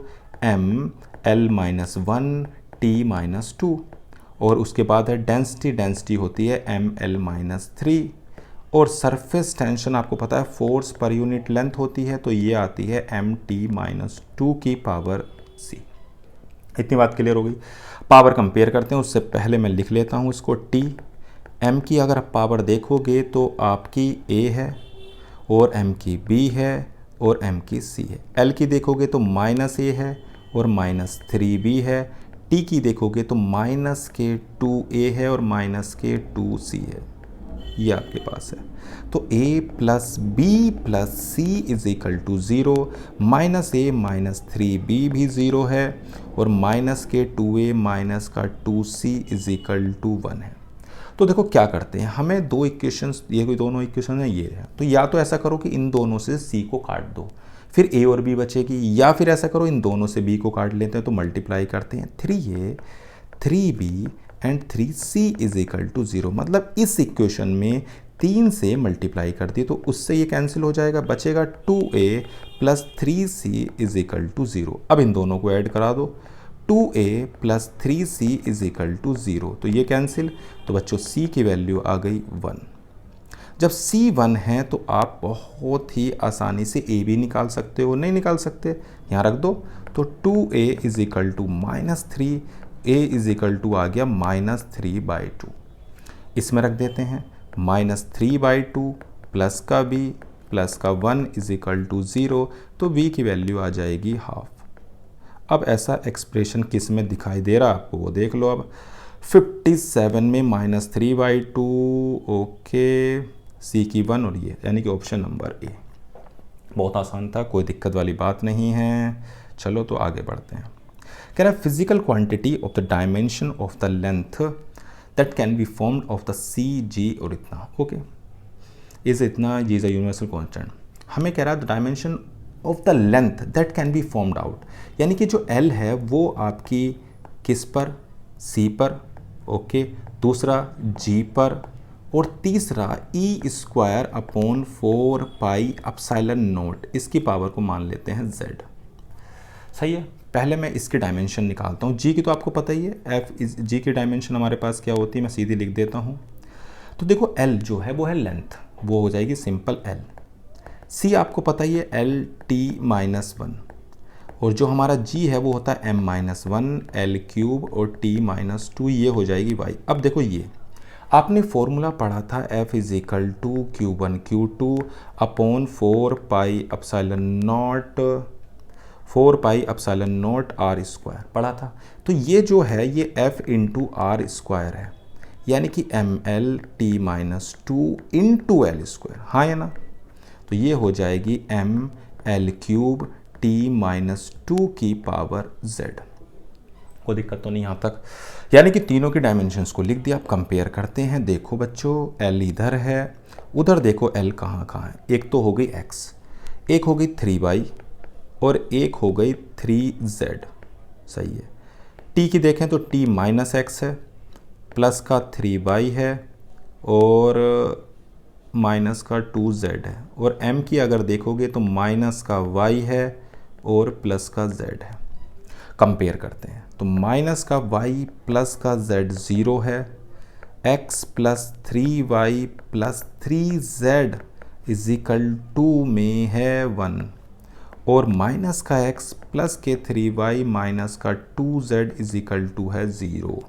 ML-1T-2, और उसके बाद है डेंसिटी, डेंसिटी होती है ML-3, और सरफेस टेंशन आपको पता है फोर्स पर यूनिट लेंथ होती है, तो ये आती है MT-2 की पावर C। इतनी बात क्लियर हो गई। पावर कंपेयर करते हैं, उससे पहले मैं लिख लेता हूँ इसको T। M की अगर आप पावर देखोगे तो आपकी A है, और M की B है, और M की C है। L की देखोगे तो -A है और -3B है। T की देखोगे तो -2A है और -2C है। ये आपके पास है। तो A plus B plus C is equal to 0, -A -3B भी 0 है, और -2A -2C is equal to 1 है। तो देखो क्या करते हैं, हमें दो इक्वेशंस, ये कोई दोनों इक्वेशन है, ये है, तो या तो ऐसा करो कि इन दोनों से C को काट दो, फिर A और B बचेगी, या फिर ऐसा करो इन दोनों से B को काट लेते हैं तो मल्टीप्लाई करते हैं, 3A 3B and 3C is equal to 0। मतलब इस इक्वेशन में 3 से मल्टीप्लाई कर दी तो उससे ये कैंसिल हो जाएगा, बचेगा 2A plus 3C is equal to 0। अब इन दोनों को ऐड करा दो, 2a plus 3c is equal to 0, तो ये कैंसिल, तो बच्चों c की वैल्यू आ गई 1। जब c 1 है तो आप बहुत ही आसानी से a भी निकाल सकते हो, नहीं निकाल सकते यहाँ रख दो, तो 2a is equal to -3, a is equal to आ गया -3/2। इसमें रख देते हैं -3/2 प्लस का b प्लस का 1 इज इक्वल टू 0, तो v की वैल्यू आ जाएगी ½ अब ऐसा एक्सप्रेशन किस में दिखाई दे रहा है आपको वो देख लो। अब 57 में -3/2, ओके, c की 1 और ये यानी कि ऑप्शन नंबर ए। बहुत आसान था, कोई दिक्कत वाली बात नहीं है। चलो तो आगे बढ़ते हैं। कह रहा है physical quantity of the dimension of the length that can be formed of the c G और इतना, ओके, इज इतना, G is a universal constant. हमें कह रहा है the dimension of the length that can be formed out, यानी कि जो L है वो आपकी किस पर, C पर, ओके, दूसरा G पर, और तीसरा E² / 4πε0, इसकी पावर को मान लेते हैं Z। सही है। पहले मैं इसकी डायमेंशन निकालता हूँ। G की तो आपको पता ही है, G की डायमेंशन हमारे पास क्या होती है, मैं सीधी लिख देता हूँ। तो देखो L जो है वो है लेंथ, वो हो जाएगी सिंपल L। C आपको पता ही है Lt-1, और जो हमारा G है वो होता है m-1 L³ और T-2, ये हो जाएगी Y। अब देखो ये आपने फॉर्मूला पढ़ा था F is equal to Q1 Q2 upon 4πε0 r² पढ़ा था। तो ये जो है ये F इंटू r² है, यानी कि mL-T-2 इंटू L², हाँ है ना। तो ये हो जाएगी mL³ T-2 की पावर Z। कोई दिक्कत तो नहीं यहाँ तक, यानी कि तीनों की डायमेंशंस को लिख दिया। आप कंपेयर करते हैं। देखो बच्चों L इधर है, उधर देखो L कहाँ कहाँ है। एक तो हो गई X, एक हो गई 3y और एक हो गई 3z, सही है। T की देखें तो T-x है, प्लस का 3y है और माइनस का 2z है, और M की अगर देखोगे तो माइनस का y है और प्लस का z है। कंपेयर करते हैं तो माइनस का y प्लस का z 0 है, x plus 3y plus 3z is equal to में है 1, और माइनस का x प्लस के 3y माइनस का 2z इज इक्वल टू है 0।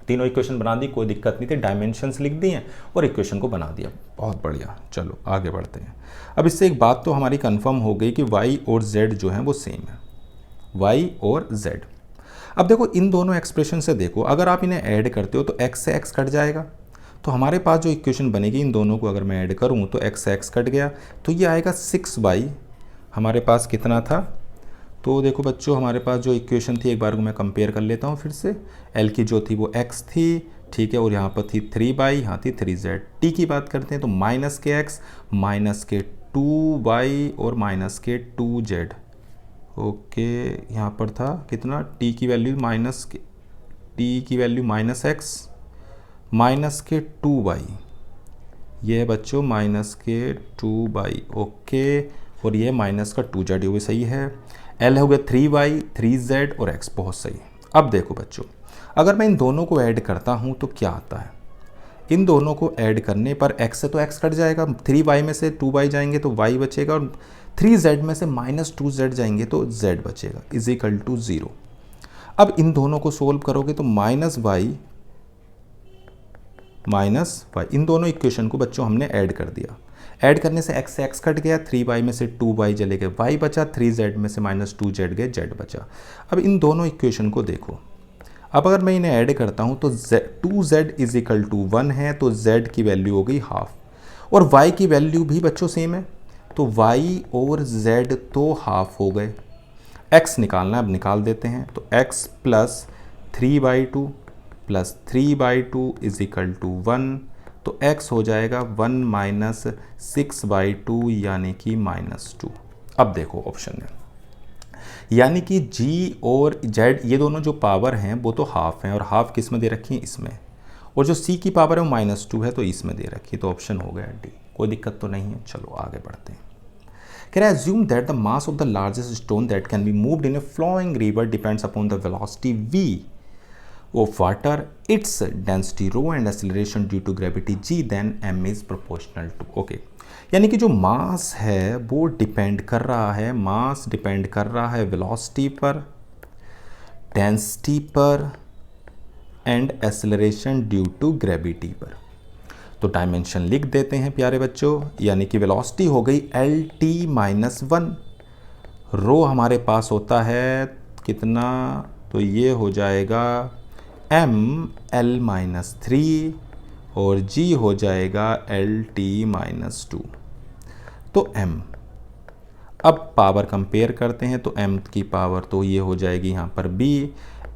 तीनों इक्वेशन बना दी, कोई दिक्कत नहीं थी, डायमेंशंस लिख दी हैं और इक्वेशन को बना दिया। बहुत बढ़िया। चलो आगे बढ़ते हैं। अब इससे एक बात तो हमारी कंफर्म हो गई कि y और z जो हैं वो सेम है, y और z। अब देखो इन दोनों एक्सप्रेशन से देखो, अगर आप इन्हें ऐड करते हो तो x से x कट जाएगा, तो हमारे पास जो इक्वेशन बनेगी इन दोनों को अगर मैं ऐड करूँ तो x से x कट गया, तो ये आएगा 6y, हमारे पास कितना था, तो देखो बच्चों हमारे पास जो इक्वेशन थी एक बार को मैं कंपेयर कर लेता हूँ फिर से। L की जो थी वो x थी, ठीक है, और यहाँ पर थी 3y, यहाँ थी 3z। T की बात करते हैं तो माइनस के x माइनस के 2y और माइनस के 2z, ओके, यहाँ पर था कितना, T की वैल्यू माइनस x माइनस के 2y, ये है बच्चों माइनस के 2y, ओके, और ये माइनस का 2z, ये भी सही है। L हो गया 3y 3z और x, बहुत सही। अब देखो बच्चों अगर मैं इन दोनों को ऐड करता हूँ तो क्या आता है, इन दोनों को ऐड करने पर x से तो x कट जाएगा, 3y में से 2y जाएंगे तो y बचेगा, और 3z में से माइनस 2z जाएंगे तो z बचेगा, इज इक्वल टू 0। अब इन दोनों को सोल्व करोगे तो माइनस y, इन दोनों इक्वेशन को बच्चों हमने ऐड कर दिया। ऐड करने से x से x कट गया, 3y में से 2y चले गए, y बचा, 3z में से माइनस 2z गए, z बचा। अब इन दोनों इक्वेशन को देखो, अब अगर मैं इन्हें ऐड करता हूँ तो 2z इज इक्वल टू 1 है, तो z की वैल्यू हो गई ½ और y की वैल्यू भी बच्चों सेम है, तो y और z तो ½ हो गए। x निकालना है, अब निकाल देते हैं, तो x plus 3/2 plus 3/2 is equal to 1, तो x हो जाएगा 1 माइनस 6/2 यानी कि -2। अब देखो ऑप्शन में, यानी कि g और z ये दोनों जो पावर हैं वो तो हाफ हैं, और हाफ किस में दे रखी है, इसमें, और जो c की पावर है वो -2 है तो इसमें दे रखी है, तो ऑप्शन हो गया D। कोई दिक्कत तो नहीं है। चलो आगे बढ़ते हैं। कह रहा है assume that the mass of the largest stone that can be moved in a flowing river depends upon the velocity v of water, its density rho and acceleration due to gravity g, then m is proportional to. Okay, यानी कि जो मास है वो depend कर रहा है, मास depend कर रहा है वेलोसिटी पर, डेंसिटी पर and acceleration due to gravity पर। तो डायमेंशन लिख देते हैं प्यारे बच्चों, यानी कि वेलोसिटी हो गई Lt-1, रो हमारे पास होता है कितना, तो ये हो जाएगा ml-3 और g हो जाएगा Lt-2। तो m, अब पावर कंपेयर करते हैं तो m की पावर तो ये हो जाएगी यहाँ पर b,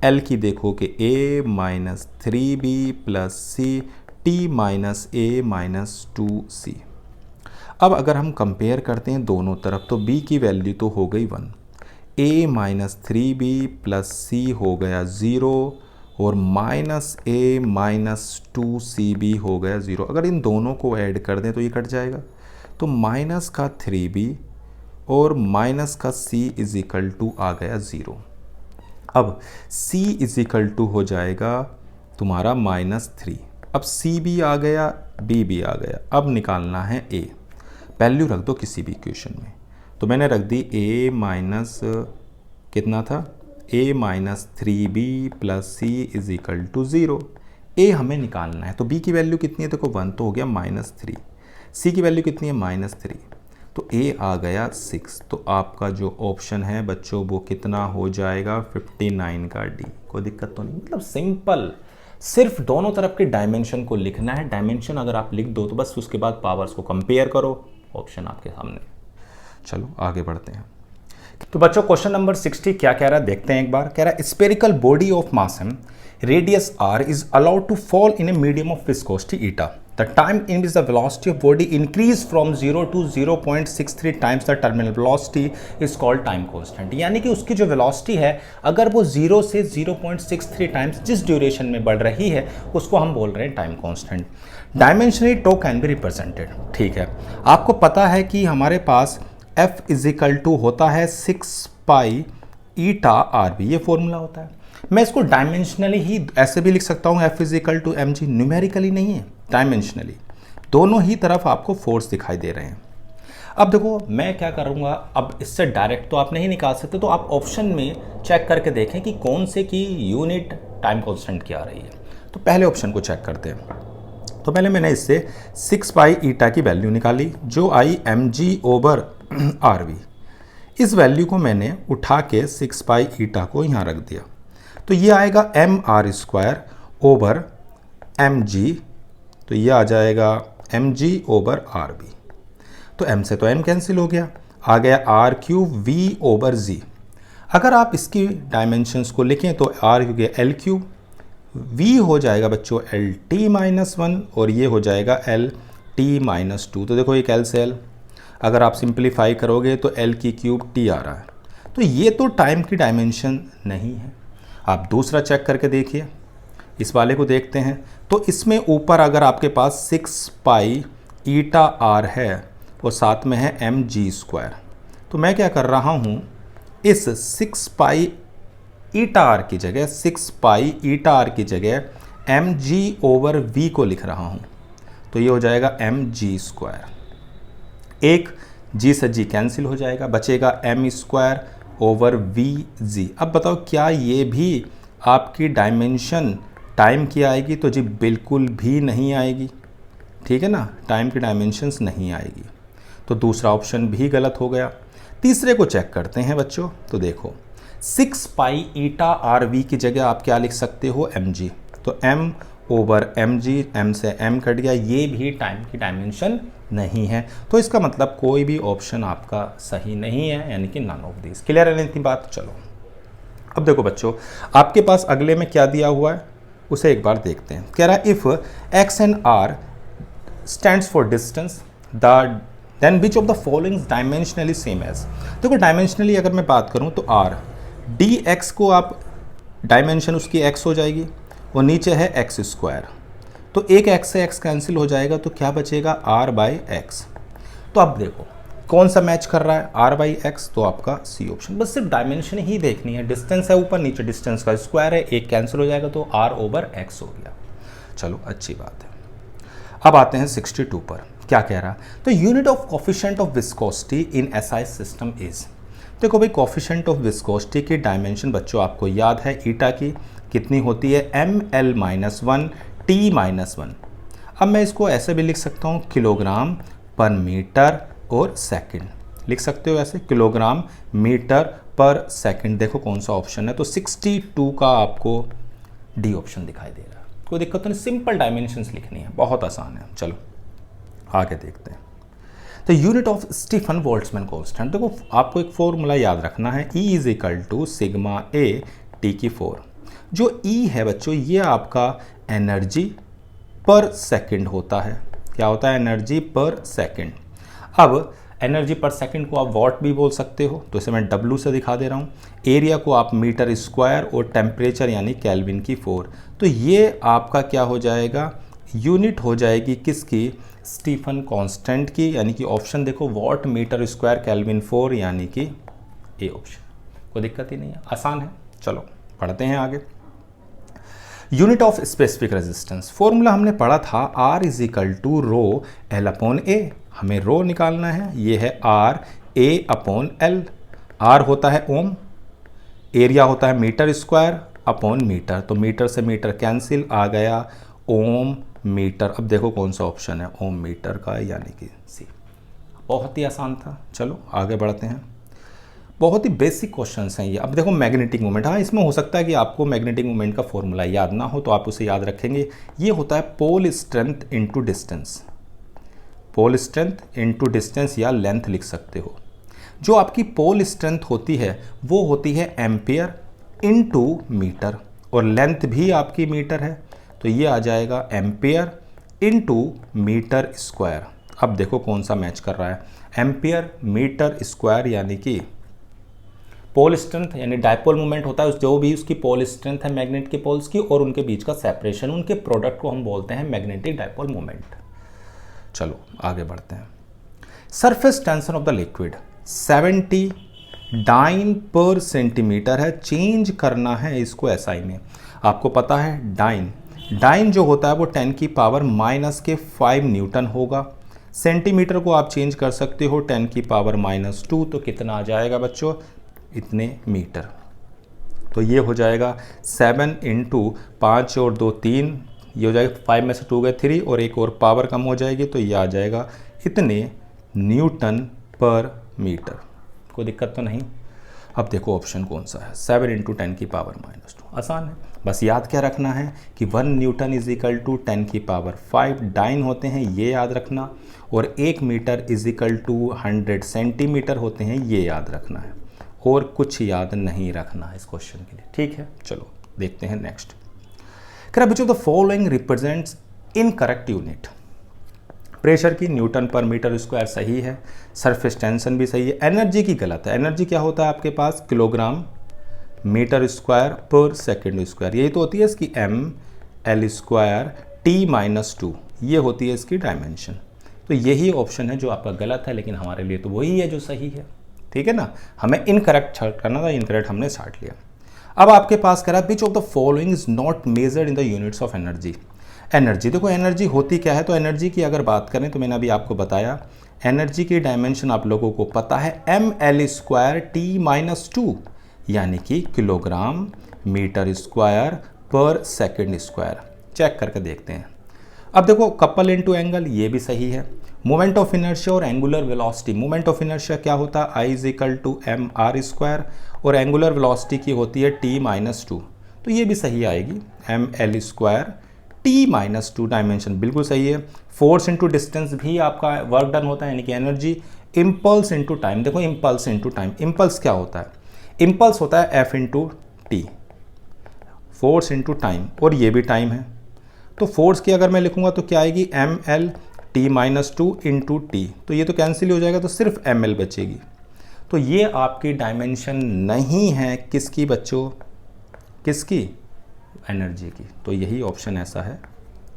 l की देखो कि a-3b प्लस c t-a-2c। अब अगर हम कंपेयर करते हैं दोनों तरफ तो b की वैल्यू तो हो गई 1, a-3b प्लस c हो गया 0 और -a-2cb हो गया 0। अगर इन दोनों को ऐड कर दें तो ये कट जाएगा, तो माइनस का 3b और माइनस का c इज इक्वल टू आ गया 0। अब c इज इक्वल टू हो जाएगा तुम्हारा -3। अब c भी आ गया, b भी आ गया, अब निकालना है a। वैल्यू रख दो किसी भी इक्वेशन में, तो मैंने रख दी a माइनस कितना था, a-3b plus c is equal to 0। a हमें निकालना है, तो b की वैल्यू कितनी है, देखो 1 तो हो गया -3, c की वैल्यू कितनी है -3, तो a आ गया 6। तो आपका जो ऑप्शन है बच्चों वो कितना हो जाएगा 59 का d। कोई दिक्कत तो नहीं, मतलब सिंपल, सिर्फ दोनों तरफ के डायमेंशन को लिखना है। डायमेंशन अगर आप लिख दो तो बस उसके बाद पावर्स को कंपेयर करो, ऑप्शन आपके सामने। चलो आगे बढ़ते हैं। तो बच्चों क्वेश्चन नंबर 60 क्या कह रहा है देखते हैं एक बार। कह रहा है spherical body of mass m radius r is allowed to fall in a medium of viscosity eta. The time in which the velocity of body increase from 0 to 0.63 times the terminal velocity is called time constant. यानी कि उसकी जो velocity है अगर वो 0 से 0.63 times जिस duration में बढ़ रही है उसको हम बोल रहे हैं time constant. Dimensionally tau can be represented, ठीक है। आपको पता है कि हमारे पास F इज इक्वल टू होता है 6 पाई ईटा आर बी, ये फॉर्मूला होता है। मैं इसको डायमेंशनली ही ऐसे भी लिख सकता हूँ, F is equal to mg, numerically नहीं है, डायमेंशनली। दोनों ही तरफ आपको फोर्स दिखाई दे रहे हैं। अब देखो मैं क्या करूँगा, अब इससे डायरेक्ट तो आप नहीं निकाल सकते, तो आप ऑप्शन में चेक करके देखें कि कौन से की यूनिट टाइम कांस्टेंट की आ रही है। तो पहले ऑप्शन को चेक करते हैं। तो पहले मैंने इससे 6 पाई ईटा की वैल्यू निकाली जो आई mg ओवर आर वी। इस वैल्यू को मैंने उठा के 6 पाई ईटा को यहाँ रख दिया, तो ये आएगा mr² ओवर mg, तो ये आ जाएगा mg ओवर आर बी। तो m से तो m कैंसिल हो गया, आ गया r³ v ओवर z। अगर आप इसकी डायमेंशंस को लिखें तो r हो गया l³, v हो जाएगा बच्चों Lt-1 और ये हो जाएगा Lt-2। तो देखो एक l से l, अगर आप सिंप्लीफाई करोगे तो l³ t आ रहा है। तो ये तो टाइम की डायमेंशन नहीं है। आप दूसरा चेक करके देखिए, इस वाले को देखते हैं। तो इसमें ऊपर अगर आपके पास 6 पाई ईटा आर है और साथ में है mg², तो मैं क्या कर रहा हूँ, इस 6 पाई ईटा आर की जगह 6 पाई ईटा आर की जगह mg ओवर v को लिख रहा हूँ, तो ये हो जाएगा mg²। एक g से g कैंसिल हो जाएगा, बचेगा m² ओवर vg। अब बताओ क्या ये भी आपकी डायमेंशन टाइम की आएगी, तो जी बिल्कुल भी नहीं आएगी, ठीक है ना, टाइम की डायमेंशंस नहीं आएगी। तो दूसरा ऑप्शन भी गलत हो गया। तीसरे को चेक करते हैं बच्चों। तो देखो 6 पाई ईटा आर वी की जगह आप क्या लिख सकते हो, mg। तो m ओवर mg, m से m कट गया, ये भी टाइम की डायमेंशन नहीं है। तो इसका मतलब कोई भी ऑप्शन आपका सही नहीं है, यानी कि नन ऑफ दिस। क्लियर है इतनी बात। चलो अब देखो बच्चों, आपके पास अगले में क्या दिया हुआ है उसे एक बार देखते हैं। कह रहा है if x and r stands for distance then which of the following dimensionally same as. देखो डायमेंशनली अगर मैं बात करूं तो r dx को आप डायमेंशन उसकी x हो जाएगी और नीचे है x², तो एक x से x कैंसिल हो जाएगा, तो क्या बचेगा r/x। तो अब देखो कौन सा मैच कर रहा है, r बाई एक्स, तो आपका सी ऑप्शन। बस सिर्फ डायमेंशन ही देखनी है, डिस्टेंस है ऊपर नीचे, डिस्टेंस का स्क्वायर है, एक कैंसिल हो जाएगा तो r ओवर x हो गया। चलो अच्छी बात है। अब आते हैं 62 पर, क्या कह रहा है, तो unit of coefficient of viscosity in SI system is. देखो भाई, कोफिशिएंट ऑफ विस्कोसिटी की डायमेंशन बच्चों आपको याद है, ईटा की कितनी होती है, ml-1 t-1। अब मैं इसको ऐसे भी लिख सकता हूँ, किलोग्राम पर मीटर और सेकंड, लिख सकते हो ऐसे, किलोग्राम मीटर पर सेकंड। देखो कौन सा ऑप्शन है, तो 62 का आपको डी ऑप्शन दिखाई दे रहा है। कोई दिक्कत तो नहीं, सिंपल डायमेंशंस लिखनी है, बहुत आसान है। चलो आगे देखते हैं। तो unit of Stefan Boltzmann constant, देखो आपको एक फॉर्मूला याद रखना है, E is equal to sigma A T की 4। जो E है बच्चों, ये आपका एनर्जी पर सेकंड होता है। क्या होता है, एनर्जी पर सेकंड। अब एनर्जी पर सेकंड को आप वॉट भी बोल सकते हो, तो इसे मैं W से दिखा दे रहा हूँ। एरिया को आप मीटर स्क्वायर और टेम्परेचर यानी केल्विन की 4। तो ये आपका क्या हो जाएगा, यूनिट हो जाएगी किसकी, स्टीफन कांस्टेंट की, यानी कि ऑप्शन देखो वॉट मीटर स्क्वायर केल्विन 4, यानी कि ए ऑप्शन। कोई दिक्कत ही नहीं है, आसान है। चलो पढ़ते हैं आगे। Unit of specific resistance, formula हमने पढ़ा था, R is equal to rho L upon A. हमें रो निकालना है, ये है R A upon L. R होता है ओम, एरिया होता है मीटर स्क्वायर अपॉन मीटर, तो मीटर से मीटर कैंसिल, आ गया ओम मीटर। अब देखो कौन सा ऑप्शन है, ओम मीटर का, यानी कि सी। बहुत ही आसान था। चलो आगे बढ़ते हैं। बहुत ही बेसिक क्वेश्चंस हैं ये। अब देखो मैग्नेटिक मोमेंट, हाँ इसमें हो सकता है कि आपको मैग्नेटिक मोमेंट का फॉर्मूला याद ना हो, तो आप उसे याद रखेंगे। ये होता है pole strength into distance, pole strength into distance या लेंथ लिख सकते हो। जो आपकी पोल स्ट्रेंथ होती है वो होती है एम्पियर इनटू मीटर, और लेंथ भी आपकी मीटर है, तो ये आ जाएगा एम्पियर इनटू मीटर स्क्वायर। अब देखो कौन सा मैच कर रहा है, एम्पियर मीटर स्क्वायर, यानी कि पोल स्ट्रेंथ यानी डायपोल मोमेंट होता है, जो भी उसकी पोल स्ट्रेंथ है मैग्नेट के पोल्स की, और उनके बीच का सेपरेशन, उनके प्रोडक्ट को हम बोलते हैं मैग्नेटिक डायपोल मोमेंट। चलो आगे बढ़ते हैं। Surface tension of the liquid 70 dyne पर सेंटीमीटर है, चेंज करना है इसको एसआई में। आपको पता है डाइन जो होता है वो 10 की पावर -5 न्यूटन होगा। सेंटीमीटर को आप चेंज कर सकते हो 10 की पावर -2, तो कितना आ जाएगा बच्चों, इतने मीटर। तो ये हो जाएगा 7 × 5 और 2 3, ये हो जाएगा 5 में से 2 गए 3, और एक और पावर कम हो जाएगी, तो ये आ जाएगा इतने न्यूटन पर मीटर। कोई दिक्कत तो नहीं। अब देखो ऑप्शन कौन सा है, 7 × 10 की पावर -2। आसान है, बस याद क्या रखना है कि 1 न्यूटन इज इक्वल टू 10 की पावर 5 डाइन होते हैं, ये याद रखना, और 1 metre is equal to 100 centimetre होते हैं, ये याद रखना है, और कुछ याद नहीं रखना है इस क्वेश्चन के लिए। ठीक है, चलो देखते हैं next. Which of the following represents incorrect unit. Pressure की न्यूटन पर मीटर स्क्वायर सही है, सरफेस टेंशन भी सही है, एनर्जी की गलत है। एनर्जी क्या होता है आपके पास, किलोग्राम मीटर स्क्वायर पर सेकेंड स्क्वायर, यही तो होती है इसकी ml² t-2, ये होती है इसकी डायमेंशन। तो यही ऑप्शन है जो आपका गलत है, लेकिन हमारे लिए तो वही है जो सही है। ठीक है ना, हमें इनकरेक्ट छाट करना था, इनकरेक्ट हमने छाट लिया। अब आपके पास कह रहा है विच of the following is not measured in the units of energy. Energy, देखो एनर्जी होती क्या है, तो एनर्जी की अगर बात करें तो मैंने अभी आपको बताया, एनर्जी की डायमेंशन आप लोगों को पता है ml² t-2, यानी कि किलोग्राम मीटर स्क्वायर पर सेकेंड स्क्वायर। चेक करके देखते हैं। अब देखो कपल इनटू एंगल, ये भी सही है। मोमेंट ऑफ इनर्शिया और angular velocity, moment of inertia क्या होता है, I = mr², और एंगुलर वेलोसिटी की होती है t-2, तो ये भी सही आएगी, ml² t-2, डायमेंशन बिल्कुल सही है। फोर्स इनटू डिस्टेंस भी आपका वर्क डन होता है, यानी कि एनर्जी। इम्पल्स इनटू टाइम, देखो इम्पल्स इनटू टाइम, इम्पल्स क्या होता है, इम्पल्स होता है f × t, force into time, और ये भी टाइम है। तो फोर्स की अगर मैं लिखूंगा तो क्या आएगी, ml t-2 × t, तो ये तो कैंसिल हो जाएगा, तो सिर्फ ml बचेगी। तो ये आपकी डायमेंशन नहीं है किसकी बच्चों, किसकी, एनर्जी की। तो यही ऑप्शन ऐसा है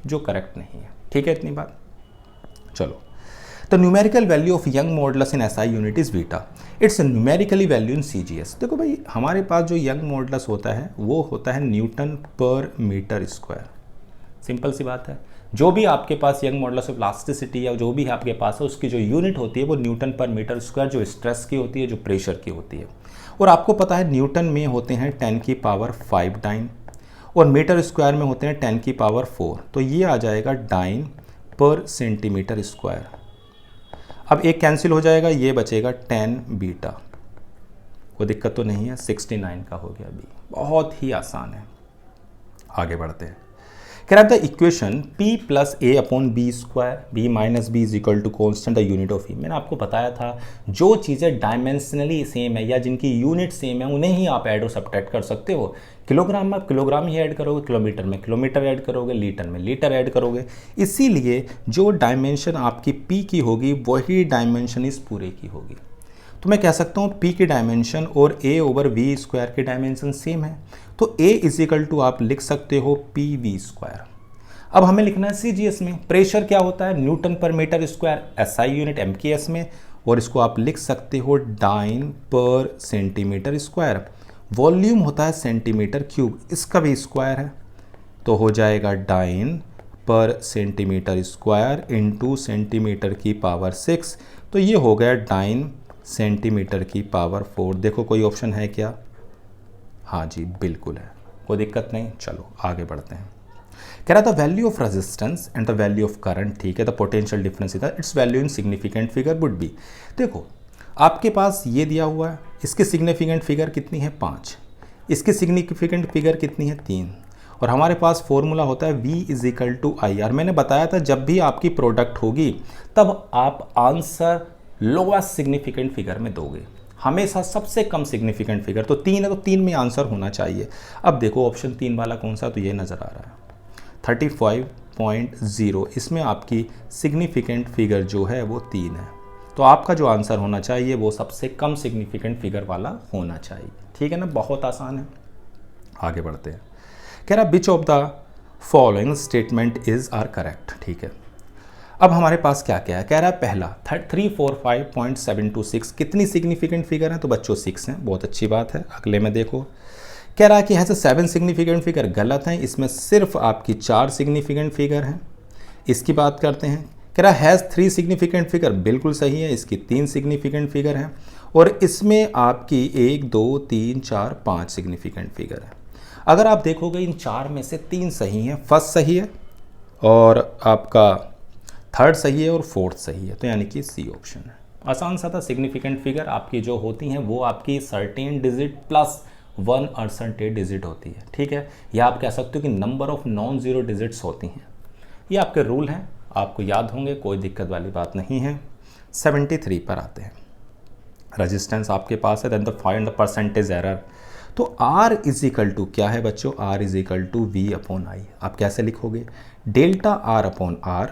जो करेक्ट नहीं है। ठीक है, इतनी बात। चलो, the numerical value of young modulus in SI unit is beta, it's numerically value in CGS. देखो भाई, हमारे पास जो यंग मॉडुलस होता है वो होता है न्यूटन पर मीटर स्क्वायर। सिंपल सी बात है, जो भी आपके पास यंग मॉडुलस ऑफ इलास्टिसिटी या जो भी आपके पास है उसकी जो यूनिट होती है वो न्यूटन पर मीटर स्क्वायर, जो स्ट्रेस की होती है, जो प्रेशर की होती है। और आपको पता है न्यूटन में होते हैं 10 की पावर 5 डाइन और मीटर स्क्वायर में होते हैं 10 की पावर 4, तो ये आ जाएगा डाइन पर सेंटीमीटर स्क्वायर। अब एक कैंसिल हो जाएगा, ये बचेगा 10 बीटा। कोई दिक्कत तो नहीं है, 69 का हो गया बी। बहुत ही आसान है। आगे बढ़ते हैं। कह रहा था equation P plus a upon b square b minus b is equal to constant the unit of E. मैंने आपको बताया था जो चीज़ें डायमेंशनली सेम है या जिनकी यूनिट सेम है उन्हें ही आप ऐड और सब्ट्रैक्ट कर सकते हो। किलोग्राम में आप किलोग्राम ही ऐड करोगे, किलोमीटर में किलोमीटर ऐड करोगे, लीटर में लीटर ऐड करोगे। इसीलिए जो डायमेंशन आपकी P की होगी वही डायमेंशन इस पूरे की होगी। तो मैं कह सकता हूँ P की डायमेंशन और A ओवर वी स्क्वायर की डायमेंशन सेम है, तो A इज इक्वल टू आप लिख सकते हो पी वी स्क्वायर। अब हमें लिखना है सीजीएस में प्रेशर क्या होता है, न्यूटन पर metre square, SI unit MKS में, और इसको आप लिख सकते हो डाइन पर सेंटीमीटर स्क्वायर। वॉल्यूम होता है सेंटीमीटर क्यूब, इसका भी स्क्वायर है, तो हो जाएगा डाइन पर सेंटीमीटर स्क्वायर इंटू सेंटीमीटर की पावर 6, तो ये हो गया डाइन सेंटीमीटर की पावर 4। देखो कोई ऑप्शन है क्या? हाँ जी बिल्कुल है, कोई दिक्कत नहीं। चलो आगे बढ़ते हैं। कह रहा था value of resistance and the value of current, ठीक है, the potential difference is it's value in significant figure would be. देखो आपके पास ये दिया हुआ है, इसकी सिग्निफिकेंट फिगर कितनी है 5, इसकी सिग्निफिकेंट फिगर कितनी है 3, और हमारे पास फॉर्मूला होता है V is equal to I R. मैंने बताया था जब भी आपकी प्रोडक्ट होगी तब आप आंसर लोएस्ट सिग्निफिकेंट फिगर में दोगे, हमेशा सबसे कम सिग्निफिकेंट फिगर। तो 3 है तो 3 में आंसर होना चाहिए। अब देखो ऑप्शन 3 वाला कौन सा, तो ये नज़र आ रहा है 35.0, इसमें आपकी सिग्निफिकेंट फिगर जो है वो 3 है, तो आपका जो आंसर होना चाहिए वो सबसे कम सिग्निफिकेंट फिगर वाला होना चाहिए। ठीक है ना, बहुत आसान है। आगे बढ़ते हैं। कह रहा which of the following statement is are correct. ठीक है, अब हमारे पास क्या क्या है। कह रहा है पहला 345.726 कितनी सिग्निफिकेंट फिगर है, तो बच्चों 6 हैं, बहुत अच्छी बात है। अगले में देखो कह रहा है कि ऐसे 7 सिग्निफिकेंट फिगर, गलत है, इसमें सिर्फ आपकी 4 सिग्निफिकेंट फिगर हैं। इसकी बात करते हैं, कह रहा हैज़ 3 सिग्निफिकेंट फिगर, बिल्कुल सही है, इसकी 3 सिग्निफिकेंट फिगर हैं, और इसमें आपकी 1 2 3 4 5 सिग्निफिकेंट फिगर है। अगर आप देखोगे इन 4 में से 3 सही हैं, फर्स्ट सही है और आपका थर्ड सही है और फोर्थ सही है, तो यानी कि सी ऑप्शन है। आसान सा था। सिग्निफिकेंट फिगर आपकी जो होती हैं वो आपकी 13 डिजिट प्लस 1 अनसर्टेन डिजिट होती है। ठीक है, या आप कह सकते हो कि number of non zero digits होती हैं। ये आपके रूल हैं, आपको याद होंगे, कोई दिक्कत वाली बात नहीं है। 73 पर आते हैं। रेजिस्टेंस आपके पास है, then the find the percentage error. तो R इज इक्वल टू क्या है बच्चों, R is equal to V upon I. आप कैसे लिखोगे, delta R upon R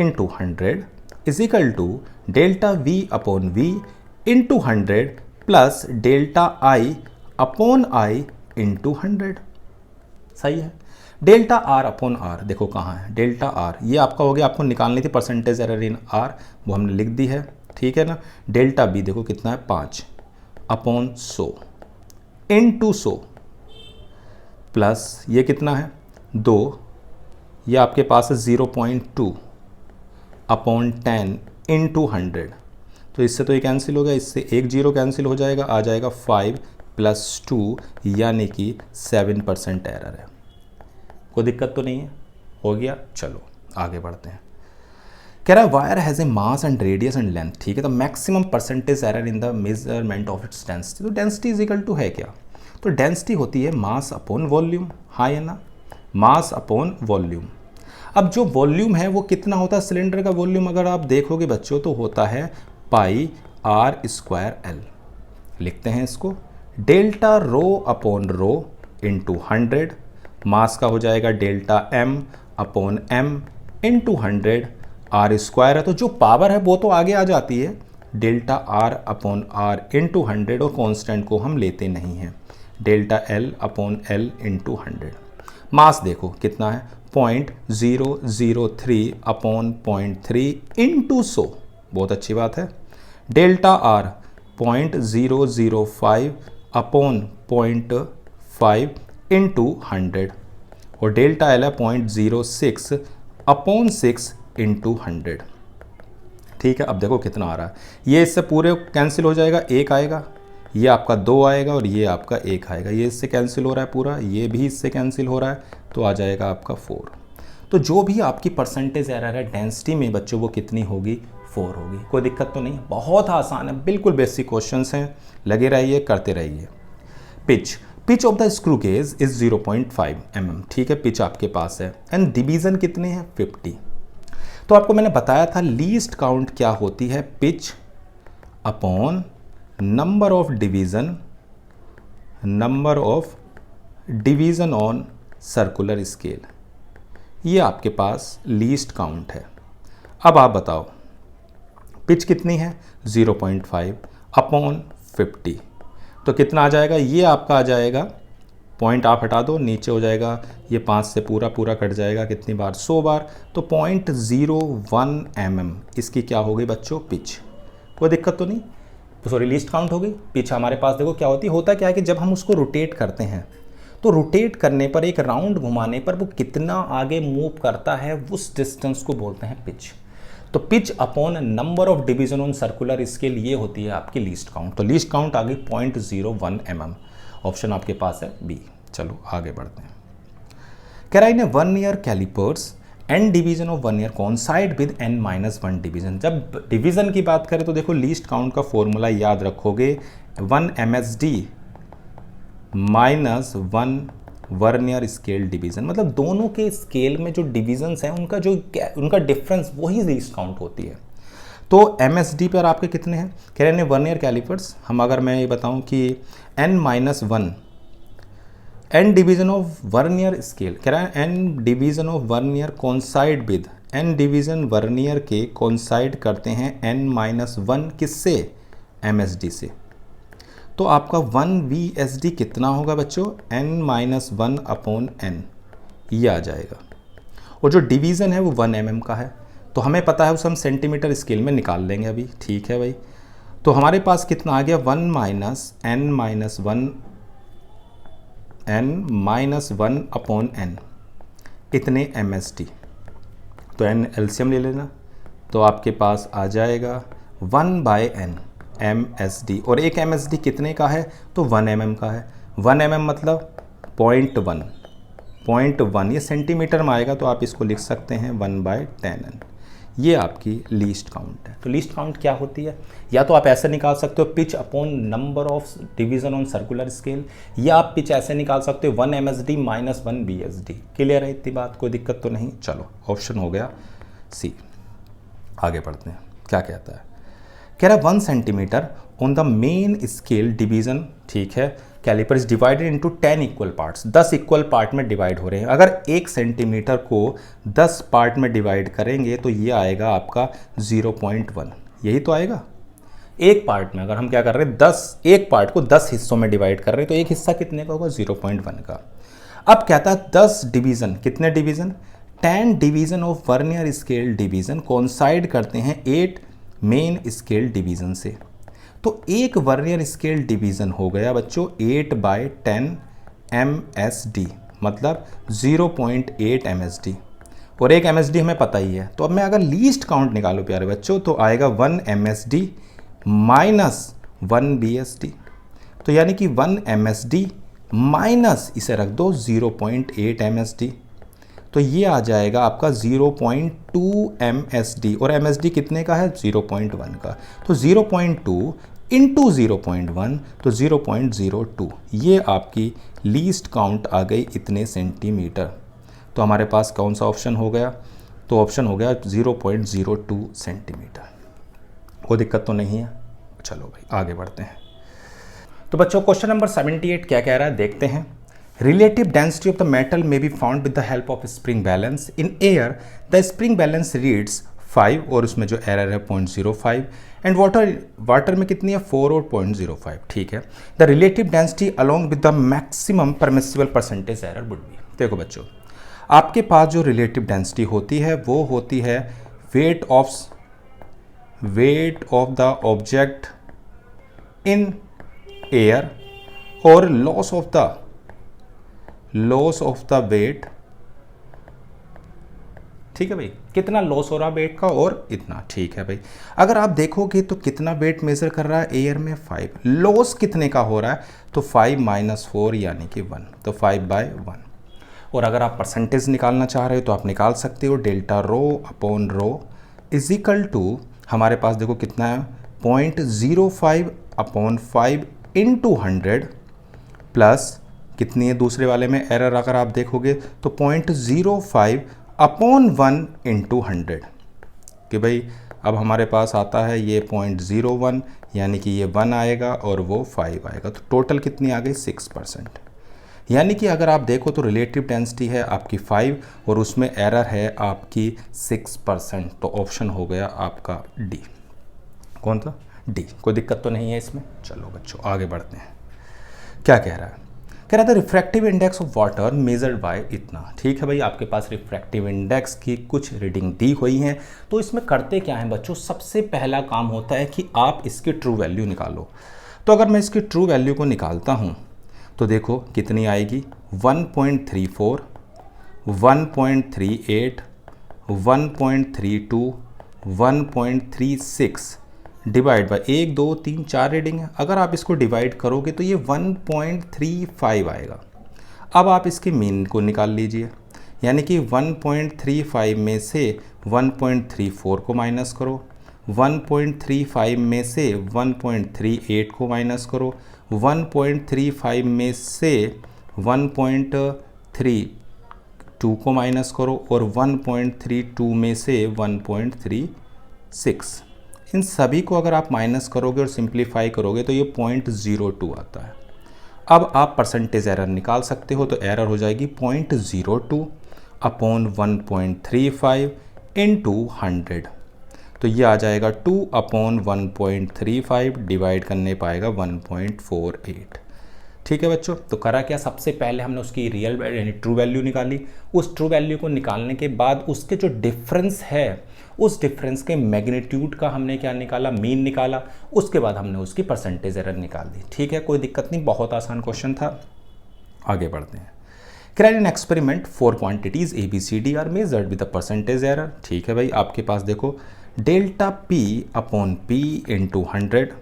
into 100 is equal to delta V upon V into 100 plus delta I upon I into 100। सही है। Delta R upon R देखो कहाँ है, डेल्टा R ये आपका हो गया, आपको निकालनी थी परसेंटेज एरर इन R, वो हमने लिख दी है। ठीक है ना। डेल्टा B देखो कितना है 5 अपॉन 100 इंटू 100 प्लस ये कितना है 2, ये आपके पास है 0.2 अपॉन 10 इंटू 100, तो इससे तो ये कैंसिल हो गया, इससे एक 0 कैंसिल हो जाएगा, आ जाएगा 5 प्लस 2 यानी कि 7% एरर है। कोई दिक्कत तो नहीं है, हो गया। चलो आगे बढ़ते हैं। कह रहा है wire has a mass and radius and length. ठीक है, तो maximum percentage error in the measurement of its density. तो डेंसिटी इज इक्वल टू है क्या, तो डेंसिटी होती है मास अपॉन वॉल्यूम। हाँ है ना, मास अपॉन वॉल्यूम। अब जो वॉल्यूम है वो कितना होता है, सिलेंडर का वॉल्यूम अगर आप देखोगे बच्चों तो होता है पाई आर स्क्वायर एल। लिखते हैं इसको, delta rho upon rho into 100, mass का हो जाएगा delta M upon M into 100, R square है तो जो पावर है वो तो आगे आ जाती है, delta R upon R into 100, और कॉन्स्टेंट को हम लेते नहीं हैं, delta L upon L into 100। Mass देखो कितना है 0.003 अपॉन 0.3 इंटू 100, बहुत अच्छी बात है। डेल्टा आर 0.005 अपॉन 0.5 इंटू 100 और डेल्टा एल है 0.06 अपॉन 6 इंटू 100। ठीक है, अब देखो कितना आ रहा है, ये इससे पूरे कैंसिल हो जाएगा, एक आएगा, ये आपका 2 आएगा और ये आपका 1 आएगा, ये इससे कैंसिल हो रहा है पूरा, ये भी इससे कैंसिल हो रहा है, तो आ जाएगा आपका 4। तो जो भी आपकी परसेंटेज एरर है डेंसिटी में बच्चों वो कितनी होगी, 4 होगी। कोई दिक्कत तो नहीं, बहुत आसान है, बिल्कुल बेसिक क्वेश्चंस हैं, लगे रहिए करते रहिए। Pitch of the screw gauge is 0.5 mm। ठीक है, पिच आपके पास है एंड डिवीजन कितने हैं, 50। तो आपको मैंने बताया था लीस्ट काउंट क्या होती है, pitch upon number of division on circular scale, ये आपके पास लीस्ट काउंट है। अब आप बताओ पिच कितनी है, 0.5 अपॉन 50, तो कितना आ जाएगा, ये आपका आ जाएगा, पॉइंट आप हटा दो, नीचे हो जाएगा, ये 5 से पूरा कट जाएगा, कितनी बार, 100 बार, तो 0.01 mm इसकी क्या हो गई बच्चों, पिच। कोई दिक्कत तो नहीं, तो सॉरी लीस्ट काउंट हो गई। पिच हमारे पास देखो क्या होता क्या है कि जब हम उसको रोटेट करते हैं तो रोटेट करने पर, एक राउंड घुमाने पर वो कितना आगे मूव करता है, उस डिस्टेंस को बोलते हैं पिच। तो pitch upon number of division on circular scale, ये होती है आपकी लीस्ट काउंट। तो लीस्ट काउंट आ गई 0.01 mm, ऑप्शन आपके पास है बी। चलो आगे बढ़ते हैं। कह रहा है in 1 year calipers N division of 1 year coincide with n-1 division. जब डिवीजन की बात करें तो देखो लीस्ट काउंट का फॉर्मूला याद रखोगे, 1 MSD minus 1 vernier scale division, मतलब दोनों के स्केल में जो डिवीजन्स हैं उनका डिफरेंस, वही लीस्ट काउंट होती है। तो MSD पर आपके कितने हैं, कह रहे हैं वर्नियर कैलिपर्स, हम अगर मैं ये बताऊं कि n-1 n division of vernier scale, कह रहा है n division of vernier कॉन्साइड with, n division vernier के कॉन्साइड करते हैं n-1 किससे, MSD से। तो आपका 1 VSD कितना होगा बच्चों, n-1 अपॉन n, ये आ जाएगा। और जो डिवीज़न है वो 1 mm का है, तो हमें पता है उसे हम सेंटीमीटर स्केल में निकाल लेंगे अभी। ठीक है भाई, तो हमारे पास कितना आ गया, 1 अपॉन n इतने MSD। तो n एलसीएम ले लेना, तो आपके पास आ जाएगा 1/n MSD, और एक MSD कितने का है, तो 1 mm का है। 1 mm मतलब 0.1, ये सेंटीमीटर में आएगा, तो आप इसको लिख सकते हैं 1/10n। ये आपकी लीस्ट काउंट है। तो लीस्ट काउंट क्या होती है, या तो आप ऐसे निकाल सकते हो pitch upon number of division on circular scale, या आप पिच ऐसे निकाल सकते हो 1 MSD माइनस 1 BSD। क्लियर है इतनी बात, कोई दिक्कत तो नहीं। चलो ऑप्शन हो गया सी। आगे बढ़ते हैं, क्या कहता है, कह रहा है 1 centimetre on the main scale division, ठीक है, caliper is divided into 10 equal parts, 10 equal part में डिवाइड हो रहे हैं। अगर 1 सेंटीमीटर को 10 पार्ट में डिवाइड करेंगे तो ये आएगा आपका 0.1, यही तो आएगा। एक पार्ट में अगर हम क्या कर रहे हैं, एक पार्ट को 10 हिस्सों में डिवाइड कर रहे हैं, तो एक हिस्सा कितने का होगा, 0.1 का। अब कहता है 10 डिवीजन, कितने division, 10 division of vernier scale division कॉन्साइड करते हैं 8 मेन स्केल डिवीजन से। तो एक वर्नियर स्केल डिवीजन हो गया बच्चों 8/10 MSD, मतलब 0.8 MSD, और एक MSD हमें पता ही है। तो अब मैं अगर लीस्ट काउंट निकालूं प्यारे बच्चों, तो आएगा 1 MSD माइनस 1 BSD, तो यानी कि 1 MSD माइनस इसे रख दो 0.8 MSD, तो ये आ जाएगा आपका 0.2 MSD, और MSD कितने का है, 0.1 का। तो 0.2 इंटू 0.1, तो 0.02, ये आपकी लीस्ट काउंट आ गई इतने सेंटीमीटर। तो हमारे पास कौन सा ऑप्शन हो गया, तो ऑप्शन हो गया 0.02 सेंटीमीटर। कोई दिक्कत तो नहीं है। चलो भाई आगे बढ़ते हैं। तो बच्चों क्वेश्चन नंबर 78 क्या कह रहा है, देखते हैं। Relative density of the metal may be found with the help of spring balance. In air, the spring balance reads 5, और उसमें जो एरर है 0.05, एंड वाटर में कितनी है, 4 और 0.05। ठीक है, the relative density along with the maximum permissible percentage error would be. देखो बच्चों, आपके पास जो रिलेटिव डेंसिटी होती है वो होती है weight of weight of the object in air और लॉस ऑफ द वेट, ठीक है भाई, कितना लॉस हो रहा वेट का और इतना, ठीक है भाई। अगर आप देखोगे तो कितना वेट मेजर कर रहा है एयर में 5, लॉस कितने का हो रहा है तो 5 - 4 यानी कि 1, तो 5/1। और अगर आप परसेंटेज निकालना चाह रहे हो तो आप निकाल सकते हो, delta rho upon rho is equal to, हमारे पास देखो कितना है 0.05/5 इंटू 100 प्लस कितनी है दूसरे वाले में एरर, अगर आप देखोगे तो 0.05/1 इंटू 100 कि भाई अब हमारे पास आता है ये 0.01 यानी कि ये 1 आएगा और वो 5 आएगा, तो टोटल कितनी आ गई 6%। यानी कि अगर आप देखो तो रिलेटिव डेंसिटी है आपकी 5 और उसमें एरर है आपकी 6%, तो ऑप्शन हो गया आपका डी। कौन था? डी। कोई दिक्कत तो नहीं है इसमें। चलो बच्चों आगे बढ़ते हैं। क्या कह रहा है? कह रहा था refractive index of water measured by इतना, ठीक है भाई, आपके पास रिफ्रैक्टिव इंडेक्स की कुछ रीडिंग दी हुई हैं। तो इसमें करते क्या है बच्चों, सबसे पहला काम होता है कि आप इसकी ट्रू वैल्यू निकालो। तो अगर मैं इसकी ट्रू वैल्यू को निकालता हूँ तो देखो कितनी आएगी, 1.34, 1.38, 1.32, 1.36 डिवाइड बाय 1 2 3 4 रीडिंग है। अगर आप इसको डिवाइड करोगे तो ये 1.35 आएगा। अब आप इसके मीन को निकाल लीजिए, यानी कि 1.35 में से 1.34 को माइनस करो, 1.35 में से 1.38 को माइनस करो, 1.35 में से 1.32 को माइनस करो और 1.32 में से 1.36, इन सभी को अगर आप माइनस करोगे और सिंप्लीफाई करोगे तो ये 0.02 आता है। अब आप परसेंटेज एरर निकाल सकते हो, तो एरर हो जाएगी 0.02/1.35 इंटू 100, तो ये आ जाएगा 2/1.35 डिवाइड करने पाएगा 1.48। ठीक है बच्चों, तो करा क्या, सबसे पहले हमने उसकी रियल यानी ट्रू वैल्यू निकाली। उस ट्रू वैल्यू को निकालने के बाद उसके जो डिफरेंस है उस डिफरेंस के मैग्नीट्यूड का हमने क्या निकाला, मीन निकाला। उसके बाद हमने उसकी परसेंटेज एरर निकाल दी। ठीक है, कोई दिक्कत नहीं, बहुत आसान क्वेश्चन था। आगे बढ़ते हैं। In an experiment 4 quantities ABCD are measured with the percentage error. ठीक है भाई, आपके पास देखो डेल्टा P/P इंटू 100,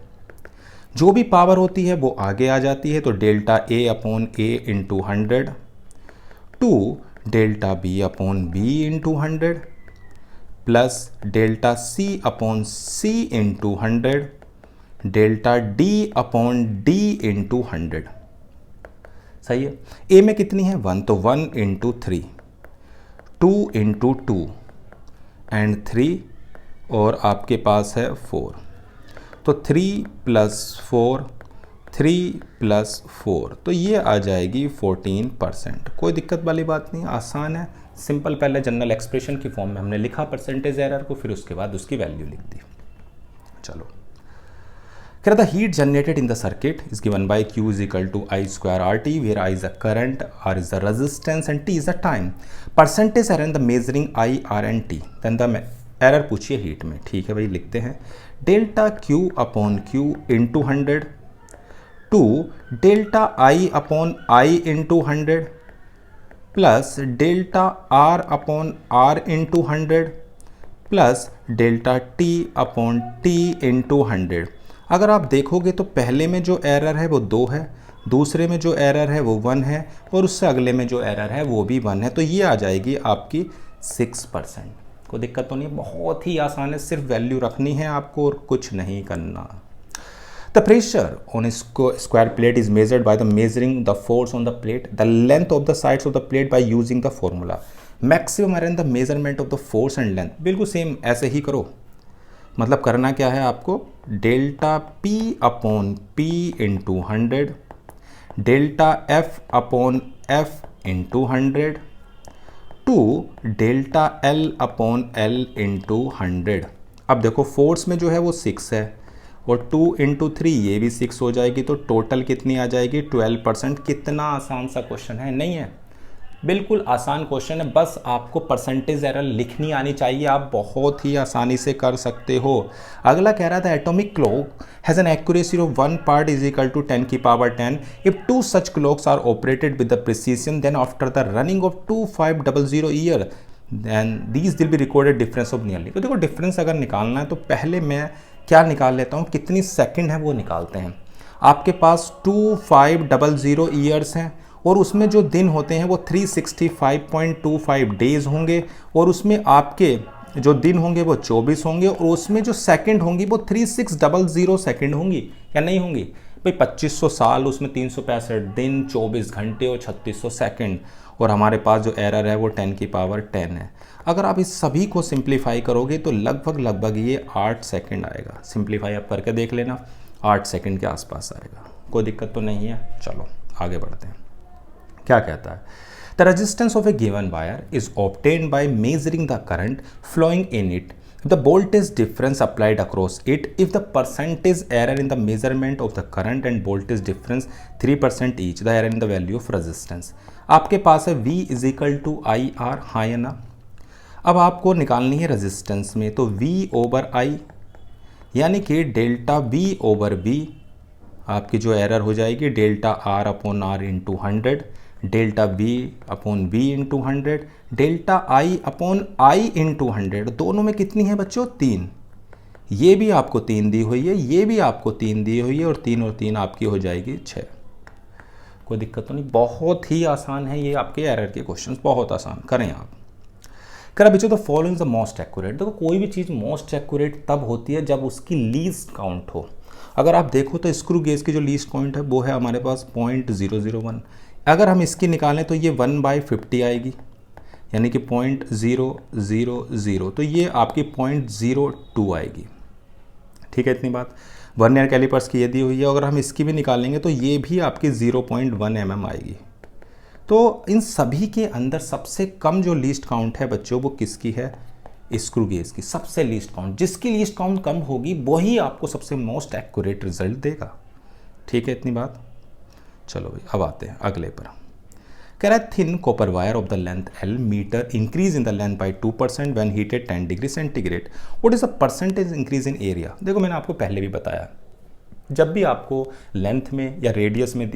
जो भी पावर होती है वो आगे आ जाती है, तो delta A/A into 100 two delta B/B into 100 plus delta C/C into 100 delta D/D into 100। सही है। ए में कितनी है 1, तो 1 इंटू 3, 2 इंटू 2 एंड 3 और आपके पास है 4, तो 3 + 4, 3 + 4, तो ये आ जाएगी 14%। कोई दिक्कत वाली बात नहीं, आसान है, सिंपल। पहले जनरल एक्सप्रेशन की फॉर्म में हमने लिखा परसेंटेज एरर को, फिर उसके बाद उसकी वैल्यू लिख दी। चलो, कह रहा था heat generated in the circuit is given bye Q = I² RT, where I is the current, R is the resistance and T is the time. Percentage error in the measuring I, R and T, then the error पूछिए heat में। ठीक है भाई, लिखते हैं delta Q/Q into 100 two delta I/I into 100 plus delta R/R into 100 plus delta T/T into 100। अगर आप देखोगे तो पहले में जो एरर है वो 2 है, दूसरे में जो एरर है वो 1 है और उससे अगले में जो एरर है वो भी 1 है, तो ये आ जाएगी आपकी 6%। कोई दिक्कत तो नहीं, बहुत ही आसान है, सिर्फ वैल्यू रखनी है आपको और कुछ नहीं करना। The pressure on square plate is measured by the measuring the force on the plate, the length of the sides of the plate by using the formula. Maximum error in the measurement of the force and length, बिल्कुल same ऐसे ही करो। मतलब करना क्या है आपको, delta P/P into 100 delta F/F into 100 two delta L/L into 100। अब देखो फोर्स में जो है वो 6 है और 2 इंटू 3 ये भी 6 हो जाएगी, तो टोटल कितनी आ जाएगी 12%। कितना आसान सा क्वेश्चन है, नहीं है? बिल्कुल आसान क्वेश्चन है, बस आपको परसेंटेज एरर लिखनी आनी चाहिए, आप बहुत ही आसानी से कर सकते हो। अगला कह रहा था atomic clock has an accuracy of 1 part is equal to 10 की power 10 if 2 such clocks are operated with the precision then after the running of 2500 year then these will be recorded difference of nearly. तो देखो difference अगर निकालना है तो पहले मैं क्या निकाल लेता हूँ, कितनी सेकंड है वो निकालते हैं। आपके पास 2500 ईयर्स हैं और उसमें जो दिन होते हैं वो 365.25 डेज होंगे और उसमें आपके जो दिन होंगे वो 24 होंगे और उसमें जो सेकंड होंगी वो 3600 सेकंड होंगी या नहीं होंगी भाई। 2500 साल, उसमें 365 दिन, 24 घंटे और 3600 सेकंड, और हमारे पास जो एरर है वो 10 की पावर 10 है। अगर आप इस सभी को सिंप्लीफाई करोगे तो लगभग ये 8 सेकंड आएगा। सिंप्लीफाई आप करके देख लेना, 8 सेकंड के आसपास आएगा। कोई दिक्कत तो नहीं है। चलो आगे बढ़ते हैं। क्या कहता है, the resistance of a given wire is obtained by measuring the current flowing in it, the voltage difference applied across it if the percentage error in the measurement of the current and voltage difference 3% each, the error in the value of resistance. आपके पास है V is equal to I R, हाँ या ना। अब आपको निकालनी है रेजिस्टेंस में, तो V ओवर I यानी कि डेल्टा V ओवर V, आपकी जो एरर हो जाएगी delta R upon R into 100, delta V upon V into 100, delta I upon I into 100। दोनों में कितनी है बच्चों, 3। ये भी आपको 3 दी हुई है, ये भी आपको 3 दी हुई है, और 3 आपकी हो जाएगी 6। कोई दिक्कत तो नहीं, बहुत ही आसान है ये आपके एरर के क्वेश्चंस, बहुत आसान। करें आप। कर बच्चों तो फॉलोइंग द मोस्ट एक्यूरेट। देखो कोई भी चीज़ मोस्ट एक्यूरेट तब होती है जब उसकी लीस्ट काउंट हो। अगर आप देखो तो स्क्रू गेज की जो लीस्ट काउंट है वो है हमारे पास 0.001। अगर हम इसकी निकालें तो ये 1/50 आएगी, यानी कि 0.000, तो ये आपकी 0.02 आएगी। ठीक है, इतनी बात। वर्नियर कैलिपर्स की ये दी हुई है, अगर हम इसकी भी निकालेंगे तो ये भी आपकी 0.1 mm आएगी। तो इन सभी के अंदर सबसे कम जो लीस्ट काउंट है बच्चों वो किसकी है, स्क्रू गेज की सबसे लीस्ट काउंट। जिसकी लीस्ट काउंट कम होगी वही आपको सबसे मोस्ट एक्यूरेट रिजल्ट देगा। ठीक है, इतनी बात। चलो भाई अब आते हैं अगले पर। कह रहा है thin copper wire of the length L metre increase in the length by 2% when heated 10 degree centigrade, what is the percentage increase in area. देखो मैंने आपको पहले भी बताया, जब भी आपको लेंथ में या रेडियस में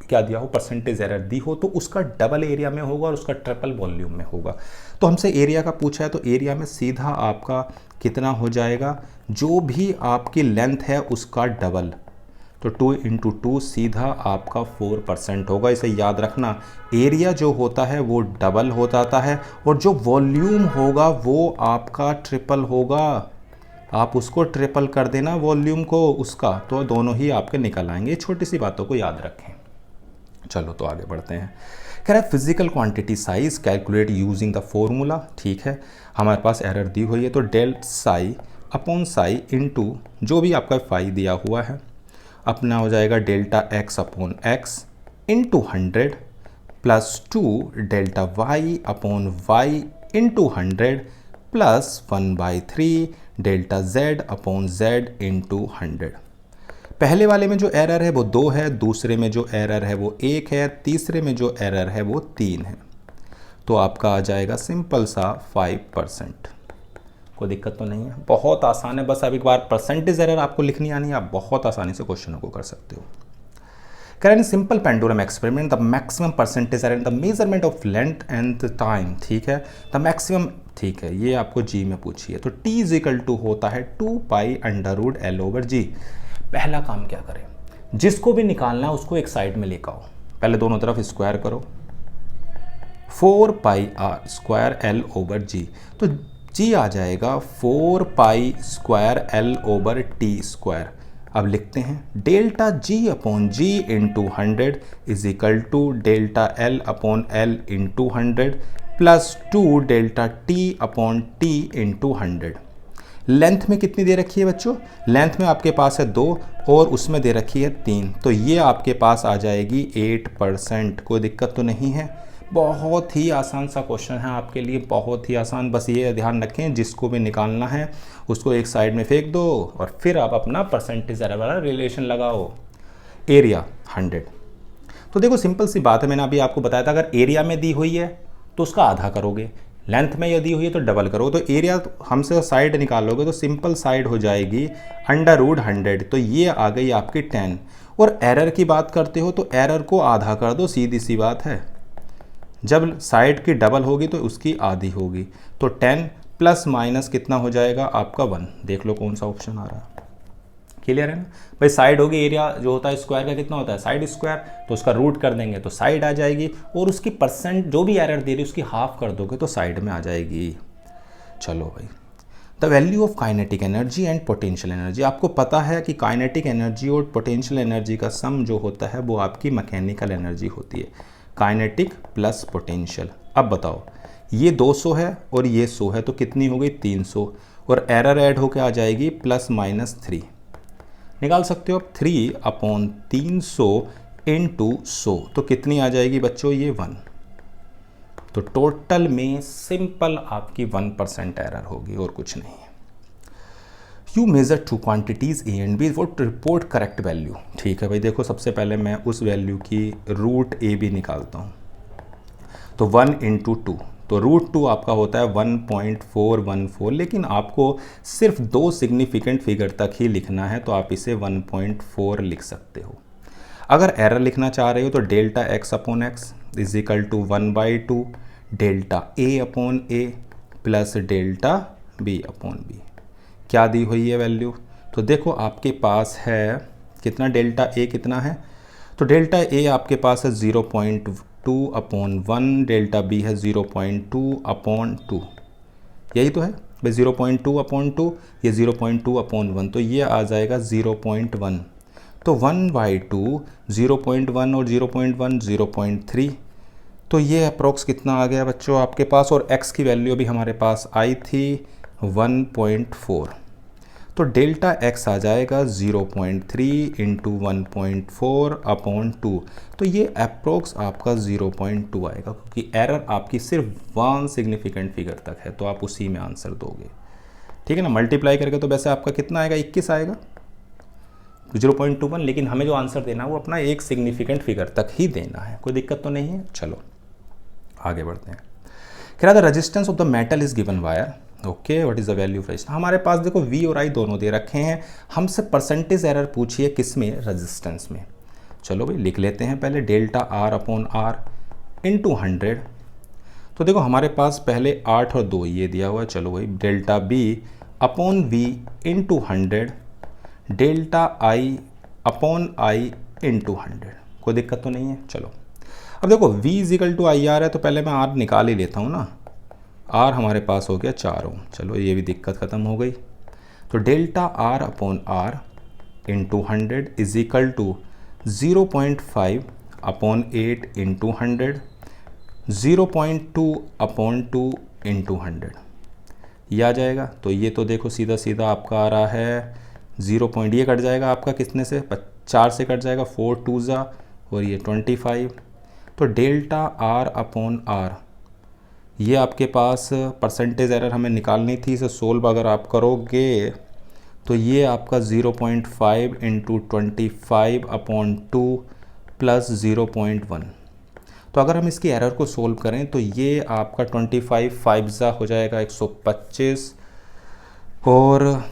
क्या दिया हो, परसेंटेज एरर दी हो, तो उसका डबल एरिया में होगा और उसका ट्रिपल वॉल्यूम में होगा। तो हमसे एरिया का पूछा है तो एरिया में सीधा आपका कितना हो जाएगा, जो भी आपकी लेंथ है उसका डबल, तो 2 × 2 सीधा आपका 4% होगा। इसे याद रखना, एरिया जो होता है वो डबल हो जाता है और जो वॉल्यूम होगा वो आपका ट्रिपल होगा। आप उसको ट्रिपल कर देना वॉल्यूम को उसका, तो दोनों ही आपके निकल आएंगे। छोटी सी बातों को याद रखें। चलो तो आगे बढ़ते हैं। कह रहा है physical quantity psi is calculate using the formula. ठीक है, हमारे पास एरर दी हुई है, तो del psi upon psi into जो भी आपका फाई दिया हुआ है अपना हो जाएगा delta X upon X into 100 plus 2 delta Y upon Y into 100 plus 1/3 delta Z upon Z into 100। पहले वाले में जो एरर है वो 2 है, दूसरे में जो एरर है वो 1 है, तीसरे में जो एरर है वो 3 है। तो आपका आ जाएगा सिंपल सा 5%। कोई दिक्कत तो नहीं है, बहुत आसान है। बस अब एक बार परसेंटेज एरर आपको लिखनी आनी है, आप बहुत आसानी से क्वेश्चनों को कर सकते हो। करें simple pendulum experiment, the maximum percentage error in the measurement of length and time. ठीक है, द मैक्सिमम, ठीक है, ये आपको जी में पूछी है। तो T = होता है 2π√L/G। पहला काम क्या करें, जिसको भी निकालना है उसको एक साइड में लेकर आओ। पहले दोनों तरफ स्क्वायर करो, 4πr²L/G। तो G आ जाएगा 4π²L/T²। अब लिखते हैं delta G upon G into 100 is equal to delta L upon L into 100 plus 2 delta T upon T into 100। Length में कितनी दे रखी है बच्चों, लेंथ में आपके पास है 2 और उसमें दे रखी है 3, तो ये आपके पास आ जाएगी 8%। कोई दिक्कत तो नहीं है, बहुत ही आसान सा क्वेश्चन है आपके लिए, बहुत ही आसान। बस ये ध्यान रखें, जिसको भी निकालना है उसको एक साइड में फेंक दो और फिर आप अपना परसेंटेज एरर वाला रिलेशन लगाओ। एरिया 100, तो देखो सिंपल सी बात है, मैंने अभी आपको बताया था अगर एरिया में दी हुई है तो उसका आधा करोगे, लेंथ में यदि हुई है तो डबल करो। तो एरिया हमसे साइड निकालोगे तो सिंपल साइड हो जाएगी √100, तो ये आ गई आपकी 10। और एरर की बात करते हो तो एरर को आधा कर दो, सीधी सी बात है। जब साइड की डबल होगी तो उसकी आधी होगी, तो 10 प्लस माइनस कितना हो जाएगा आपका 1। देख लो कौन सा ऑप्शन आ रहा है, क्लियर है ना भाई। साइड होगी, एरिया जो होता है स्क्वायर का कितना होता है साइड स्क्वायर, तो उसका रूट कर देंगे तो साइड आ जाएगी, और उसकी परसेंट जो भी एरर दे रही है उसकी हाफ कर दोगे तो साइड में आ जाएगी। चलो भाई, the value of kinetic energy and potential energy. आपको पता है कि काइनेटिक एनर्जी और पोटेंशियल एनर्जी का सम जो होता है वो आपकी मैकेनिकल एनर्जी होती है, काइनेटिक प्लस पोटेंशियल। अब बताओ, ये 200 है और ये 100 है, तो कितनी हो गई 300, और एरर ऐड होकर आ जाएगी +-3। निकाल सकते हो आप 3/300 × 100, तो कितनी आ जाएगी बच्चों ये 1। तो टोटल में सिंपल आपकी 1% एरर होगी और कुछ नहीं है। You measure 2 quantities A and B, वो रिपोर्ट करेक्ट वैल्यू। ठीक है भाई, देखो सबसे पहले मैं उस वैल्यू की √AB निकालता हूँ, तो 1 × 2, तो √2 आपका होता है 1.414, लेकिन आपको सिर्फ 2 सिग्निफिकेंट फिगर तक ही लिखना है, तो आप इसे 1.4 लिख सकते हो। अगर एरर लिखना चाह रहे हो तो ΔX/X = 1/2 ΔA/A प्लस ΔB/B। क्या दी हुई है वैल्यू, तो देखो आपके पास है कितना, ΔA कितना है, तो ΔA आपके पास है 0.2/1, ΔB है 0.2/2, यही तो है भाई 0.2/2, ये 0.2/1, तो ये आ जाएगा 0.1, तो 1/2 0.1 और 0.1 0.3, तो ये अप्रोक्स कितना आ गया बच्चों आपके पास। और x की वैल्यू भी हमारे पास आई थी 1.4, तो ΔX आ जाएगा 0.3 × 1.4/2, तो ये अप्रोक्स आपका 0.2 आएगा, क्योंकि एरर आपकी सिर्फ 1 सिग्निफिकेंट फिगर तक है, तो आप उसी में आंसर दोगे। ठीक है ना, मल्टीप्लाई करके तो वैसे आपका कितना आएगा 21 आएगा 0.21, लेकिन हमें जो आंसर देना है वो अपना एक सिग्निफिकेंट फिगर तक ही देना है, कोई दिक्कत तो नहीं है। चलो आगे बढ़ते हैं। कह रहा था resistance of the metal is given wire, okay, what is the value of resistance. हमारे पास देखो V और I दोनों दे रखे हैं, हमसे परसेंटेज एरर पूछिए किस में, रेजिस्टेंस में। चलो भाई लिख लेते हैं पहले, ΔR/R × 100, तो देखो हमारे पास पहले 8 और 2 ये दिया हुआ है। चलो भाई ΔB/V × 100 ΔI/I × 100, कोई दिक्कत तो नहीं है। चलो अब देखो V = IR है, तो पहले मैं R निकाल ही लेता हूँ ना, R हमारे पास हो गया 4 ओम। चलो ये भी दिक्कत ख़त्म हो गई, तो ΔR/R × 100 = 0.5/8 × 100, 0.2/2 × 100, ये आ जाएगा। तो ये तो देखो सीधा सीधा आपका आ रहा है 0. ये कट जाएगा आपका कितने से, 4 से कट जाएगा, 4 2 ज़ा, और ये 25, तो ΔR/R ये आपके पास परसेंटेज एरर हमें निकालनी थी, इसे सोल्व अगर आप करोगे तो ये आपका 0.5 × 25/2 + 0.1, तो अगर हम इसकी एरर को सोल्व करें तो ये आपका 25 5 ज़ा हो जाएगा 125, और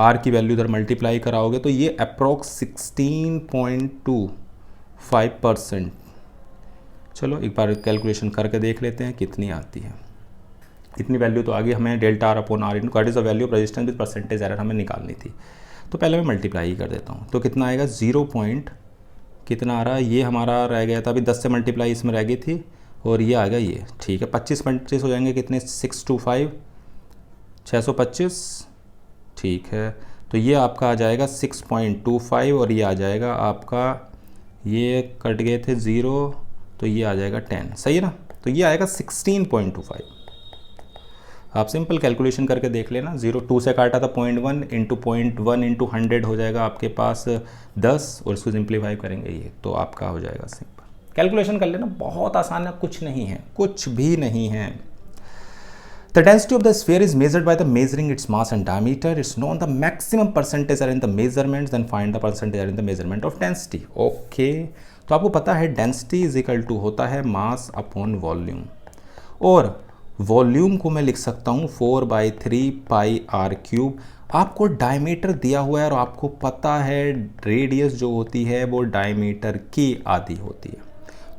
R की वैल्यू इधर मल्टीप्लाई कराओगे तो ये अप्रोक्स 16.25%। चलो एक बार कैलकुलेशन करके देख लेते हैं कितनी आती है। इतनी वैल्यू तो आगे हमें ΔR/R what is the value of resistance with percentage error हमें निकालनी थी, तो पहले मैं मल्टीप्लाई कर देता हूँ, तो कितना आएगा 0. कितना आ रहा है, ये हमारा रह गया था अभी 10 से मल्टीप्लाई इसमें रह गई थी, और ये आ गया ये, ठीक है 25 हो जाएंगे कितने, 625 625, ठीक है, तो ये आपका आ जाएगा 6.25, और ये आ जाएगा आपका, ये कट गए थे 0, तो ये आ जाएगा 10, सही है ना, तो ये आएगा 16.25। आप सिंपल कैलकुलेशन करके देख लेना, 0 2 से काटा था 0.1 × 0.1 × 100 हो जाएगा आपके पास 10, और इसको सिंप्लीफाई करेंगे ये तो आपका हो जाएगा सिंपल। कैलकुलेशन कर लेना, बहुत आसान है, कुछ नहीं है, कुछ भी नहीं है। The density of the sphere is measured by the measuring its mass and diameter. It's known the maximum percentage are in the measurements. Then find the percentage are in the measurement of density. Okay. तो आपको पता है density is equal to होता है mass upon volume, और volume को मैं लिख सकता हूँ 4/3 पाई आर क्यूब। आपको डायमीटर दिया हुआ है और आपको पता है रेडियस जो होती है वो डायमीटर की आधी होती है।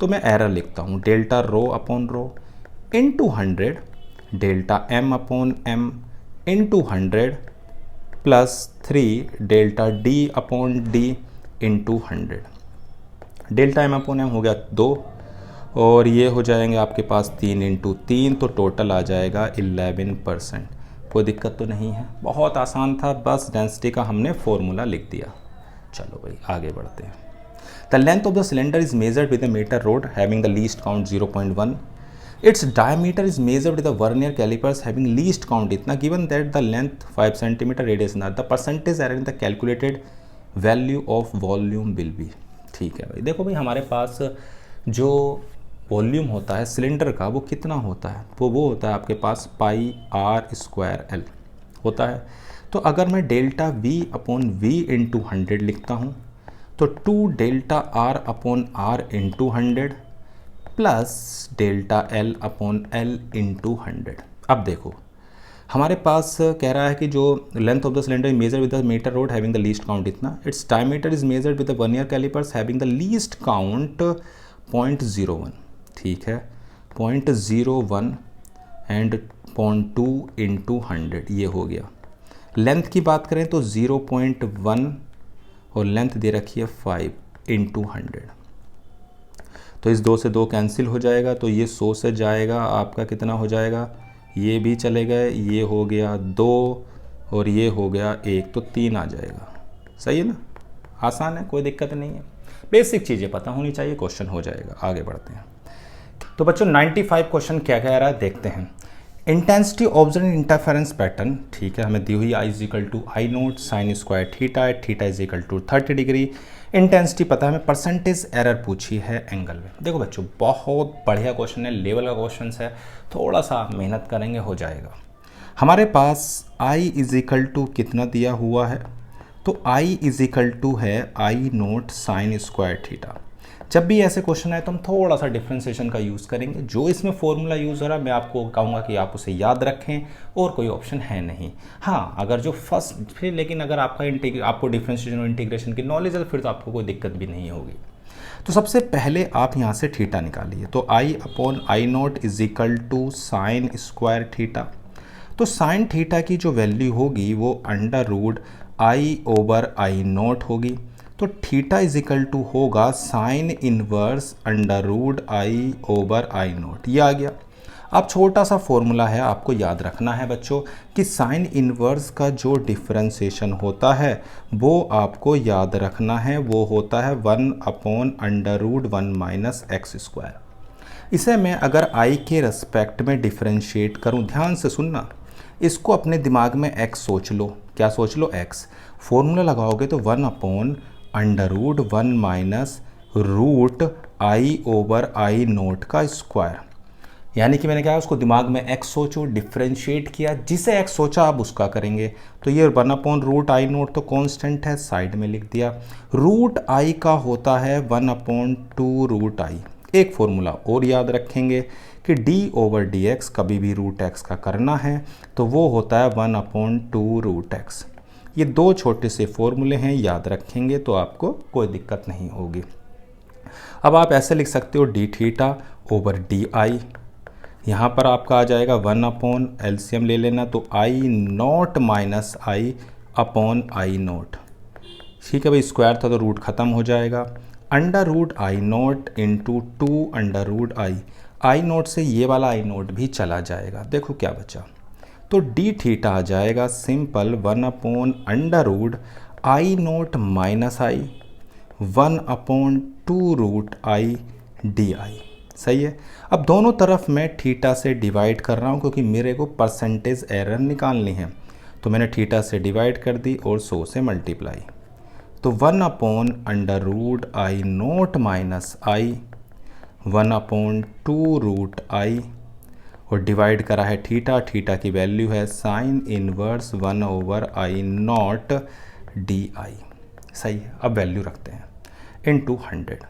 तो मैं एरर लिखता हूँ delta rho upon rho into 100 delta M upon M into 100 plus 3 delta D upon D into 100। Delta M upon M हो गया 2 और ये हो जाएंगे आपके पास 3 इंटू 3, तो टोटल आ जाएगा 11%। कोई दिक्कत तो नहीं है, बहुत आसान था, बस डेंसिटी का हमने फॉर्मूला लिख दिया। चलो भाई आगे बढ़ते हैं। The length of the cylinder is measured with a metre rod having the least count 0.1। Its diameter is measured with the vernier callipers having least count इतना, given that the length 5 centimetre, radius naught, the percentage error in the calculated value of volume will be. ठीक है भाई, देखो भाई हमारे पास जो volume होता है सिलेंडर का वो कितना होता है, वो होता है आपके पास पाई आर स्क्वायर एल होता है। तो अगर मैं delta V upon V into 100 लिखता हूँ तो 2 delta R upon R into 100 plus delta L upon L into 100। अब देखो हमारे पास कह रहा है कि जो length of the cylinder is measure with the metre rod having the least count इतना, its diameter is measured with the vernier callipers having the least count 0.01। ठीक है, 0.01 एंड 0.2 इंटू 100 ये हो गया। लेंथ की बात करें तो 0.1 और लेंथ दे रखी है 5 इंटू 100, तो इस 2 से 2 कैंसिल हो जाएगा, तो ये 100 से जाएगा आपका कितना हो जाएगा, ये भी चले गए, ये हो गया 2 और ये हो गया 1, तो 3 आ जाएगा। सही है ना, आसान है, कोई दिक्कत नहीं है, बेसिक चीज़ें पता होनी चाहिए, क्वेश्चन हो जाएगा। आगे बढ़ते हैं। तो बच्चों 95 क्वेश्चन क्या कह रहा है देखते हैं। Intensity observe in interference pattern, ठीक है, हमें दी हुई I is equal to I naught sine square theta, theta is equal to 30 degree. Intensity पता है हमें, परसेंटेज एरर पूछी है एंगल में। देखो बच्चों बहुत बढ़िया क्वेश्चन है, लेवल का क्वेश्चन है, थोड़ा सा मेहनत करेंगे हो जाएगा। हमारे पास आई इज इक्वल टू कितना दिया हुआ है, तो आई इज इक्वल टू है आई नोट साइन स्क्वायर थीटा। जब भी ऐसे क्वेश्चन आए तो हम थोड़ा सा डिफ्रेंसिएशन का यूज़ करेंगे। जो इसमें फॉर्मूला यूज़ हो रहा है मैं आपको कहूँगा कि आप उसे याद रखें, और कोई ऑप्शन है नहीं। हाँ, अगर जो फर्स्ट फिर लेकिन अगर आपको डिफ्रेंसिएशन और इंटीग्रेशन की नॉलेज है तो फिर तो आपको कोई दिक्कत भी नहीं होगी। तो सबसे पहले आप यहाँ से थीटा निकालिए, तो I upon I naught is equal to sine square theta. तो साइन थीटा की जो वैल्यू होगी वो under root I over I naught होगी, तो थीटा इज इक्वल टू होगा sine inverse under root I over I naught. ये आ गया। अब छोटा सा फॉर्मूला है, आपको याद रखना है बच्चों कि साइन इनवर्स का जो डिफरेंशिएशन होता है वो आपको याद रखना है, वो होता है 1 upon under root 1 minus X square. इसे मैं अगर आई के रेस्पेक्ट में डिफरेंशिएट करूं, ध्यान से सुनना, इसको अपने दिमाग में एक्स सोच लो। क्या सोच लो, एक्स। फॉर्मूला लगाओगे तो 1 upon under root 1 minus root I over I nought का स्क्वायर। यानी कि मैंने क्या उसको दिमाग में एक्स सोचो, डिफ्रेंशिएट किया, जिसे एक्स सोचा आप उसका करेंगे। तो ये 1 अपॉन रूट आई नोट तो कांस्टेंट है, साइड में लिख दिया। रूट आई का होता है 1 अपॉन 2 रूट आई। एक फॉर्मूला और याद रखेंगे कि डी ओवर डी एक्स कभी भी रूट एक्स का करना है तो वो होता है 1 अपॉन 2 रूट एक्स। ये 2 छोटे से फॉर्मूले हैं, याद रखेंगे तो आपको कोई दिक्कत नहीं होगी। अब आप ऐसे लिख सकते हो D theta over D I, यहाँ पर आपका आ जाएगा 1 अपॉन एलसीएम ले लेना, तो I note minus I upon I naught. ठीक है भाई, स्क्वायर था तो रूट ख़त्म हो जाएगा। Under root I nought into 2 under root I nought से ये वाला आई नोट भी चला जाएगा। देखो क्या बचा, तो डी थीटा आ जाएगा simple 1 upon under root I note minus I 1 upon 2 root I D I. सही है। अब दोनों तरफ मैं थीटा से डिवाइड कर रहा हूँ क्योंकि मेरे को परसेंटेज एरर निकालनी है, तो मैंने थीटा से डिवाइड कर दी और 100 से मल्टीप्लाई। तो 1 upon under root I note minus I 1 upon 2 root I और डिवाइड करा है थीटा, थीटा की वैल्यू है साइन इनवर्स 1/i0 di। सही है, अब वैल्यू रखते हैं इनटू 100।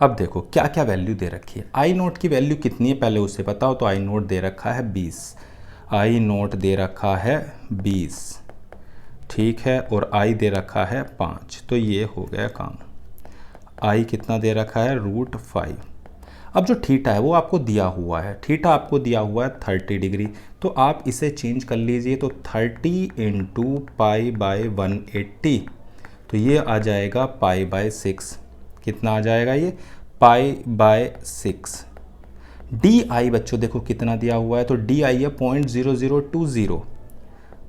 अब देखो क्या क्या वैल्यू दे रखी है। आई नोट की वैल्यू कितनी है पहले उससे बताओ। तो आई नोट दे रखा है 20, आई नोट दे रखा है 20, ठीक है, और आई दे रखा है 5। तो ये हो गया काम। आई कितना दे रखा है √5। अब जो थीटा है वो आपको दिया हुआ है, थीटा आपको दिया हुआ है 30 डिग्री। तो आप इसे चेंज कर लीजिए, तो 30 × π/180, तो ये आ जाएगा π/6। कितना आ जाएगा ये π/6। डी आई बच्चों देखो कितना दिया हुआ है, तो डी आई है 0.0020,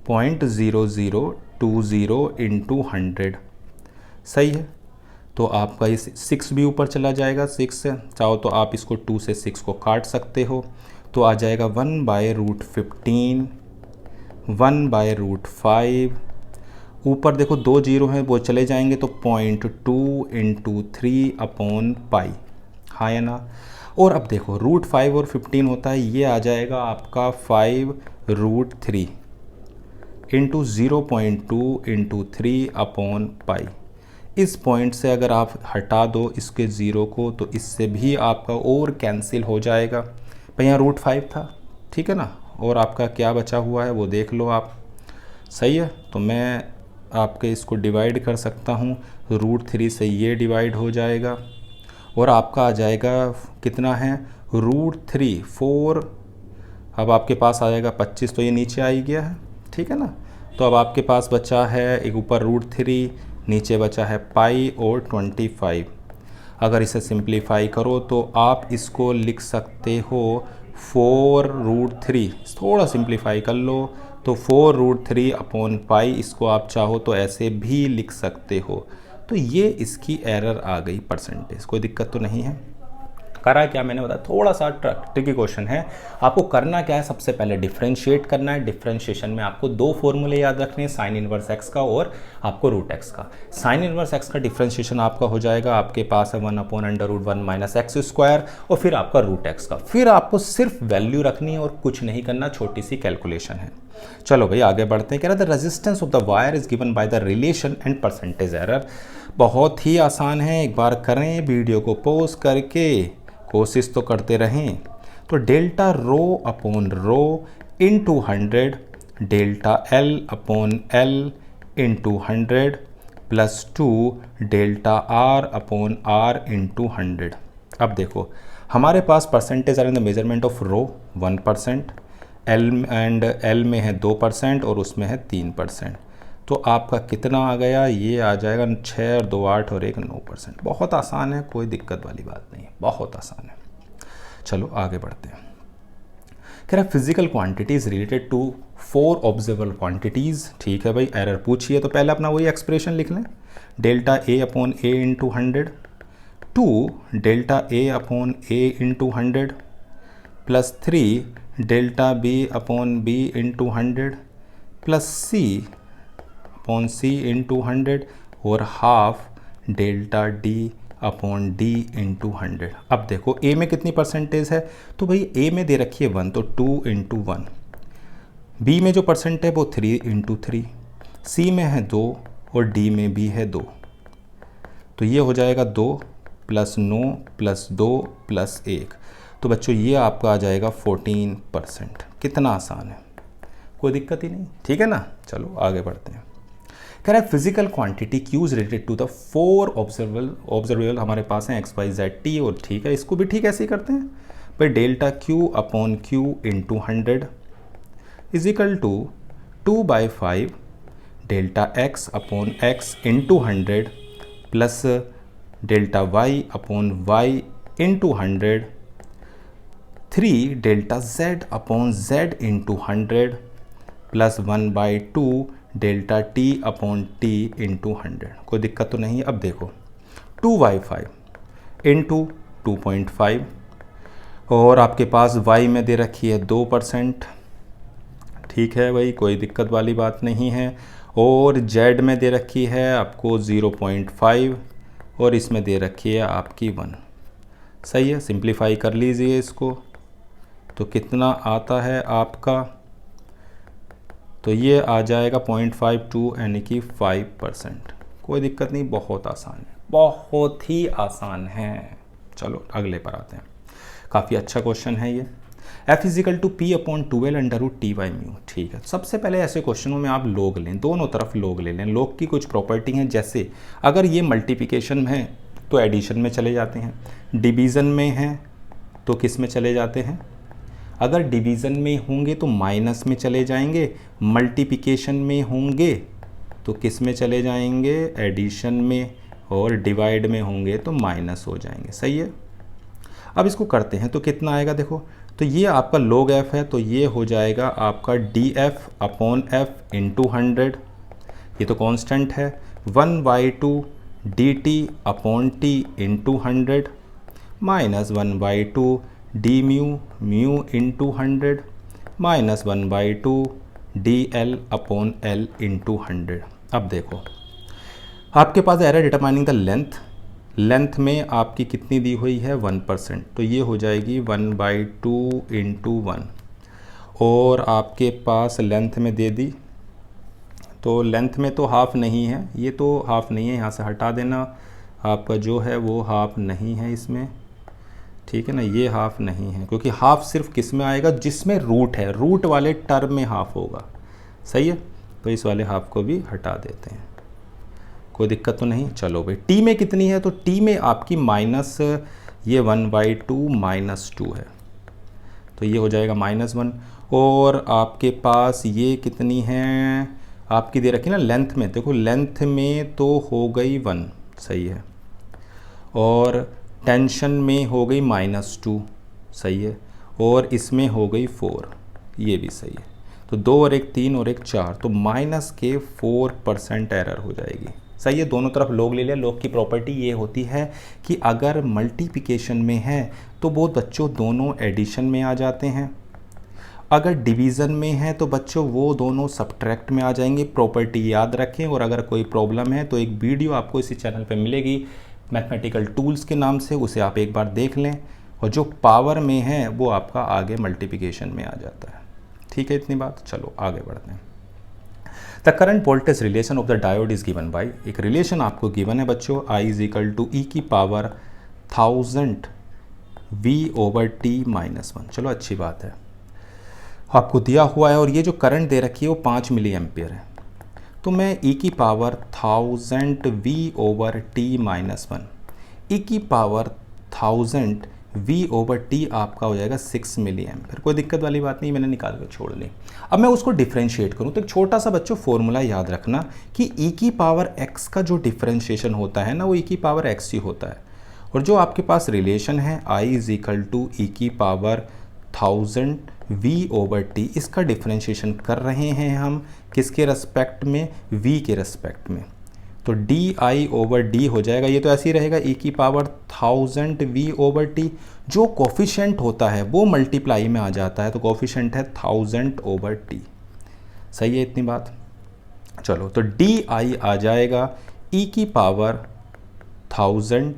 0.0020 × 100। सही है, तो आपका ये 6 भी ऊपर चला जाएगा 6 से, चाहो तो आप इसको 2 से 6 को काट सकते हो, तो आ जाएगा 1/√15, 1/√5। ऊपर देखो 2 जीरो हैं वो चले जाएंगे, तो 0.2 × 3/π। हाँ या ना। और अब देखो √5 और 15 होता है, ये आ जाएगा आपका 5√3 × 0.2 × 3/π। इस पॉइंट से अगर आप हटा दो इसके ज़ीरो को, तो इससे भी आपका और कैंसिल हो जाएगा। भाई यहाँ √5 था, ठीक है ना, और आपका क्या बचा हुआ है वो देख लो आप। सही है, तो मैं आपके इसको डिवाइड कर सकता हूँ, √3 से ये डिवाइड हो जाएगा, और आपका आ जाएगा कितना है √3 4। अब आपके पास आ जाएगा 25, तो ये नीचे आ ही गया है, ठीक है ना। तो अब आपके पास बचा है एक ऊपर √3, नीचे बचा है पाई और 25। अगर इसे सिंप्लीफाई करो तो आप इसको लिख सकते हो 4√3। थोड़ा सिंप्लीफाई कर लो तो 4√3/π। इसको आप चाहो तो ऐसे भी लिख सकते हो। तो ये इसकी एरर आ गई परसेंटेज, कोई दिक्कत तो नहीं है। करा क्या मैंने बताया, थोड़ा सा ट्रिकी क्वेश्चन है। आपको करना क्या है, सबसे पहले डिफरेंशिएट करना है। डिफरेंशिएशन में आपको 2 फॉर्मूले याद रखने हैं, साइन इनवर्स एक्स का और आपको √x का। साइन इनवर्स एक्स का डिफरेंशिएशन आपका हो जाएगा, आपके पास है 1/√1 - x², और फिर आपका √x का। फिर आपको सिर्फ वैल्यू रखनी है और कुछ नहीं करना, छोटी सी कैलकुलेशन है। चलो भाई आगे बढ़ते हैं। कह रहा था resistance of the wire is given by the relation and percentage error. बहुत ही आसान है, एक बार करें, वीडियो को पॉज करके कोशिश तो करते रहें। तो delta ρ/ρ × 100, delta L/L × 100 +2 delta R/R × 100। अब देखो हमारे पास percentage error in the measurement of rho 1%, L में है 2% और उसमें है 3%। तो आपका कितना आ गया, ये आ जाएगा 6 और 2 8 और 1 9%। बहुत आसान है, कोई दिक्कत वाली बात नहीं है, बहुत आसान है। चलो आगे बढ़ते हैं। कह रहा physical quantities related to 4 observable quantities. ठीक है भाई, एरर पूछिए तो पहले अपना वही एक्सप्रेशन लिख लें, delta A/A × 100 2 delta A/A × 100 +3 delta B/B × 100 +C/C × 100 और हाफ डेल्टा D/D × 100। अब देखो A में कितनी परसेंटेज है, तो भाई A में दे रखी है 1, तो 2 × 1। B में जो परसेंट है वो 3 × 3, C में है 2 और D में भी है 2। तो ये हो जाएगा 2 + 9 + 2 + 1। तो बच्चों ये आपका आ जाएगा 14%। कितना आसान है, कोई दिक्कत ही नहीं, ठीक है ना। चलो आगे बढ़ते हैं। कह रहा है फिजिकल क्वांटिटी क्यूज रिलेटेड टू द 4 ऑब्जर्वेबल हमारे पास हैं x y z t, और ठीक है इसको भी ठीक ऐसे ही करते हैं भाई, delta Q/Q × 100 is equal to 2/5 delta x/x × 100 plus delta y/y × 100 3 delta z/z × 100 plus 1/2 delta t/t × 100। कोई दिक्कत तो नहीं है। अब देखो 2/5 × 2.5 और आपके पास y में दे रखी है 2%। ठीक है भाई, कोई दिक्कत वाली बात नहीं है। और z में दे रखी है आपको 0.5 और इसमें दे रखी है आपकी 1। सही है, सिंप्लीफाई कर लीजिए इसको, तो कितना आता है आपका, तो ये आ जाएगा 0.52 यानी कि 5%। कोई दिक्कत नहीं, बहुत आसान है, बहुत ही आसान है। चलो अगले पर आते हैं। काफ़ी अच्छा क्वेश्चन है ये। F is equal to P upon 12 under root T by mu. ठीक है, सबसे पहले ऐसे क्वेश्चनों में आप लोग लें, दोनों तरफ लोग ले लें। लोग की कुछ प्रॉपर्टी हैं, जैसे अगर ये मल्टीप्लिकेशन है तो एडिशन में चले जाते हैं, डिवीज़न में है तो किस में चले जाते हैं, अगर डिवीज़न में होंगे तो माइनस में चले जाएंगे, मल्टीप्लिकेशन में होंगे तो किस में चले जाएंगे, एडिशन में, और डिवाइड में होंगे तो माइनस हो जाएंगे। सही है। अब इसको करते हैं तो कितना आएगा, देखो तो ये आपका log f है, तो ये हो जाएगा आपका df अपॉन f इंटू 100, ये तो कांस्टेंट है, 1/2 dt upon t into 100 minus 1/2 d mu into 100 minus 1/2 dl upon l into 100। अब देखो आपके पास एरर डिटरमाइनिंग द लेंथ में आपकी कितनी दी हुई है 1%, तो ये हो जाएगी 1/2 इंटू 1, और आपके पास लेंथ में दे दी, तो लेंथ में तो हाफ नहीं है, ये तो हाफ नहीं है, यहाँ से हटा देना, आपका जो है वो हाफ नहीं है इसमें, ठीक है ना, ये हाफ नहीं है, क्योंकि हाफ सिर्फ किस में आएगा, जिसमें रूट है, रूट वाले टर्म में हाफ होगा। सही है, तो इस वाले हाफ को भी हटा देते हैं, कोई दिक्कत तो नहीं। चलो भाई, टी में कितनी है, तो टी में आपकी माइनस ये 1/2 माइनस 2 है, तो ये हो जाएगा -1, और आपके पास ये कितनी है आपकी दे रखी ना लेंथ में, देखो लेंथ में तो हो गई 1, सही है, और टेंशन में हो गई -2, सही है, और इसमें हो गई 4, ये भी सही है, तो 2 और 1 3 और 1 4, तो -4% एरर हो जाएगी। सही है, दोनों तरफ लोग ले लिया। लोग की प्रॉपर्टी ये होती है कि अगर मल्टीप्लिकेशन में है तो वो बच्चों दोनों एडिशन में आ जाते हैं, अगर डिवीज़न में है तो बच्चों वो दोनों सब्ट्रैक्ट में आ जाएंगे। प्रॉपर्टी याद रखें, और अगर कोई प्रॉब्लम है तो एक वीडियो आपको इसी चैनल पे मिलेगी मैथमेटिकल टूल्स के नाम से, उसे आप एक बार देख लें, और जो पावर में है वो आपका आगे मल्टीप्लिकेशन में आ जाता है। ठीक है, इतनी बात। चलो आगे बढ़ते हैं। The current voltage relation of the diode is given by, एक रिलेशन आपको गिवन है बच्चों, I इज इक्वल टू ई की पावर 1000 V/t-1। चलो अच्छी बात है, आपको दिया हुआ है, और ये जो करंट दे रखी है वो 5 मिली एम्पियर है, तो मैं ई की पावर 1000 V/t-1, ई की पावर 1000 V/t आपका हो जाएगा 6 मिली एम्पियर। कोई दिक्कत वाली बात नहीं, मैंने निकाल कर छोड़ ली। अब मैं उसको डिफ्रेंशिएट करूँ तो एक छोटा सा बच्चों फॉर्मूला याद रखना कि e की पावर x का जो डिफ्रेंशिएशन होता है ना, वो e की पावर x ही होता है, और जो आपके पास रिलेशन है I इज इक्वल टू ई की पावर 1000 V/t, इसका डिफ्रेंशिएशन कर रहे हैं हम किसके रेस्पेक्ट में, v के रेस्पेक्ट में, तो di/d हो जाएगा, ये तो ऐसे ही रहेगा, e की पावर 1000 V/t, जो कोफिशिएंट होता है वो मल्टीप्लाई में आ जाता है, तो कोफिशिएंट है 1000/t। सही है, इतनी बात। चलो तो di आ जाएगा e की power 1000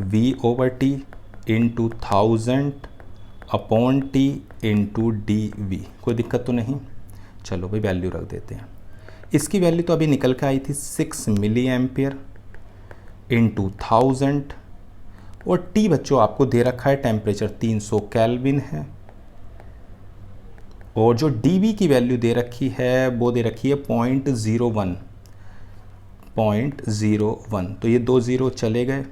V/t into 1000/t into dv। कोई दिक्कत तो नहीं। चलो भाई वैल्यू रख देते हैं, इसकी वैल्यू तो अभी निकल के आई थी 6 मिली एम्पियर इंटू 1000, और T बच्चों आपको दे रखा है टेम्परेचर 300 केल्विन है, और जो dV की वैल्यू दे रखी है वो दे रखी है 0.01, तो ये 2 0 चले गए,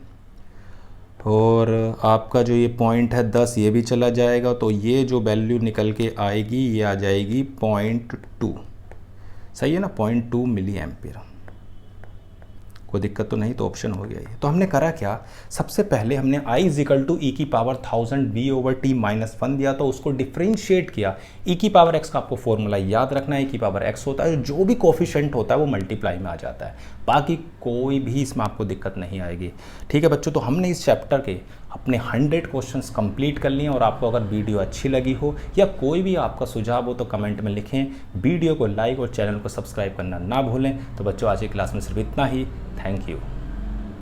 और आपका जो ये पॉइंट है 10 ये भी चला जाएगा, तो ये जो वैल्यू निकल के आएगी ये आ जाएगी 0.2। सही है ना, 0.2 मिली एम्पियर। कोई दिक्कत तो नहीं, तो ऑप्शन हो गया ये। तो हमने करा क्या, सबसे पहले हमने I इज इक्वल टू ई की पावर 1000 V/t-1 दिया, तो उसको डिफ्रेंशिएट किया। ई की पावर x का आपको फॉर्मूला याद रखना है, ई की पावर x होता है, जो भी कोफिशिएंट होता है वो मल्टीप्लाई में आ जाता है, बाकी कोई भी इसमें आपको दिक्कत नहीं आएगी। ठीक है बच्चों, तो हमने इस चैप्टर के अपने 100 क्वेश्चंस कंप्लीट कर लिए, और आपको अगर वीडियो अच्छी लगी हो या कोई भी आपका सुझाव हो तो कमेंट में लिखें। वीडियो को लाइक और चैनल को सब्सक्राइब करना ना भूलें। तो बच्चों आज की क्लास में सिर्फ इतना ही। Thank you.